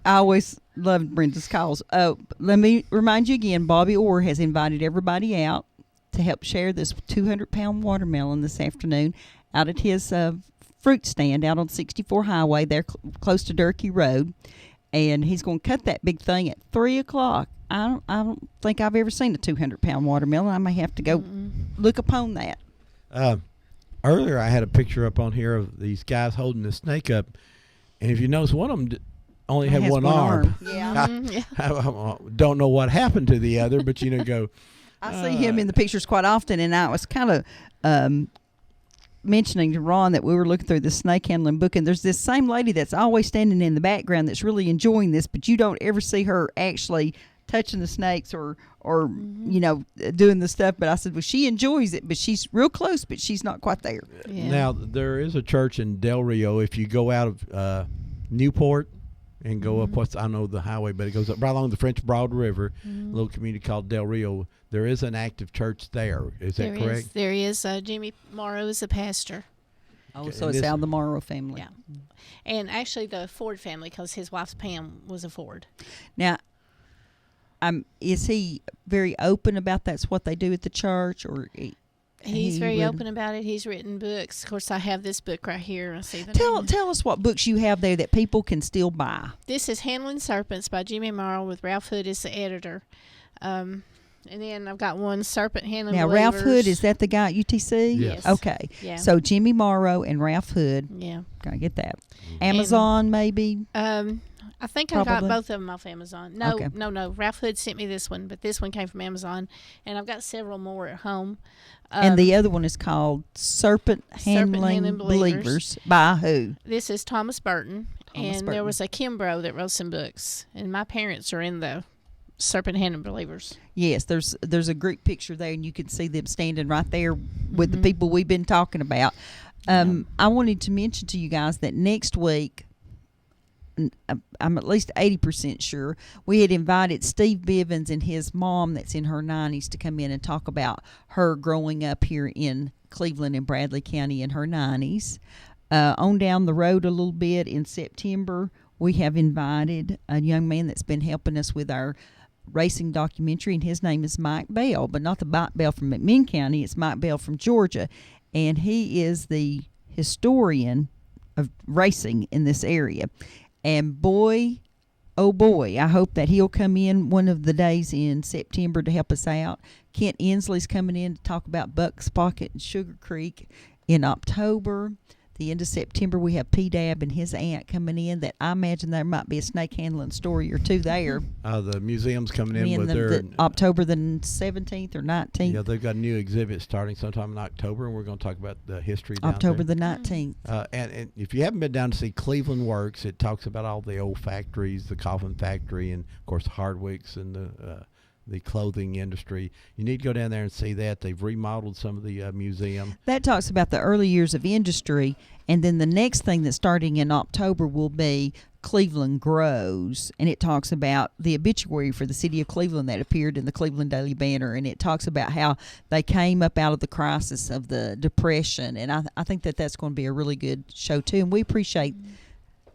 I always loved Brenda's calls. Let me remind you again, Bobby Orr has invited everybody out to help share this 200-pound watermelon this afternoon out at his fruit stand out on 64 Highway there close to Durkee Road. And he's going to cut that big thing at 3 o'clock. I don't think I've ever seen a 200-pound watermelon. I may have to go look upon that. Earlier, I had a picture up on here of these guys holding the snake up. And if you notice, one of them only had one arm. Yeah. I don't know what happened to the other, but go. I see him in the pictures quite often, and I was kind of mentioning to Ron that we were looking through the snake handling book, and there's this same lady that's always standing in the background that's really enjoying this, but you don't ever see her actually touching the snakes or doing the stuff. But I said, well, she enjoys it, but she's real close, but she's not quite there. Yeah. Now, there is a church in Del Rio. If you go out of Newport and go up, I know the highway, but it goes up right along the French Broad River, a little community called Del Rio. There is an active church there. Is that correct? There is. Jimmy Morrow is a pastor. Oh, so it's out of the Morrow family. Yeah. And actually the Ford family, because his wife's Pam was a Ford. Now, is he very open about that's what they do at the church, or he's very open about it. He's written books. Of course, I have this book right here. I see the tell us what books you have there that people can still buy. This is Handling Serpents by Jimmy Morrow with Ralph Hood as the editor. And then I've got one, Serpent Handling Now, Believers. Ralph Hood, is that the guy at UTC? Yes. Okay. Yeah. So Jimmy Morrow and Ralph Hood. Yeah. Gotta get that. Amazon, maybe? I think Probably. I got both of them off Amazon. No, Okay. no. Ralph Hood sent me this one, but this one came from Amazon, and I've got several more at home. And the other one is called Serpent Handling Believers. By who? This is Thomas Burton. And there was a Kimbrough that wrote some books. And my parents are in the Serpent Hand Believers. Yes, there's a great picture there, and you can see them standing right there with the people we've been talking about. I wanted to mention to you guys that next week, I'm at least 80% sure, we had invited Steve Bivens and his mom that's in her 90s to come in and talk about her growing up here in Cleveland and Bradley County in her 90s. On down the road a little bit in September, we have invited a young man that's been helping us with our racing documentary, and his name is Mike Bell, but not the Mike Bell from McMinn County. It's Mike Bell from Georgia, and he is the historian of racing in this area. And boy, oh boy, I hope that he'll come in one of the days in September to help us out. Kent Inslee's coming in to talk about Buck's Pocket and Sugar Creek in October. The end of September, we have P-Dab and his aunt coming in that I imagine there might be a snake handling story or two there. The museum's coming in with their... October the 17th or 19th. Yeah, they've got a new exhibit starting sometime in October, and we're going to talk about the history down October there. the 19th. And if you haven't been down to see Cleveland Works, it talks about all the old factories, the coffin factory, and, of course, Hardwick's and the clothing industry. You need to go down there and see that. They've remodeled some of the museum. That talks about the early years of industry, and then the next thing that's starting in October will be Cleveland Grows, and it talks about the obituary for the city of Cleveland that appeared in the Cleveland Daily Banner, and it talks about how they came up out of the crisis of the Depression, and I think that that's going to be a really good show too, and we appreciate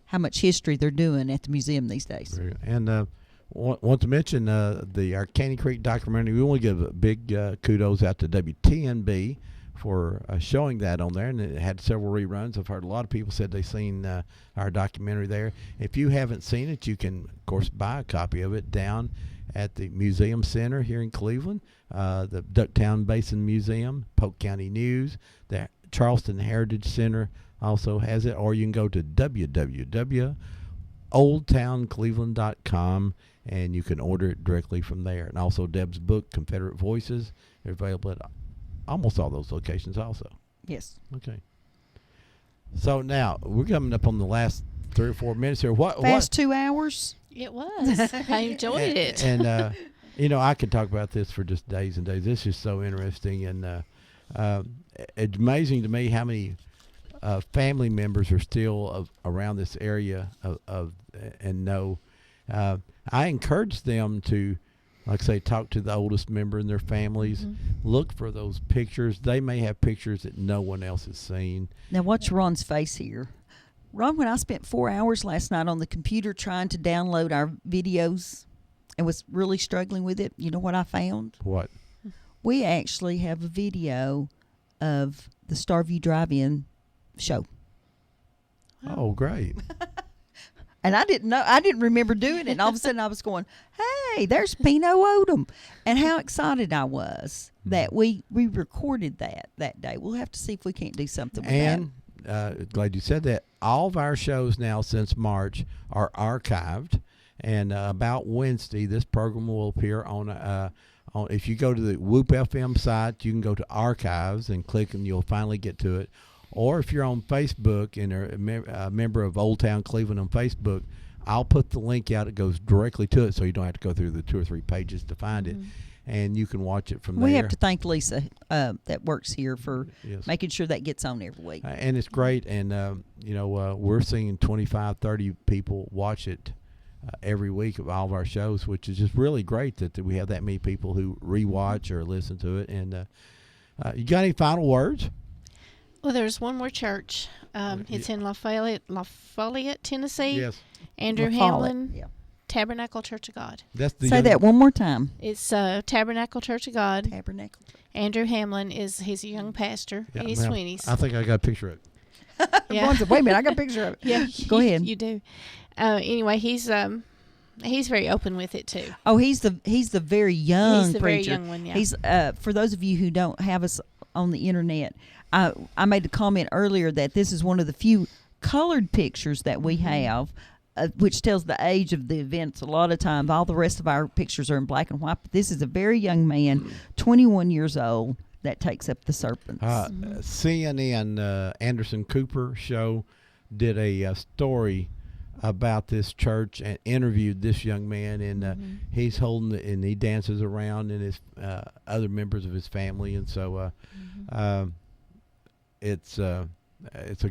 how much history they're doing at the museum these days. And want to mention our Caney Creek documentary. We want to give a big kudos out to WTNB for showing that on there, and it had several reruns. I've heard a lot of people said they've seen our documentary there. If you haven't seen it, you can, of course, buy a copy of it down at the Museum Center here in Cleveland, the Ducktown Basin Museum, Polk County News, the Charleston Heritage Center also has it, or you can go to www.oldtowncleveland.com, and you can order it directly from there. And also Deb's book, Confederate Voices, they're available at almost all those locations also. Yes. Okay. So now we're coming up on the last 3 or 4 minutes here. Fast 2 hours? It was. I enjoyed it. And I could talk about this for just days and days. This is so interesting, and it's amazing to me how many family members are still around this area and know. I encourage them to, like I say, talk to the oldest member in their families. Look for those pictures. They may have pictures that no one else has seen. Now watch Ron's face here. Ron, when I spent 4 hours last night on the computer trying to download our videos and was really struggling with it, you know what I found? What? We actually have a video of the Starview Drive-In show. Oh, great. And I didn't remember doing it. And all of a sudden I was going, hey, there's Pino Odom. And how excited I was that we recorded that day. We'll have to see if we can't do something with that. And glad you said that. All of our shows now since March are archived. And about Wednesday, this program will appear on if you go to the Whoop FM site, you can go to archives and click, and you'll finally get to it. Or if you're on Facebook and are a member of Old Town Cleveland on Facebook, I'll put the link out. It goes directly to it, so you don't have to go through the 2 or 3 pages to find it. And you can watch it from there. We have to thank Lisa that works here for making sure that gets on every week. And it's great. And, we're seeing 25, 30 people watch it every week of all of our shows, which is just really great that we have that many people who rewatch or listen to it. And you got any final words? Well, there's one more church. It's in Lafayette, Tennessee. Yes. Andrew Hamlin, Tabernacle Church of God. Say that one more time. It's Tabernacle Church of God. Tabernacle. Andrew Hamlin he's a young pastor in his 20s. I think I got a picture of it. Yeah. Wait a minute, I got a picture of it. Yeah, go ahead. You do. Anyway, he's very open with it too. Oh, he's the very young He's the preacher. very young one. Yeah. He's for those of you who don't have us on the internet. I made a comment earlier that this is one of the few colored pictures that we have, which tells the age of the events. A lot of times, all the rest of our pictures are in black and white. But this is a very young man, 21 years old, that takes up the serpents. CNN Anderson Cooper show did a story about this church and interviewed this young man, and he's holding it, and he dances around, and his other members of his family, and so it's a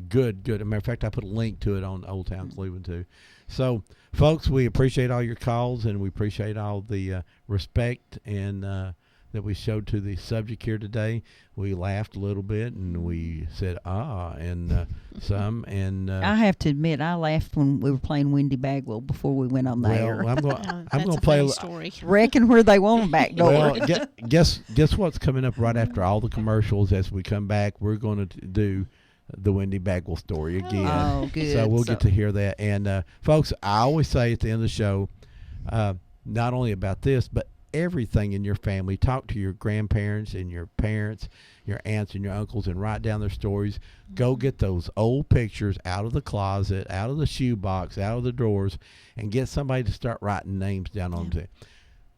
good. As a matter of fact, I put a link to it on Old Town Cleveland too. So, folks, we appreciate all your calls, and we appreciate all the respect and that we showed to the subject here today. We laughed a little bit, and we said and some, and I have to admit, I laughed when we were playing Wendy Bagwell before we went on the air. I'm going to play. Story. Wrecking where they want them back door. Well, guess what's coming up right after all the commercials? As we come back, we're going to do the Wendy Bagwell story again. Oh, good. So we'll get to hear that. And folks, I always say at the end of the show, not only about this, but everything in your family. Talk to your grandparents and your parents, your aunts and your uncles, and write down their stories. Go get those old pictures out of the closet, out of the shoebox, out of the drawers, and get somebody to start writing names down on it.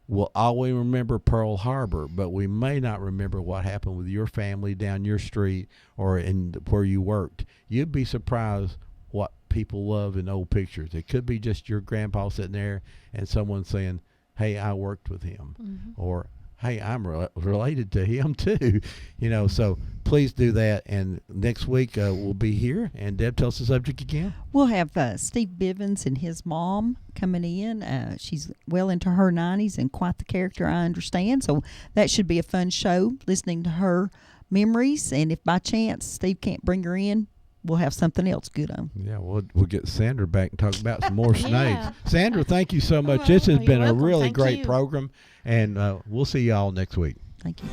We'll always remember Pearl Harbor, but we may not remember what happened with your family down your street or in where you worked. You'd be surprised what people love in old pictures. It could be just your grandpa sitting there and someone saying, hey, I worked with him, or hey, I'm related to him too, so please do that. And next week we'll be here, and Deb, tell us the subject again. We'll have Steve Bivens and his mom coming in. She's well into her 90s and quite the character, I understand, so that should be a fun show, listening to her memories. And if by chance Steve can't bring her in, we'll have something else good on. Yeah, we'll get Sandra back and talk about some more snakes. Sandra, thank you so much. This has been a really great program, and we'll see you all next week. Thank you.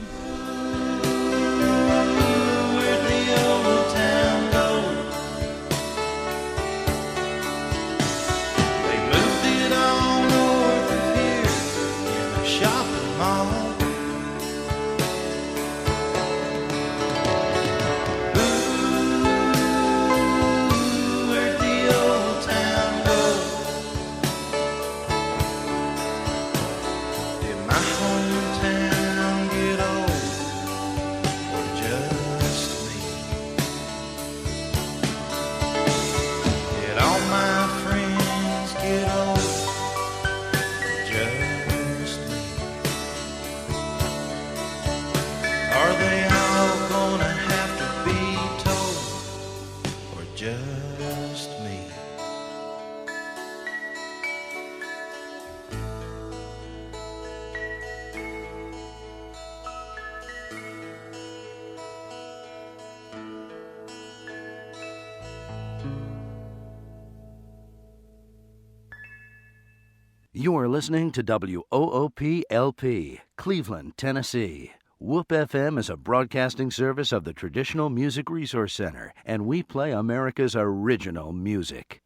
Where'd the old town go? They moved it on north of here in the shopping mall. You are listening to WOOP-LP, Cleveland, Tennessee. WOOP FM is a broadcasting service of the Traditional Music Resource Center, and we play America's original music.